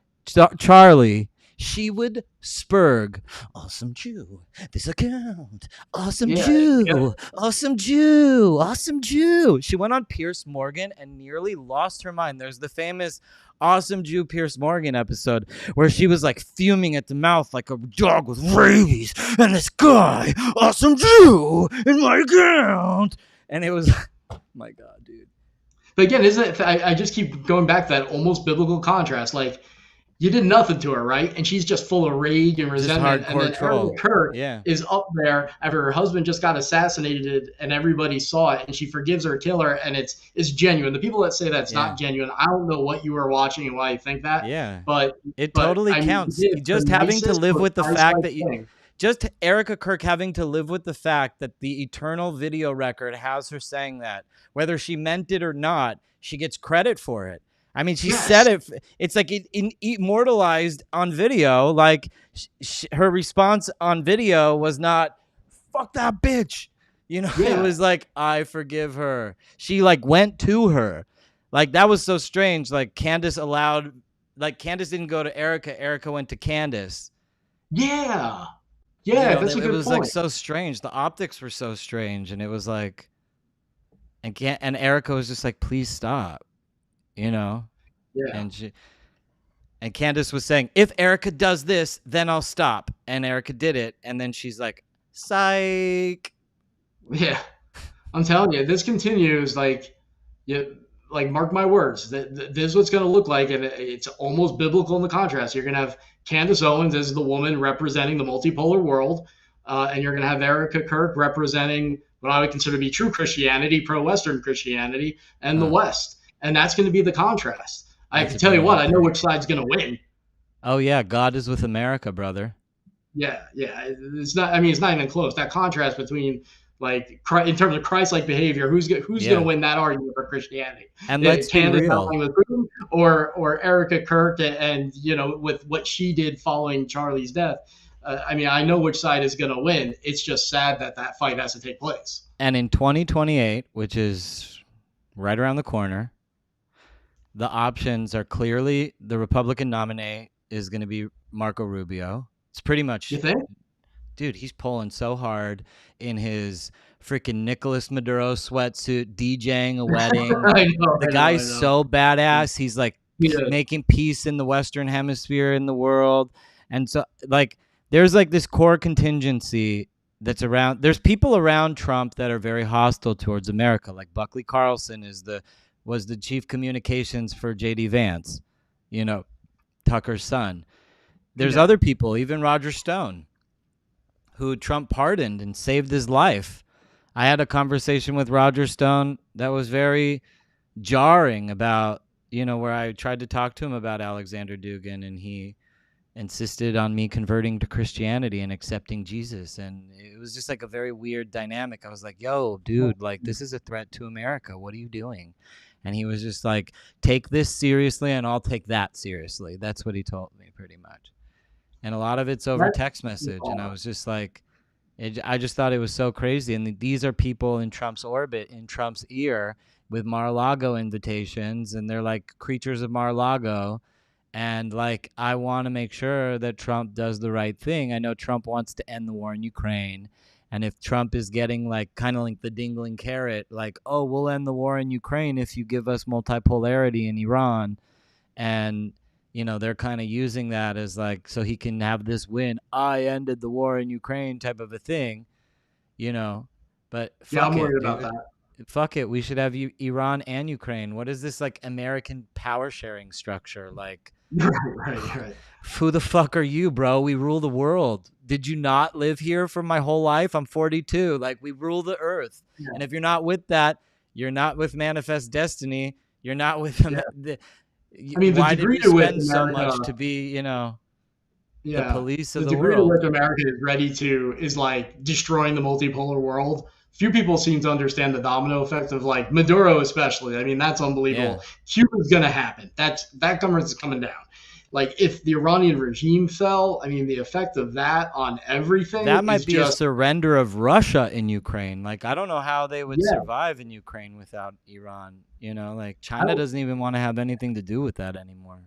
Charlie, she would spurg, awesome Jew, this account, awesome Yeah, yeah, Jew, awesome Jew, awesome Jew. She went on Pierce Morgan and nearly lost her mind. There's the famous awesome Jew Pierce Morgan episode where she was like fuming at the mouth like a dog with rabies, and this guy, awesome Jew, in my account. And it was, oh my God, dude. but again, isn't it? I just keep going back to that almost biblical contrast. Like you did nothing to her, right? And she's just full of rage and Just resentment. And hardcore then Erica troll. Kirk Yeah. is up there after her husband just got assassinated and everybody saw it and she forgives her killer and it's genuine. The people that say that's Yeah. not genuine, I don't know what you were watching and why you think that. Yeah. But It but totally I mean, counts. she did Just the having to nicest, live most with the fact Christ-like that thing. just Erica Kirk having to live with the fact that the eternal video record has her saying that, whether she meant it or not, she gets credit for it. I mean, she said Yes. it. It's like immortalized on video. Like her response on video was not "fuck that bitch." You know, it Yeah. was like I forgive her. She like went to her. Like that was so strange. Like Candace didn't go to Erica. Erica went to Candace. Yeah. You Yeah, know, that's a it good was like point. so strange. The optics were so strange, and it was like, and Erica was just like, "Please stop," you know, Yeah. and Candace was saying, "If Erica does this, then I'll stop," and Erica did it, and then she's like, "Psych." Yeah. I'm telling you, this continues like mark my words. This is what's going to look like, and it's almost biblical in the contrast. You're going to have Candace Owens as the woman representing the multipolar world, and you're going to have Erica Kirk representing what I would consider to be true Christianity, pro-Western Christianity, and the Huh. West. And that's going to be the contrast. I That's can a tell you what, brilliant I know take. which side's going to win. Oh yeah, God is with America, brother. Yeah, yeah. It's not. I mean, it's not even close. That contrast between like in terms of Christ-like behavior, who's going to Yeah, win that argument for Christianity? and let's be Candace real. following with Putin, or Erica Kirk, and with what she did following Charlie's death. I mean, I know which side is going to win. It's just sad that that fight has to take place. And in 2028, which is right around the corner, the options are clearly the Republican nominee is going to be Marco Rubio. It's pretty You much, think? dude, he's pulling so hard in his freaking Nicolas Maduro sweatsuit, DJing a wedding. I know, The I know, I guy's know. so badass. He's like Yeah, making peace in the Western Hemisphere, in the world. And so, like, there's like this core contingency that's around. There's people around Trump that are very hostile towards America. Like Buckley Carlson was the chief communications for JD Vance, you know, Tucker's son. There's yeah, other people, even Roger Stone, who Trump pardoned and saved his life. I had a conversation with Roger Stone that was very jarring about, where I tried to talk to him about Alexander Dugin, and he insisted on me converting to Christianity and accepting Jesus. And it was just like a very weird dynamic. I was like, yo, dude, like this is a threat to America. What are you doing? And he was just like, take this seriously and I'll take that seriously. That's what he told me pretty much. And a lot of it's over that's text message. And I was just like, I just thought it was so crazy. And these are people in Trump's orbit, in Trump's ear, with Mar-a-Lago invitations, and they're like creatures of Mar-a-Lago. And like, I want to make sure that Trump does the right thing. I know Trump wants to end the war in Ukraine. And if Trump is getting like kind of like the dingling carrot, like, oh, we'll end the war in Ukraine if you give us multipolarity in Iran. And, they're kind of using that as like, so he can have this win. I ended the war in Ukraine type of a thing, you know. But yeah. fuck I'm it, worried about dude. that. Fuck it. We should have Iran and Ukraine. What is this like American power sharing structure? Like, Right. who the fuck are you, bro? We rule the world. Did you not live here for my whole life? I'm 42. Like, we rule the earth. Yeah, And if you're not with that, you're not with Manifest Destiny. You're not with yeah. the. I mean, the Why did degree we to which spend so America, much to be, the yeah, police of the the degree to world? which America is ready to is like destroying the multipolar world. Few people seem to understand the domino effect of like Maduro, especially. I mean, that's Yeah. unbelievable. Cuba's going to happen. That government is coming down. Like if the Iranian regime fell, I mean, the effect of that on everything That is might be a just surrender of Russia in Ukraine. Like, I don't know how they would yeah. survive in Ukraine without Iran. Like I China don't doesn't even want to have anything to do with that anymore.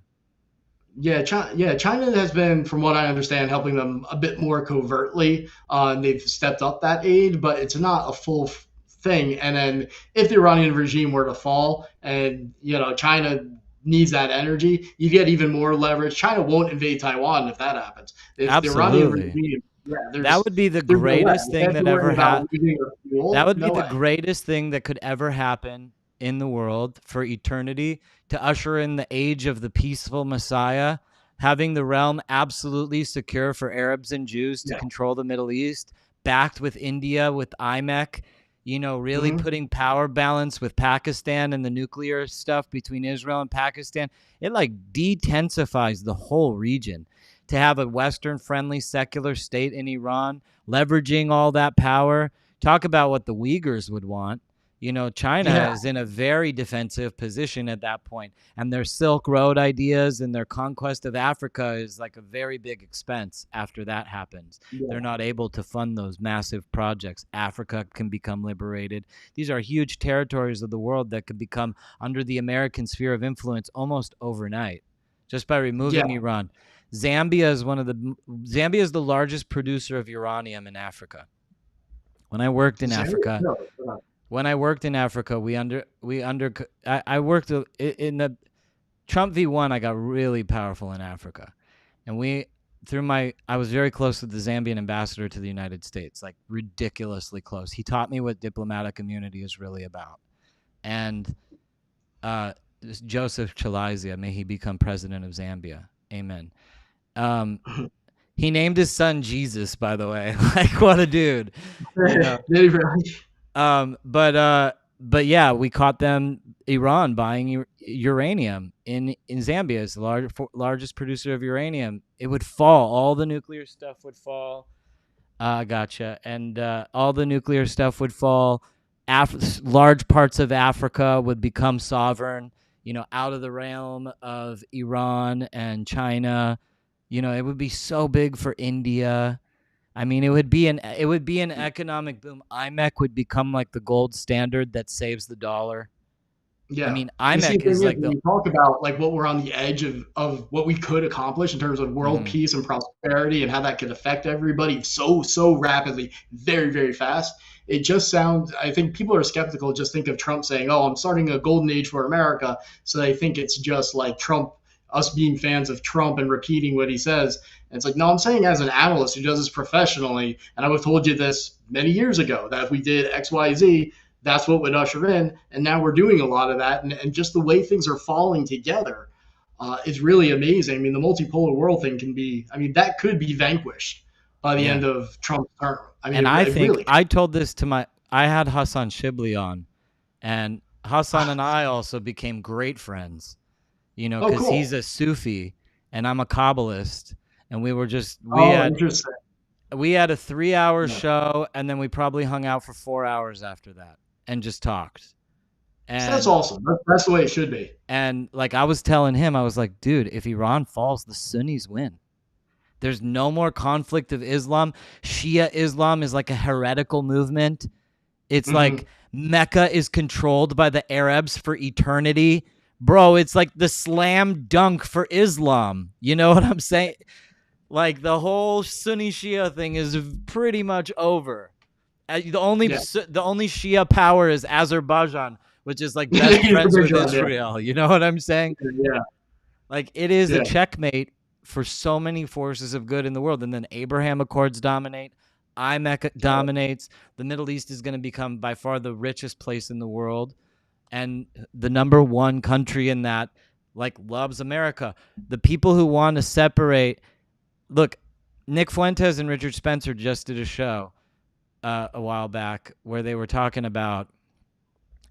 China has been, from what I understand, helping them a bit more covertly. And they've stepped up that aid, but it's not a full thing. And then if the Iranian regime were to fall, and China needs that energy, you get even more leverage. China won't invade Taiwan if that happens. If the Iranian Absolutely. regime, That would be the there's no way. greatest They thing have to that worry ever about happened. losing their That fuel. would be No the way. greatest thing that could ever happen in the world for eternity, to usher in the age of the peaceful Messiah, having the realm absolutely secure for Arabs and Jews to Yeah. control the Middle East, backed with India, with IMEC, really Hmm. putting power balance with Pakistan and the nuclear stuff between Israel and Pakistan. It like detensifies the whole region. To have a Western friendly secular state in Iran, leveraging all that power. Talk about what the Uyghurs would want. China Yeah. is in a very defensive position at that point, and their Silk Road ideas and their conquest of Africa is like a very big expense after that happens. They're Yeah. not able to fund those massive projects. Africa can become liberated. These are huge territories of the world that could become under the American sphere of influence almost overnight, just by Yeah. removing Iran. Zambia is the largest producer of uranium in Africa. When I worked in Africa, No. I worked in the Trump v1. I got really powerful in Africa, and I was very close with the Zambian ambassador to the United States, like ridiculously close. He taught me what diplomatic immunity is really about. And Joseph Chalizia, may he become president of Zambia. Amen. Um, he named his son Jesus, by the way. Like, what a dude, you know. Did he really? But yeah, we caught them, Iran buying uranium in Zambia. It's the largest producer of uranium. It would fall. All the nuclear stuff would fall. Gotcha. And all the nuclear stuff would fall. Large parts of Africa would become sovereign, out of the realm of Iran and China. It would be so big for India. I mean, it would be an economic boom. IMEC would become like the gold standard that saves the dollar. I Yeah. mean, You see, IMEC the thing is is, like when the you talk about like what we're on the edge of what we could accomplish in terms of world mhm, peace and prosperity and how that could affect everybody so rapidly, very, very fast. It just sounds, I think people are skeptical, just think of Trump saying, "Oh, I'm starting a golden age for America." So they think it's just like Trump, us being fans of Trump and repeating what he says. And it's like, no, I'm saying as an analyst who does this professionally, and I would have told you this many years ago, that if we did XYZ, that's what would usher in. And now we're doing a lot of that. And just the way things are falling together is really amazing. I mean, the multipolar world thing can be, I mean, that could be vanquished by the yeah. end of Trump's term. I mean, And I it think really could. I told this to I had Hassan Shibli on, and Hassan and I also became great friends, Oh, because he's cool. a Sufi and I'm a Kabbalist, and Oh, interesting. we had a 3 hour Yeah. show, and then we probably hung out for 4 hours after that and just talked. So that's And awesome. That's the way it should be. like I was telling him, I was like, dude, if Iran falls, the Sunnis win. There's no more conflict of Islam. Shia Islam is like a heretical movement. It's Hmm. like Mecca is controlled by the Arabs for eternity. Bro, it's like the slam dunk for Islam. You know what I'm saying? Like the whole Sunni Shia thing is pretty much over. Yeah. The only Shia power is Azerbaijan, which is like best friends with Yeah. Israel. You know what I'm saying? Yeah. Like it is a Yeah. checkmate for so many forces of good in the world. And then Abraham Accords dominate. IMEC dominates. The Middle East is going to become by far the richest place in the world, and the number one country in that like loves America. The people who want to separate, look, Nick Fuentes and Richard Spencer just did a show a while back where they were talking about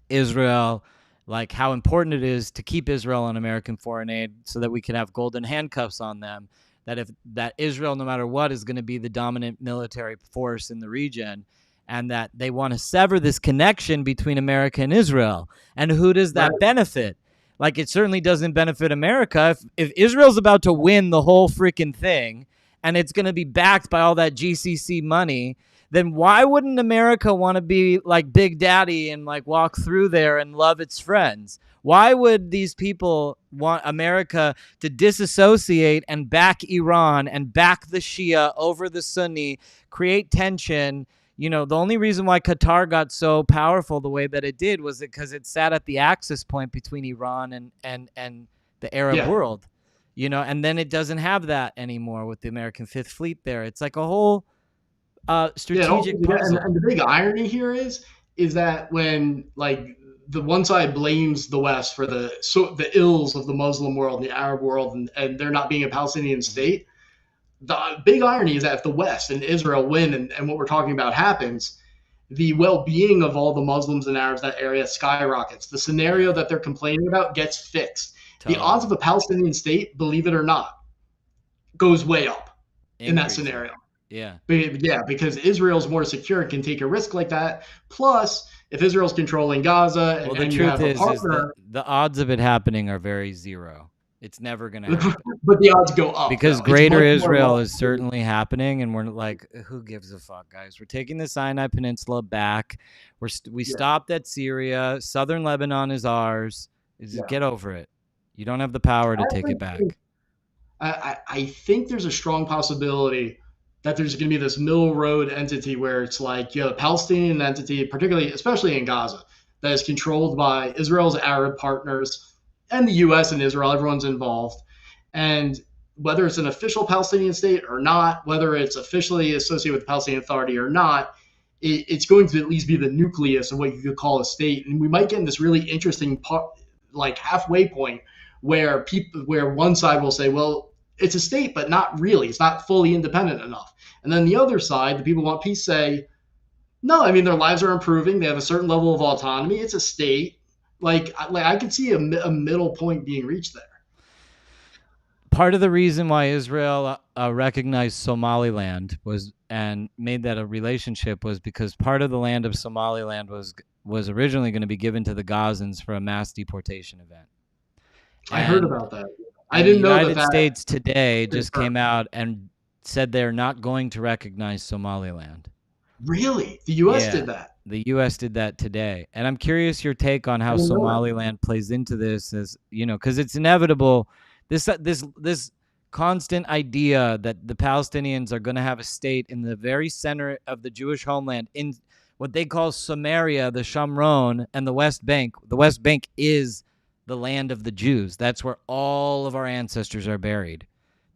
Israel, like how important it is to keep Israel on American foreign aid so that we can have golden handcuffs on them. That Israel, no matter what, is going to be the dominant military force in the region, and that they want to sever this connection between America and Israel. And who does Right. that benefit? Like, it certainly doesn't benefit America. If Israel's about to win the whole freaking thing, and it's going to be backed by all that GCC money, then why wouldn't America want to be like Big Daddy and like walk through there and love its friends? Why would these people want America to disassociate and back Iran and back the Shia over the Sunni, create tension? The only reason why Qatar got so powerful the way that it did was because it sat at the axis point between Iran and the Arab Yeah. world. And then it doesn't have that anymore with the American Fifth Fleet there. It's like a whole Yeah, it all strategic comes together. And, puzzle. and the big irony here is that when like the one side blames the West for the ills of the Muslim world and the Arab world, and there not being a Palestinian state, the big irony is that if the West and Israel win and what we're talking about happens, the well-being of all the Muslims and Arabs in that area skyrockets. The scenario Yeah, that they're complaining about gets fixed. The odds of totally. a Palestinian state, believe it or not, goes way up in that Increasing. scenario. Yeah. But yeah, because Israel's more secure and can take a risk like that. Plus, if Israel's controlling Gaza Well, the and you truth have a is that partner, the odds of it happening are very zero. It's never going to happen. but the odds go up Because though. It's Greater much more Israel is likely. certainly happening, and we're like, who gives a fuck, guys? We're taking the Sinai Peninsula back. We Yeah, stopped at Syria. Southern Lebanon is ours. Just yeah. get over it. You don't have the power I to take it actually think back. I think there's a strong possibility that there's going to be this middle road entity where it's like you have a Palestinian entity, particularly, especially in Gaza, that is controlled by Israel's Arab partners and the U.S. and Israel. Everyone's involved. And whether it's an official Palestinian state or not, whether it's officially associated with the Palestinian Authority or not, it's going to at least be the nucleus of what you could call a state. And we might get in this really interesting part, like halfway point where one side will say, well, it's a state, but not really. It's not fully independent enough. And then the other side, the people who want peace, say, no, I mean, their lives are improving. They have a certain level of autonomy. It's a state. Like I could see a middle point being reached there. Part of the reason why Israel recognized Somaliland was and made that a relationship was because part of the land of Somaliland was originally going to be given to the Gazans for a mass deportation event. I heard And about that. I and the didn't know that United that States today just confirmed. came out and said they're not going to recognize Somaliland. Really? The U.S. Yeah, did that? the U.S. did that today, and I'm curious your take on I how didn't know that. Somaliland plays into this, as because it's inevitable. This constant idea that the Palestinians are going to have a state in the very center of the Jewish homeland in what they call Samaria, the Shamron, and the West Bank. The West Bank is the land of the Jews. That's where all of our ancestors are buried.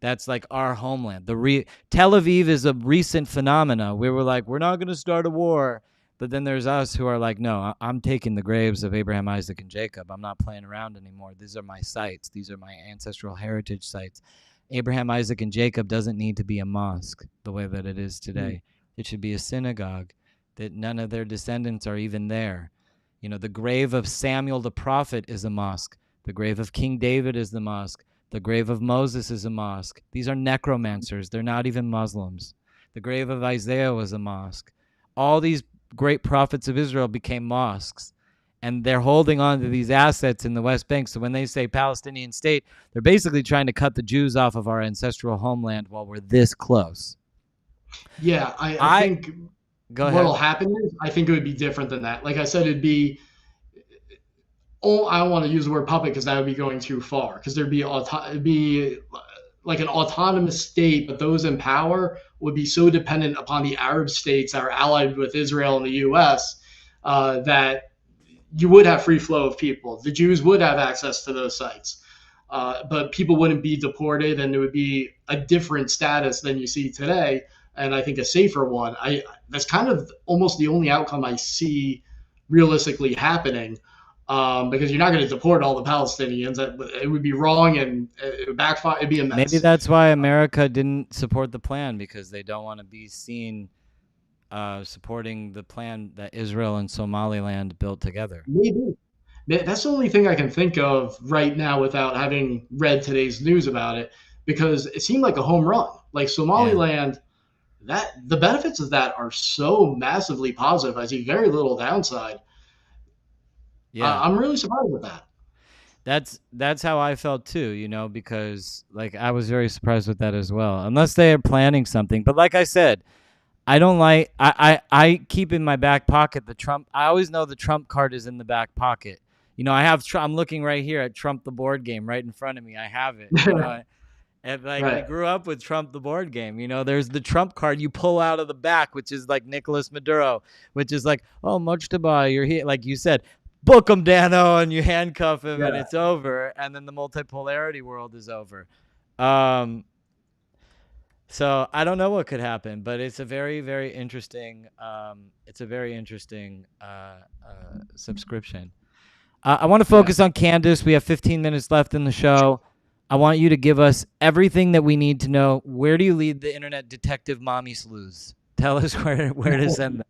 That's like our homeland. Tel Aviv is a recent phenomena. We were like, we're not going to start a war. But then there's us who are like, no, I'm taking the graves of Abraham, Isaac, and Jacob. I'm not playing around anymore. These are my sites. These are my ancestral heritage sites. Abraham, Isaac, and Jacob doesn't need to be a mosque the way that it is Hmm. today. It should be a synagogue that none of their descendants are even there. The grave of Samuel the prophet is a mosque. The grave of King David is the mosque. The grave of Moses is a mosque. These are necromancers. They're not even Muslims. The grave of Isaiah was a mosque. All these great prophets of Israel became mosques. And they're holding on to these assets in the West Bank. So when they say Palestinian state, they're basically trying to cut the Jews off of our ancestral homeland while we're this close. Yeah, I I think Go what'll ahead. happen is I think it would be different than that. Like I said, it'd be oh, I don't want to use the word puppet because that would be going too far. Because it'd be like an autonomous state, but those in power would be so dependent upon the Arab states that are allied with Israel and the U.S. That you would have free flow of people. The Jews would have access to those sites, but people wouldn't be deported, and it would be a different status than you see today. And I think a safer one. That's kind of almost the only outcome I see realistically happening, because you're not going to deport all the Palestinians. It would be wrong and it would backfire. It'd be a Maybe mess. that's why America didn't support the plan because they don't want to be seen supporting the plan that Israel and Somaliland built together. Maybe. That's the only thing I can think of right now without having read today's news about it, because it seemed like a home run. Like Yeah. Somaliland, that the benefits of that are so massively positive. I see very little downside. Yeah. I'm really surprised with that. That's how I felt too, because like I was very surprised with that as well. Unless they are planning something. But like I said, I don't like. I keep in my back pocket the Trump. I always know the Trump card is in the back pocket. I have. I'm looking right here at Trump the board game right in front of me. I have it. And like we Right. grew up with Trump the board game. There's the Trump card you pull out of the back, which is like Nicolas Maduro, which is like, oh, much to buy. You're here, like you said, book him, Dano, and you handcuff him, and Yeah. it's over. And then the multipolarity world is over. Um, so I don't know what could happen, but it's a very, very interesting. It's a very interesting subscription. I want to Yeah. focus on Candace. We have 15 minutes left in the show. I want you to give us everything that we need to know. Where do you lead the internet detective mommy sleuths? Tell us where to send them.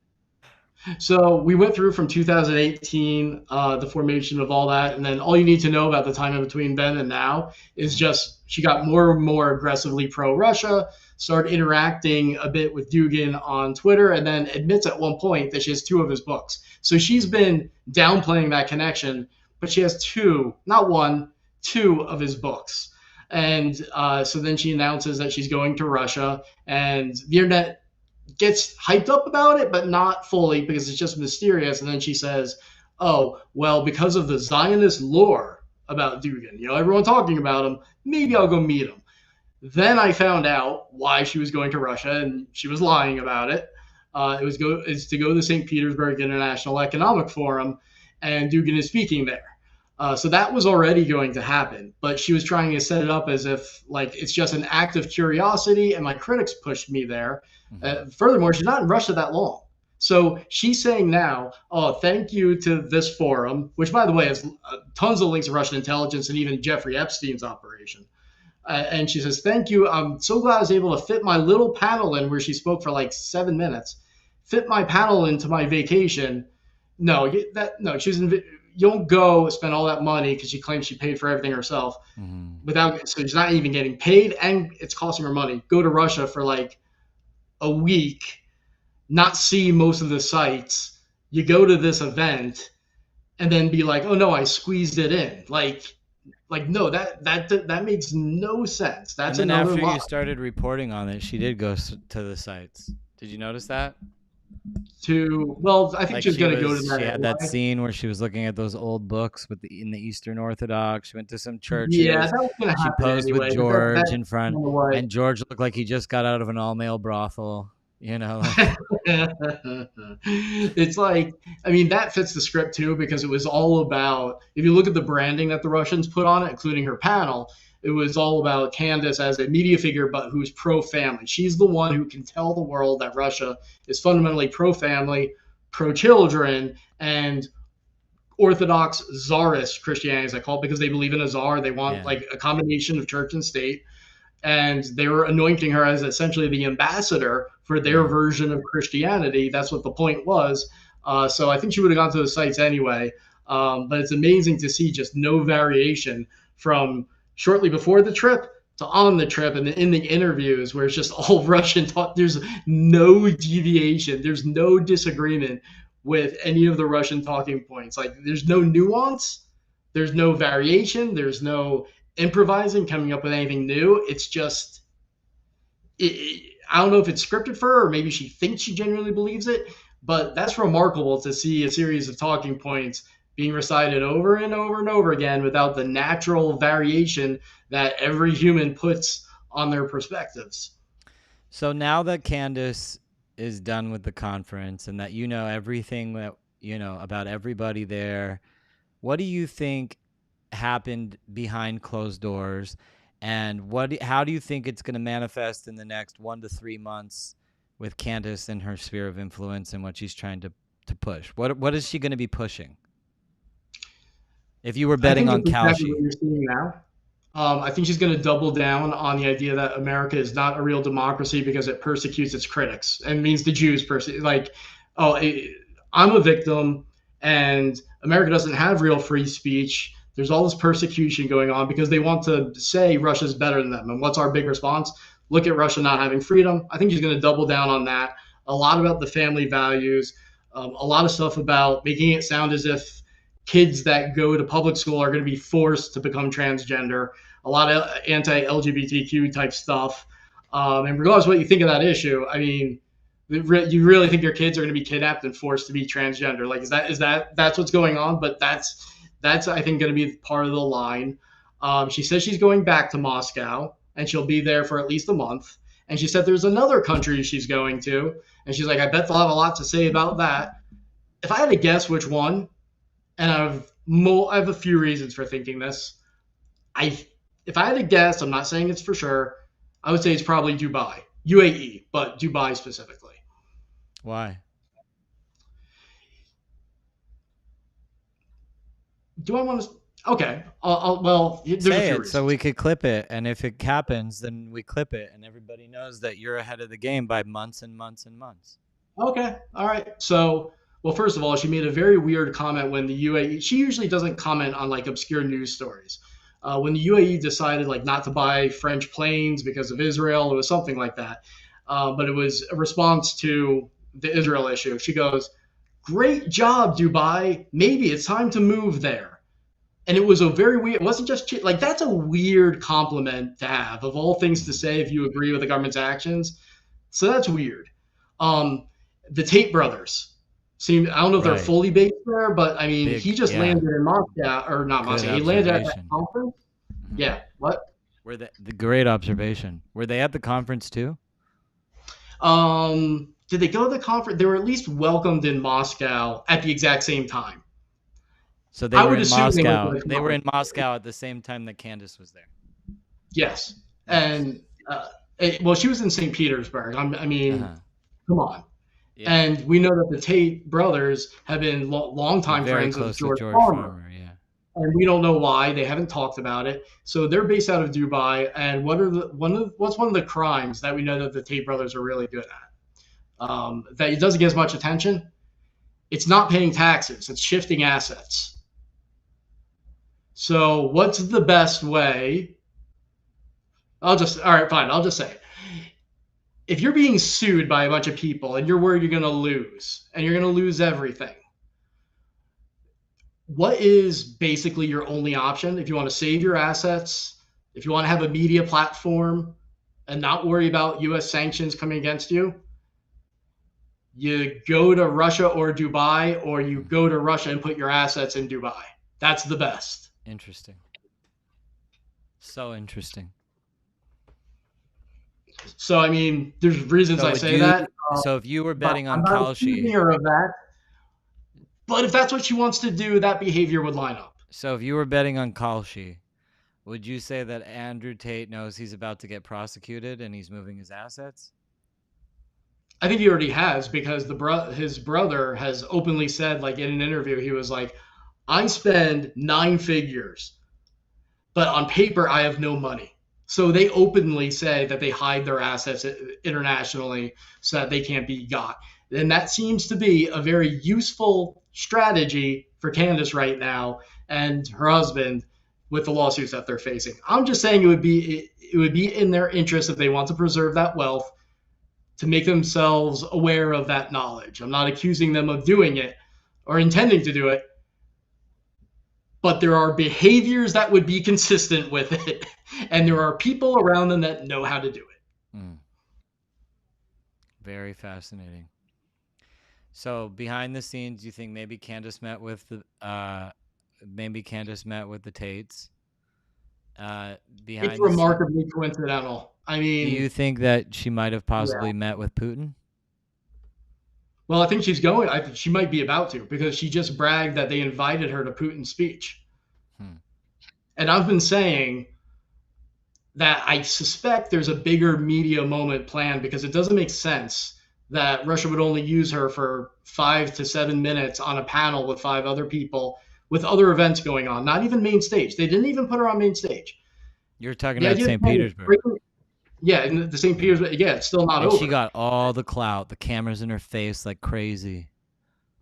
So we went through from 2018, the formation of all that, and then all you need to know about the time in between then and now is Mhm. just she got more and more aggressively pro-Russia, started interacting a bit with Dugin on Twitter, and then admits at one point that she has two of his books. So she's been downplaying that connection, but she has two, not one, two of his books. And so then she announces that she's going to Russia, and the internet gets hyped up about it, but not fully because it's just mysterious. And then she says, "Oh, well, because of the Zionist lore about Dugin, everyone talking about him, maybe I'll go meet him." Then I found out why she was going to Russia, and she was lying about it. It's to go to the St. Petersburg International Economic Forum, and Dugin is speaking there. So that was already going to happen, but she was trying to set it up as if like it's just an act of curiosity, and my critics pushed me there. Mhm. Furthermore, she's not in Russia that long. So she's saying now, oh, thank you to this forum, which, by the way, has tons of links to Russian intelligence and even Jeffrey Epstein's operation. And she says, thank you. I'm so glad I was able to fit my little panel in where she spoke for like 7 minutes, fit my panel into my vacation. No, she was in, you don't go spend all that money because she claims she paid for everything herself Mhm. without, so she's not even getting paid and it's costing her money. Go to Russia for like a week, not see most of the sites. You go to this event and then be like, oh no, I squeezed it in. Like no, that makes no sense. And That's then another after lie. you started reporting on it, she did go to the sites. Did you notice that? To Well, I think Like she's going to go to she that had that anyway. scene where she was looking at those old books in the Eastern Orthodox. She went to some Yeah, churches. that was going to She happen posed with anyway. But that's George in front, kind of what. and George looked like he just got out of an all male brothel. Like It's like, I mean, that fits the script too because it was all about, if you look at the branding that the Russians put on it, including her panel, it was all about Candace as a media figure, but who's pro family. She's the one who can tell the world that Russia is fundamentally pro family, pro children, and Orthodox Tsarist Christianity, as I call it, because they believe in a czar. They want yeah, like a combination of church and state, and they were anointing her as essentially the ambassador for their yeah. version of Christianity. That's what the point was. So I think she would have gone to the sites anyway. But it's amazing to see just no variation from shortly before the trip to on the trip and in the interviews where it's just all Russian talk. There's no deviation. There's no disagreement with any of the Russian talking points. Like there's no nuance. There's no variation. There's no improvising, coming up with anything new. It's just, I don't know if it's scripted for her or maybe she thinks she genuinely believes it, but that's remarkable to see a series of talking points being recited over and over and over again without the natural variation that every human puts on their perspectives. So now that Candace is done with the conference and that you know everything that about everybody there, what do you think happened behind closed doors, and how do you think it's going to manifest in the next 1 to 3 months with Candace and her sphere of influence and what she's trying to push? What is she going to be pushing? If you were I betting think on it's exactly what Kalshi, you're seeing now. I think she's going to double down on the idea that America is not a real democracy because it persecutes its critics and means the Jews like, oh, I'm a victim and America doesn't have real free speech. There's all this persecution going on because they want to say Russia's better than them. And what's our big response? Look at Russia not having freedom. I think she's going to double down on that. A lot about the family values, a lot of stuff about making it sound as if kids that go to public school are going to be forced to become transgender, a lot of anti-LGBTQ type stuff. And regardless of what you think of that issue, I mean, You really think your kids are going to be kidnapped and forced to be transgender? Like, that's what's going on? But that's I think going to be part of the line. She says she's going back to Moscow and she'll be there for at least a month. And she said there's another country she's going to, and she's like, I bet they'll have a lot to say about that. If I had to guess which one, and I have a few reasons for thinking this. I If I had to guess, I'm not saying it's for sure. I would say it's probably Dubai, UAE, but Dubai specifically. Why? Do I want to? Okay. Well, there's a Say few it so we reasons. could clip it, and if it happens, then we clip it, and everybody knows that you're ahead of the game by months and months and months. Okay. All right. So, well, first of all, she made a very weird comment when the UAE. She usually doesn't comment on like obscure news stories. When the UAE decided like not to buy French planes because of Israel, it was something like that. But it was a response to the Israel issue. She goes, "Great job, Dubai. Maybe it's time to move there." And it was a very weird. It wasn't just like that's a weird compliment to have of all things to say if you agree with the government's actions. So that's weird. Um, the Tate brothers seem. I don't know if they're Right. fully based there, but I mean, he Big, just yeah. landed in Moscow or not Good Moscow. He landed at that observation. conference. Hmm. Yeah. What? Were the great observation? Were they at the conference too? Did they go to the conference? They were at least welcomed in Moscow at the exact same time. So they I were would in assume they went to Moscow. the They were conference. in Moscow at the same time that Candace was there. Yes, Interesting. and well, she was in St. Petersburg. I Uh mean, huh. come on. Yeah. And we know that the Tate brothers have been They're longtime very friends of close with George George Farmer. Farmer. Yeah. And we don't know why they haven't talked about it. So they're based out of Dubai. And what's one of the crimes that we know that the Tate brothers are really good at? That it doesn't get as much attention. It's not paying taxes. It's shifting assets. So what's the best way? All right, fine. I'll just say it. If you're being sued by a bunch of people and you're worried you're going to lose and you're going to lose everything, what is basically your only option if you want to save your assets, if you want to have a media platform and not worry about US sanctions coming against you? You go to Russia or Dubai, or you Hmm. go to Russia and put your assets in Dubai. That's the best. Interesting. So interesting. So, I mean, there's reasons So I would say you? that, So if you were but betting I'm on not accusing Kalshi, her of that. But if that's what she wants to do, that behavior would line up. so if you were betting on Kalshi, would you say that Andrew Tate knows he's about to get prosecuted and he's moving his assets? I think he already has because his brother has openly said, like in an interview, he was like, "I spend nine figures, but on paper I have no money." So they openly say that they hide their assets internationally so that they can't be got. And that seems to be a very useful strategy for Candace right now and her husband with the lawsuits that they're facing. I'm just saying it would be in their interest if they want to preserve that wealth to make themselves aware of that knowledge. I'm not accusing them of doing it or intending to do it, but there are behaviors that would be consistent with it, and there Hmm. are people around them that know how to do it. Mm, very fascinating. So behind the scenes, you think maybe Candace met with the Tates. It's Behind the scene, remarkably coincidental. I do you mean, think that she might have yeah. possibly met with Putin? Well, I think she's going. I think she might be about to because she just bragged that they invited her to Putin's speech. Hmm. And I've been saying that I suspect there's a bigger media moment planned because it doesn't make sense that Russia would only use her for 5 to 7 minutes on a panel with five other people with other events going on, not even main stage. They didn't even put her on main stage. You're talking The about idea St. of Petersburg. yeah, in the St. Petersburg, yeah, it's still not And she over. got all the clout, the cameras in her face like crazy.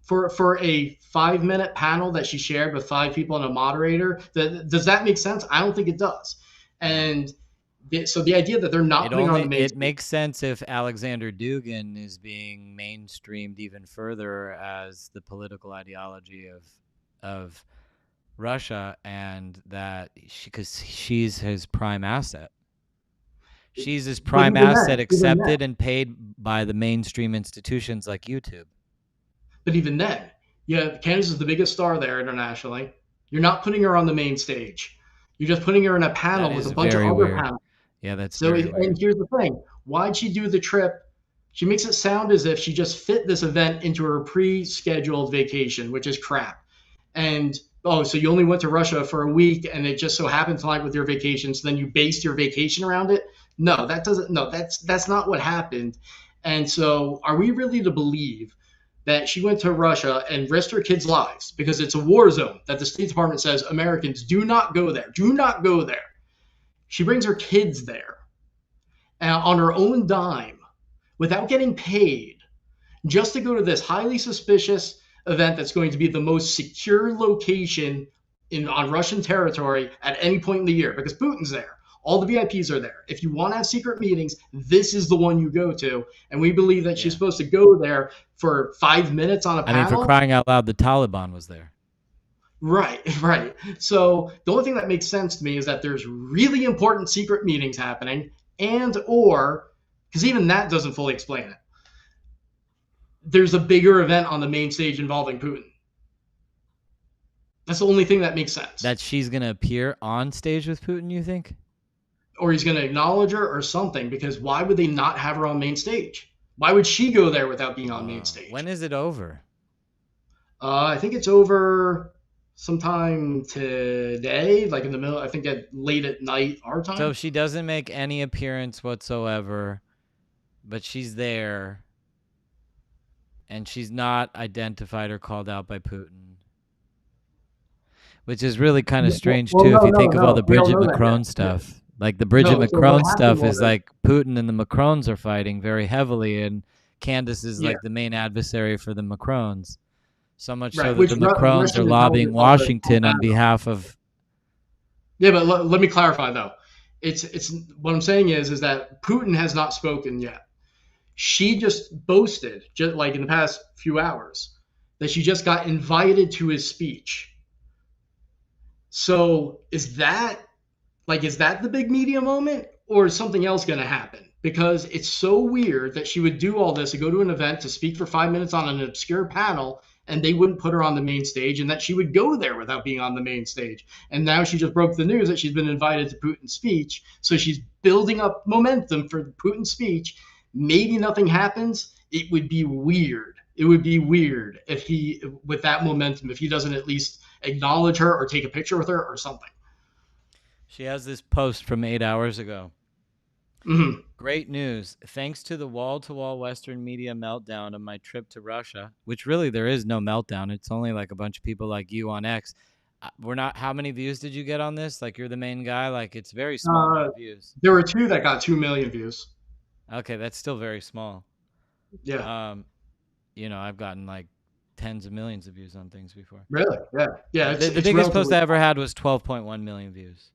For a 5 minute panel that she shared with five people and a moderator, does that make sense? I don't think it does. No. And so the idea that they're not putting her on the main It stage. makes sense if Alexander Dugin is being mainstreamed even further as the political ideology of Russia, and that because she's his prime asset. She's his But prime even asset, then, even then, accepted and paid by the mainstream institutions like YouTube. but even then, yeah, Candace is the biggest star there internationally. You're not putting her on the main stage. You're just putting her in a That panel with is a bunch of very other weird. panels. Yeah, that's So, very and weird. here's the thing: why'd she do the trip? She makes it sound as if she just fit this event into her pre-scheduled vacation, which is crap. And oh, so you only went to Russia for a week, and it just so happened to line with your vacation. So then you based your vacation around it. No, that doesn't. No, that's not what happened. And so, are we really to believe that she went to Russia and risked her kids' lives because it's a war zone that the State Department says Americans do not go there, do not go there? She brings her kids there on her own dime without getting paid just to go to this highly suspicious event that's going to be the most secure location on Russian territory at any point in the year because Putin's there. All the VIPs are there. If you want to have secret meetings, this is the one you go to. And we believe that she's Yeah. supposed to go there for 5 minutes on a I mean, for panel. crying out loud, the Taliban was there. Right, right. So the only thing that makes sense to me is that there's really important secret meetings happening, and or because even that doesn't fully explain it. There's a bigger event on the main stage involving Putin. That's the only thing that makes sense. That she's going to appear on stage with Putin, you think? Or he's going to acknowledge her or something, because why would they not have her on main stage? Why would she go there without being on main When stage? is it over? I think it's over sometime today, like in the middle, I think at late at night, our So time. if she doesn't make any appearance whatsoever, but she's there and she's not identified or called out by Putin, which is really kind of strange Well, too if no, you no, think of all no. the We don't Bridget know that yet. Macron Yeah. stuff. Like the Bridget No, so what Macron happened stuff is was, like Putin and the Macrons are fighting very heavily, and Candace is yeah, like the main adversary for the Macrons. So much so right, that which the Macrons are Russian lobbying intelligence also Washington on confirmed. behalf of. Yeah, but let me clarify though. It's what I'm saying is that Putin has not spoken yet. She just boasted, just like in the past few hours, that she just got invited to his speech. So is that the big media moment, or is something else going to happen? Because it's so weird that she would do all this to go to an event to speak for 5 minutes on an obscure panel, and they wouldn't put her on the main stage, and that she would go there without being on the main stage. And now she just broke the news that she's been invited to Putin's speech, so she's building up momentum for Putin's speech. Maybe nothing happens. It would be weird. It would be weird if he, with that momentum, if he doesn't at least acknowledge her or take a picture with her or something. She has this post from 8 hours ago. Mm-hmm. Great news. Thanks to the wall to wall Western media meltdown of my trip to Russia, which really there is no meltdown. It's only like a bunch of people like you on X. We're not, how many views did you get on this? Like you're the main guy? Like it's very small amount Uh, of views. there were two that got 2 million views. Okay, that's still very small. Yeah, Um, I've gotten like tens of millions of views on things before. really. Yeah, yeah. The It's biggest post relatively. I ever had was 12.1 million views.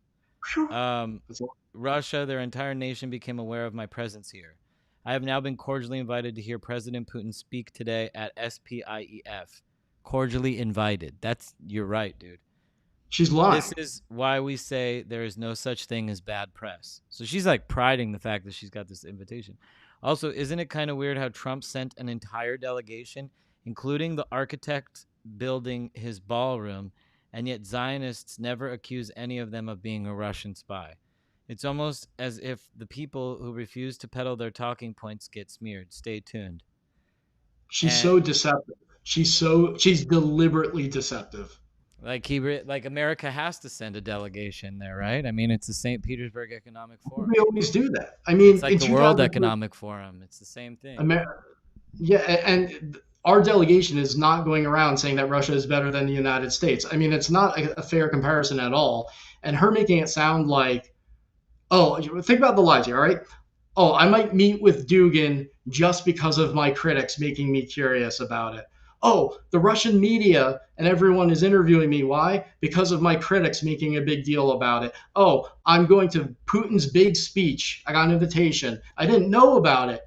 Whew. Um, That's a- Russia, their entire nation became aware of my presence here. I have now been cordially invited to hear President Putin speak today at SPIEF. Cordially invited. You're right, dude. She's This lying. is why we say there is no such thing as bad press. So she's like priding the fact that she's got this invitation. Also, isn't it kind of weird how Trump sent an entire delegation, including the architect building his ballroom, and yet Zionists never accuse any of them of being a Russian spy? It's almost as if the people who refuse to peddle their talking points get smeared. Stay tuned. She's And so deceptive. She's deliberately deceptive. like America has to send a delegation there, right? I mean, it's the St. Petersburg Economic Forum. We always do that. I It's mean, like in the World 2003, Economic Forum. It's the same thing. Amer- yeah, and our delegation is not going around saying that Russia is better than the United States. I mean, it's not a fair comparison at all. And her making it sound like, oh, think about the lies here, all right? Oh, I might meet with Dugin just because of my critics making me curious about it. Oh, the Russian media and everyone is interviewing me. Why? Because of my critics making a big deal about it. Oh, I'm going to Putin's big speech. I got an invitation. I didn't know about it.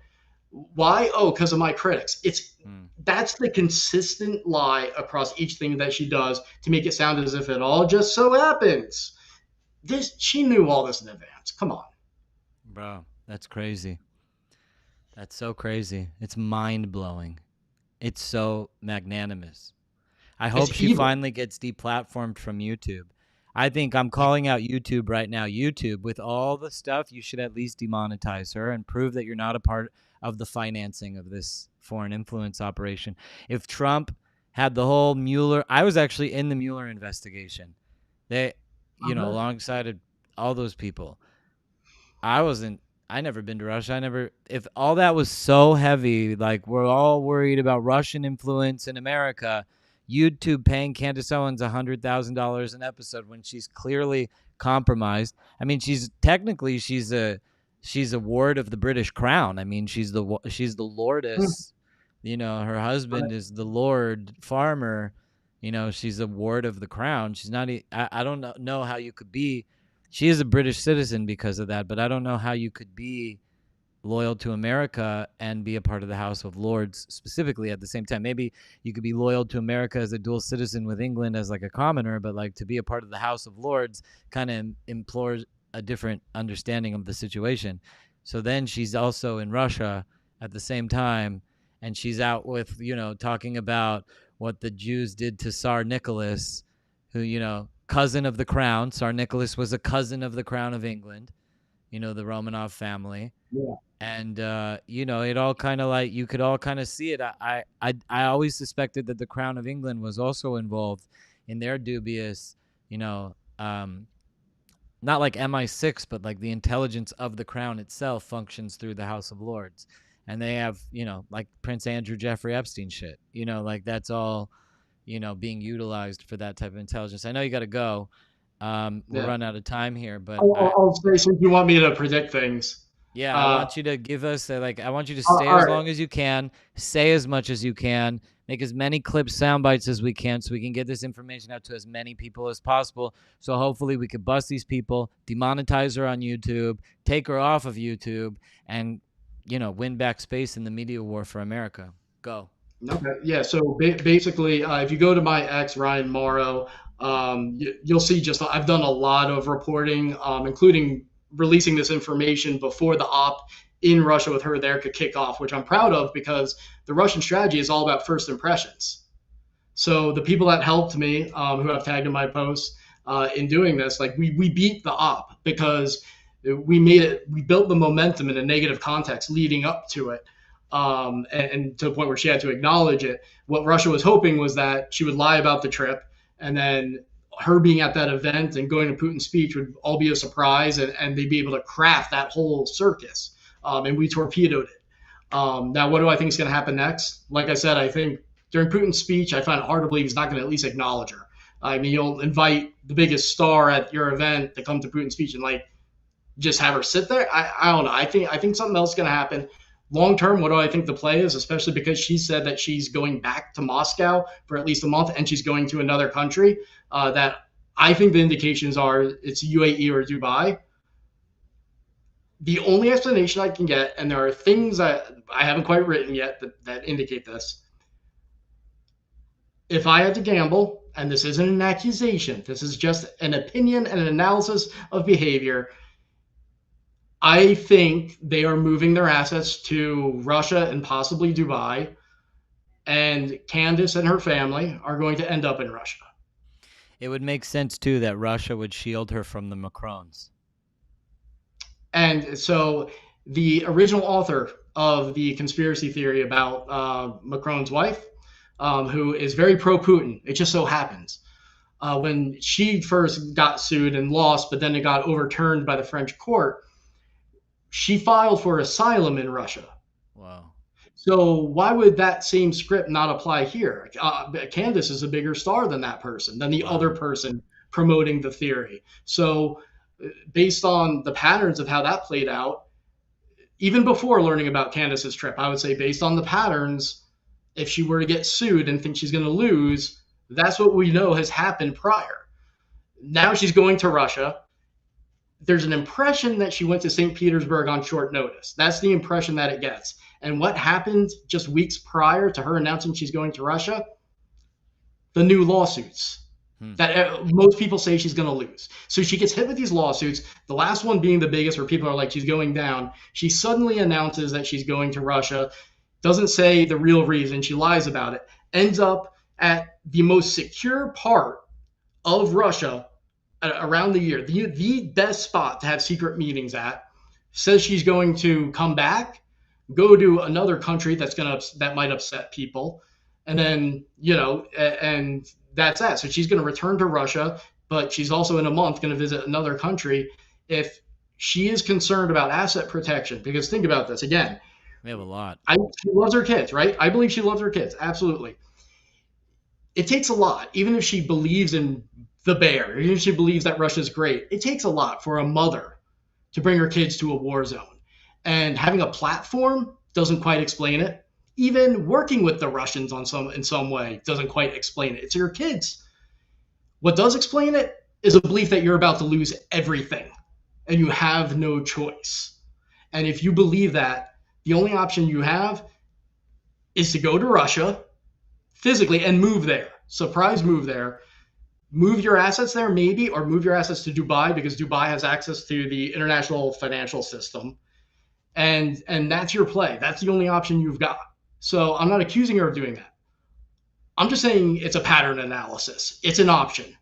Why? Oh, because of my critics. Hmm. That's the consistent lie across each thing that she does to make it sound as if it all just so happens. She knew all this in advance. Come on. Bro, That's crazy. That's so crazy. It's mind blowing. It's so magnanimous. I hope It's she evil. finally gets deplatformed from YouTube. I think I'm calling out YouTube right now. YouTube, with all the stuff, you should at least demonetize her and prove that you're not a part of the financing of this foreign influence operation. If Trump had the whole Mueller, I was actually in the Mueller investigation. They, Okay. alongside of all those people. I wasn't. I never been to Russia. I never. If all that was so heavy, like we're all worried about Russian influence in America, YouTube paying Candace Owens $100,000 an episode when she's clearly compromised. I mean, she's a ward of the British Crown. I mean, she's the Hmm. lordess. Her husband is the lord farmer. She's a ward of the crown. She's not. I don't know how you could be. She is a British citizen because of that, but I don't know how you could be loyal to America and be a part of the House of Lords specifically at the same time. Maybe you could be loyal to America as a dual citizen with England as like a commoner, but like to be a part of the House of Lords kind of implores a different understanding of the situation. So then she's also in Russia at the same time, and she's out with, talking about what the Jews did to Tsar Nicholas, who, cousin of the crown. Tsar Nicholas was a cousin of the crown of England, the Romanov family. Yeah. And it all kind of like you could all kind of see it. I always suspected that the Crown of England was also involved in their dubious, not like MI6, but like the intelligence of the Crown itself functions through the House of Lords, and they have like Prince Andrew Jeffrey Epstein shit. Like that's all being utilized for that type of intelligence. I know you got to go. We're Yeah. running out of time here, but I'll say, since you want me to predict things. yeah, I Uh, want you to give us I want you to all stay as right. long as you can, say as much as you can, make as many clips, sound bites as we can, so we can get this information out to as many people as possible. So hopefully we could bust these people, demonetize her on YouTube, take her off of YouTube, and win back space in the media war for America. Go. Okay. Yeah. So basically, if you go to my ex Ryan Mauro, you'll see just I've done a lot of reporting, including releasing this information before the op in Russia with her there could kick off, which I'm proud of because the Russian strategy is all about first impressions. So the people that helped me, who I've tagged in my posts in doing this, like we beat the op because we built the momentum in a negative context leading up to it, and to the point where she had to acknowledge it. What Russia was hoping was that she would lie about the trip, and then her being at that event and going to Putin's speech would all be a surprise, and they'd be able to craft that whole circus. And we torpedoed it. Now, what do I think is going to happen next? Like I said, I think during Putin's speech, I find it hard to believe he's not going to at least acknowledge her. I mean, you'll invite the biggest star at your event to come to Putin's speech and like just have her sit there. I don't know. I think something else is going to happen. Long term, what do I think the play is? Especially because she said that she's going back to Moscow for at least a month, and she's going to another country. That I think the indications are it's UAE or Dubai. The only explanation I can get, and there are things that I haven't quite written yet that indicate this. If I had to gamble, and this isn't an accusation, this is just an opinion and an analysis of behavior, I think they are moving their assets to Russia and possibly Dubai, and Candace and her family are going to end up in Russia. It would make sense too that Russia would shield her from the Macrons. And so the original author of the conspiracy theory about Macron's wife, who is very pro Putin, it just so happens, when she first got sued and lost, but then it got overturned by the French court, she filed for asylum in Russia. Wow. So why would that same script not apply here? Candace is a bigger star than that person, than the other Wow. person promoting the theory. So based on the patterns of how that played out, even before learning about Candace's trip, I would say based on the patterns, if she were to get sued and think she's going to lose, that's what we know has happened prior. Now she's going to Russia. There's an impression that she went to St. Petersburg on short notice. That's the impression that it gets. And what happened just weeks prior to her announcing she's going to Russia? The new lawsuits. Hmm. that most people say she's going to lose. So she gets hit with these lawsuits, the last one being the biggest, where people are like, she's going down. She suddenly announces that she's going to Russia, doesn't say the real reason, she lies about it, ends up at the most secure part of Russia around the year, the best spot to have secret meetings at, says she's going to come back, go to another country that might upset people, and then and that's that. So she's going to return to Russia, but she's also in a month going to visit another country. If she is concerned about asset protection, because think about this again, We have a lot. she loves her kids, right? I believe she loves her kids, absolutely. It takes a lot, even if she believes in the bear, even if she believes that Russia's great. It takes a lot for a mother to bring her kids to a war zone. And having a platform doesn't quite explain it. Even working with the Russians in some way doesn't quite explain it. It's your kids. What does explain it is a belief that you're about to lose everything and you have no choice. And if you believe that, the only option you have is to go to Russia physically and move there. Surprise move there. Move your assets there, maybe, or move your assets to Dubai because Dubai has access to the international financial system, and that's your play. That's the only option you've got. So I'm not accusing her of doing that. I'm just saying it's a pattern analysis. It's an option.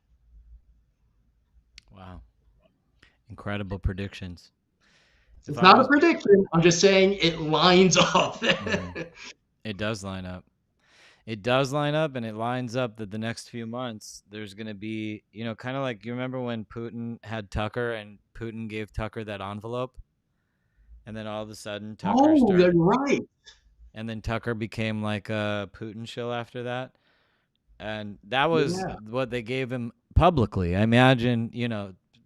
Wow. Incredible predictions. If It's I not a was prediction. I'm just saying it lines up. Mhm. It does line up. It does line up, and it lines up that the next few months there's going to be, kind of like you remember when Putin had Tucker and Putin gave Tucker that envelope, and then all of a sudden Oh, you're right. and then Tucker became like a Putin shill after that. And that was Yeah. what they gave him publicly. I imagine,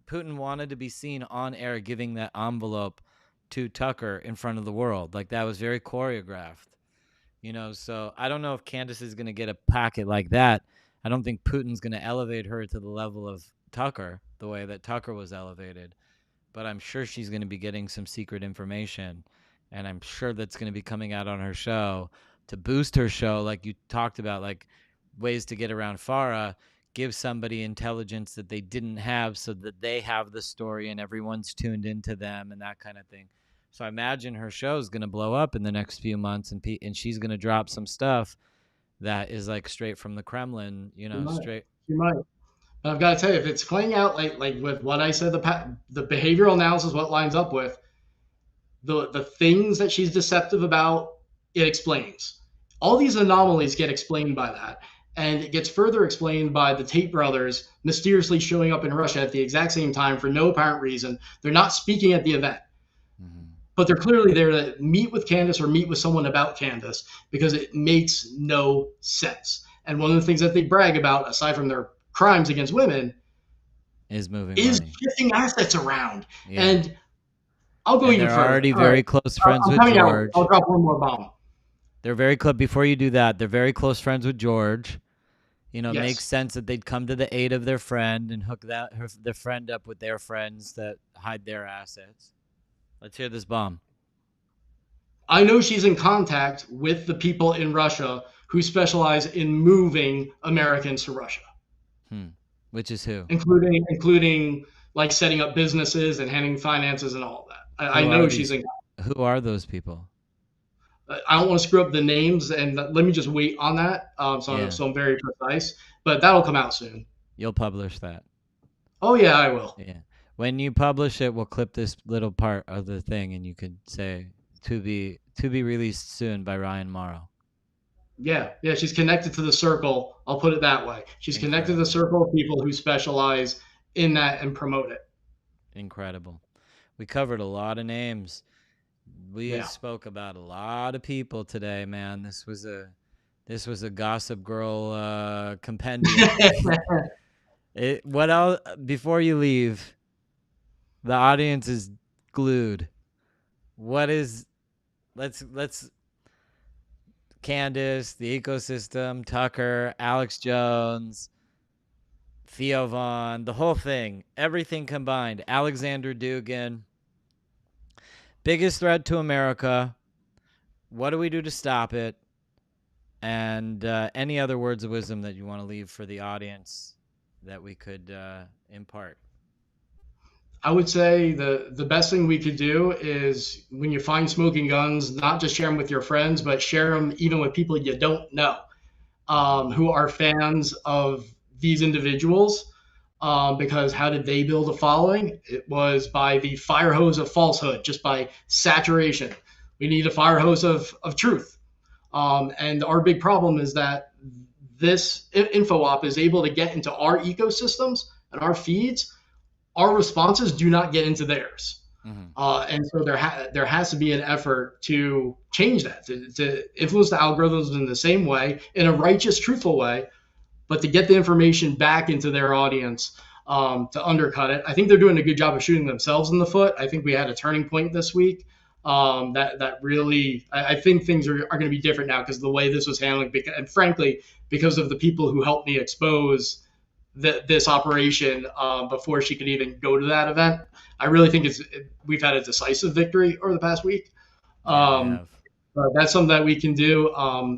Putin wanted to be seen on air giving that envelope to Tucker in front of the world. Like that was very choreographed. So I don't know if Candace is going to get a packet like that. I don't think Putin's going to elevate her to the level of Tucker, the way that Tucker was elevated. But I'm sure she's going to be getting some secret information. And I'm sure that's going to be coming out on her show to boost her show, like you talked about, like ways to get around Farah, give somebody intelligence that they didn't have so that they have the story and everyone's tuned into them and that kind of thing. So I imagine her show is going to blow up in the next few months, and she's going to drop some stuff that is like straight from the Kremlin, She might. straight. She might. But I've got to tell you, if it's playing out like with what I said, the behavioral analysis, what lines up with the things that she's deceptive about, it explains. All these anomalies get explained by that. And it gets further explained by the Tate brothers mysteriously showing up in Russia at the exact same time for no apparent reason. They're not speaking at the event, Mm-hmm. but they're clearly there to meet with Candace or meet with someone about Candace because it makes no sense. And one of the things that they brag about, aside from their crimes against women, Is moving is money. shifting assets around. Yeah. And I'll go And even they're further. already All right, very close friends I'm with coming out. I'll George. drop one more bomb. They're very close. Before you do that, they're very close friends with George. It makes Yes. sense that they'd come to the aid of their friend and hook their friend up with their friends that hide their assets. Let's hear this bomb. I know she's in contact with the people in Russia who specialize in moving Americans to Russia, Hmm. Which is who? including like setting up businesses and handling finances and all of that. I Who are know she's these? in. Who are those people? I don't want to screw up the names, and let me just wait on that. Yeah, So I'm very precise, but that'll come out soon. you'll publish that. Oh yeah, I will. Yeah. When you publish it, we'll clip this little part of the thing, and you could say to be released soon by Ryan Mauro. Yeah. She's connected to the circle. I'll put it that way. She's connected to the Incredible. circle of people who specialize in that and promote it. Incredible. We covered a lot of names. We Yeah. spoke about a lot of people today, man. This was a Gossip Girl compendium. What else before you leave? The audience is glued. What is let's Candace, the ecosystem, Tucker, Alex Jones, Theo Vaughn, the whole thing, everything combined. Alexander Dugan, biggest threat to America. What do we do to stop it? And any other words of wisdom that you want to leave for the audience that we could impart? I would say the best thing we could do is when you find smoking guns, not just share them with your friends, but share them even with people you don't know, Hmm. who are fans of these individuals. Because how did they build a following? It was by the fire hose of falsehood, just by saturation. We need a fire hose of truth. And our big problem is that this info op is able to get into our ecosystems and our feeds. Our responses do not get into theirs. Hmm. And so there has to be an effort to change that, to influence the algorithms in the same way, in a righteous, truthful way, but to get the information back into their audience, to undercut it. I think they're doing a good job of shooting themselves in the foot. I think we had a turning point this week, that really, I think things are going to be different now because of the way this was handled, and frankly, because of the people who helped me expose this operation, before she could even go to that event. I really think we've had a decisive victory over the past week. Yeah, we Um, have. that's something that we can do.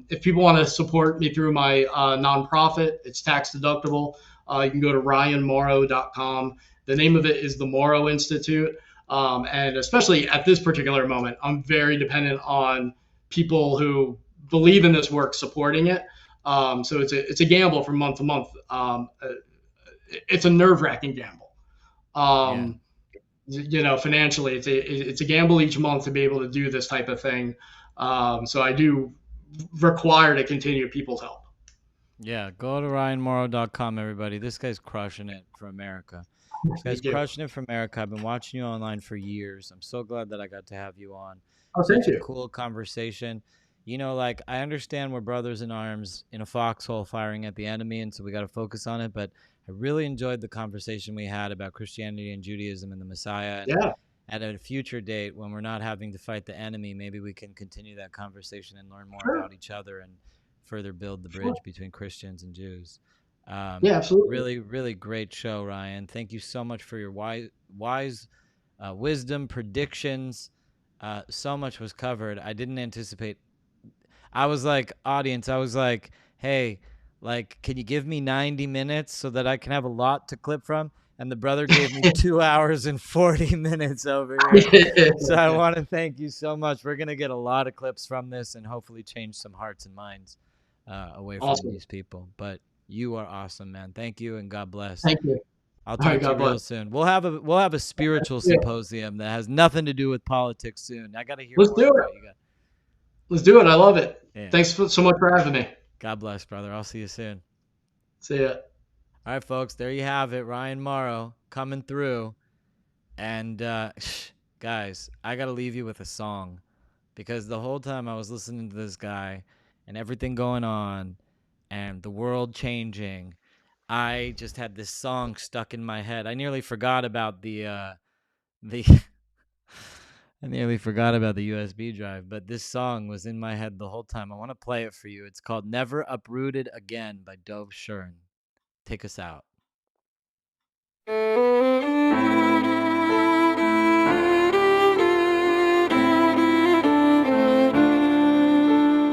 If people want to support me through my nonprofit, it's tax deductible. You can go to ryanmauro.com. The name of it is the Mauro Institute. And especially at this particular moment, I'm very dependent on people who believe in this work supporting it. So it's a gamble from month to month. It's a nerve wracking gamble. Yeah. Um, financially, it's a gamble each month to be able to do this type of thing. So I do require to continue people's help. Yeah, go to ryanmorrow.com, everybody. This guy's crushing it for America. This guy's Thank you. crushing it for America. I've been watching you online for years. I'm so glad that I got to have you on. Oh, thank Such a you. cool conversation. Like, I understand we're brothers in arms in a foxhole firing at the enemy, and so we got to focus on it. But I really enjoyed the conversation we had about Christianity and Judaism and the Messiah. And Yeah, at a future date, when we're not having to fight the enemy, maybe we can continue that conversation and learn more sure, about each other and further build the sure. bridge between Christians and Jews. Yeah, absolutely. Really, really great show, Ryan. Thank you so much for your wise wisdom, predictions. So much was covered. I didn't anticipate. I was like, audience, I was like, hey, like, can you give me 90 minutes so that I can have a lot to clip from? And the brother gave me 2 hours and 40 minutes over here. So I want to thank you so much. We're going to get a lot of clips from this and hopefully change some hearts and minds away from Awesome. these people. But you are awesome, man. Thank you and God bless. Thank you. I'll All right, talk to you God bless. real soon. We'll have a spiritual Yeah, symposium that has nothing to do with politics soon. I got to hear let's more do about it. what you got. Let's do it. I love it. Yeah. Thanks so much for having me. God bless, brother. I'll see you soon. See ya. All right, folks, there you have it. Ryan Mauro coming through. And guys, I got to leave you with a song because the whole time I was listening to this guy and everything going on and the world changing, I just had this song stuck in my head. I nearly forgot about the I nearly forgot about the USB drive, but this song was in my head the whole time. I want to play it for you. It's called Never Uprooted Again by Dove Shern. Take us out.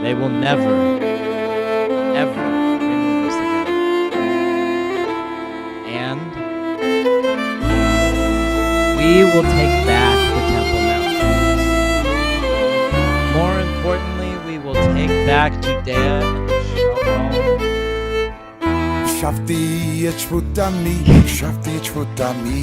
They will never, ever remove us again. And we will take back the Temple Mount. More importantly, we will take back Judea and Shalom. Shafti Echvutami, Shafti Echvutami,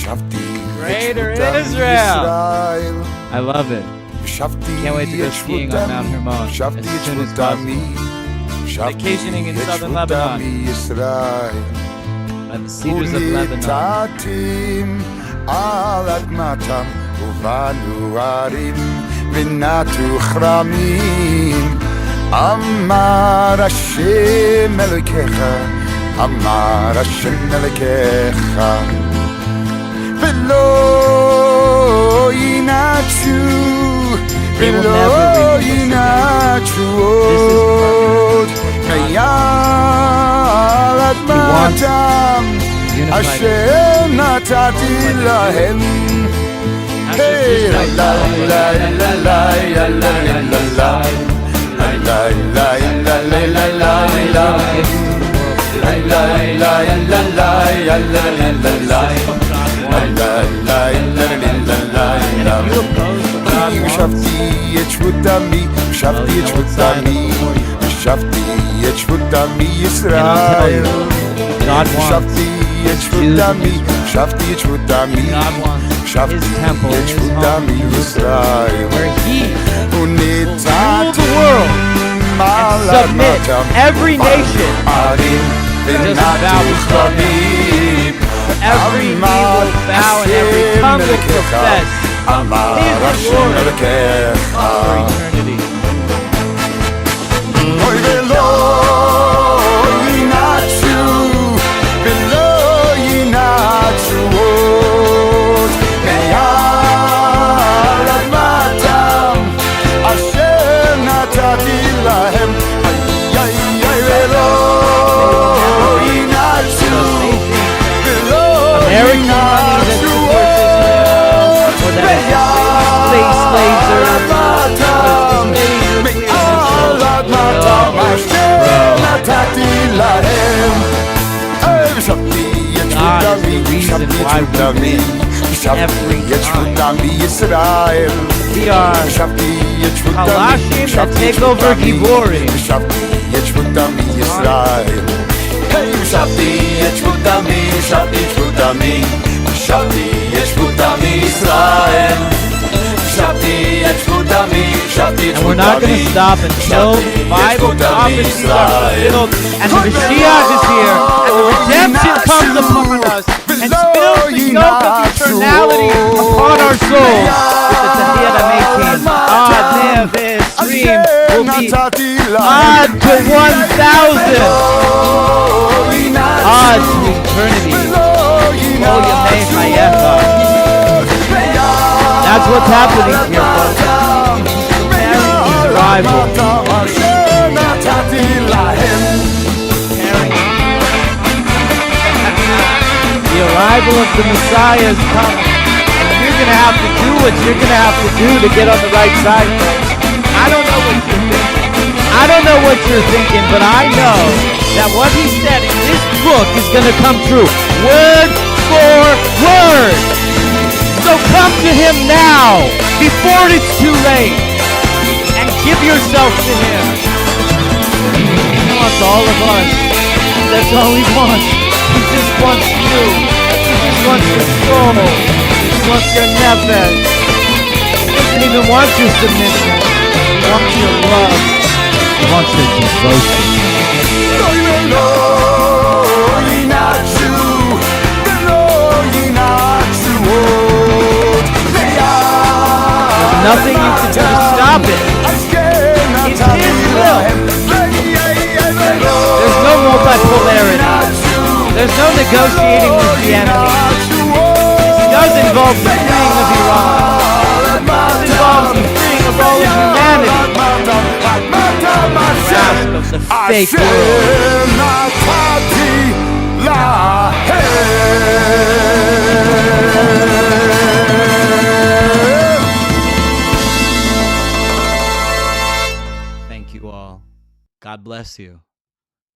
Shafti Greater Echvutami Israel. I love it. Shafti Can't wait to go skiing on Mount Hermon Shafti as soon as Echvutami, possible. Vacationing in southern Lebanon Israel. by the cedars of Lebanon. Ulitatim al admatam uvanu arim v'natu chramim. Amar Hashem Elokecha, Amar Hashem Elokecha, V'lo yinachu, V'lo yinachu od, Kayal admatam, Hashem natati lahem. Hey, la la la la la la la la. La la la la la la la la la la la la God wants his temple, his home, Jerusalem, where he will rule the world and submit every nation to his bow before him. Every knee will bow and every tongue will profess his Lord for eternity. American money that supports Israel, or that space lasers, God is the reason why we win every time. We are Kalashim that take over Giborim. And we're not going to stop until Bible prophecies are fulfilled and the Mashiach is here and the redemption comes upon us and spills the yoke of eternality upon our souls. With the Tahiyat HaMetim, Ad Ne'eh Stream will be Ad to 1,000. Ad to eternity. Kol Yamei Chayecha. That's what's happening here, folks. Arrival. The arrival of the Messiah is coming. And you're going to have to do what you're going to have to do to get on the right side, folks. I don't know what you're thinking. But I know that what he said in this book is going to come true. Word for word. So come to him now, before it's too late, and give yourself to him. He wants all of us. That's all he wants. He just wants you. He just wants your soul. He just wants your nefesh. He doesn't even want your submission. He wants your love. He wants your devotion. Nothing you can do to stop it. It's his will. There's no multipolarity. There's no negotiating with the enemy. This does involve the freeing of Iran. This involves the freeing of all of humanity. Grasp of the fake world. Thank you all. God bless you.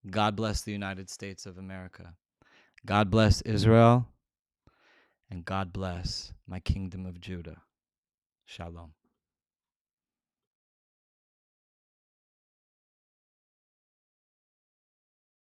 God bless the United States of America. God bless Israel. And God bless my kingdom of Judah. Shalom.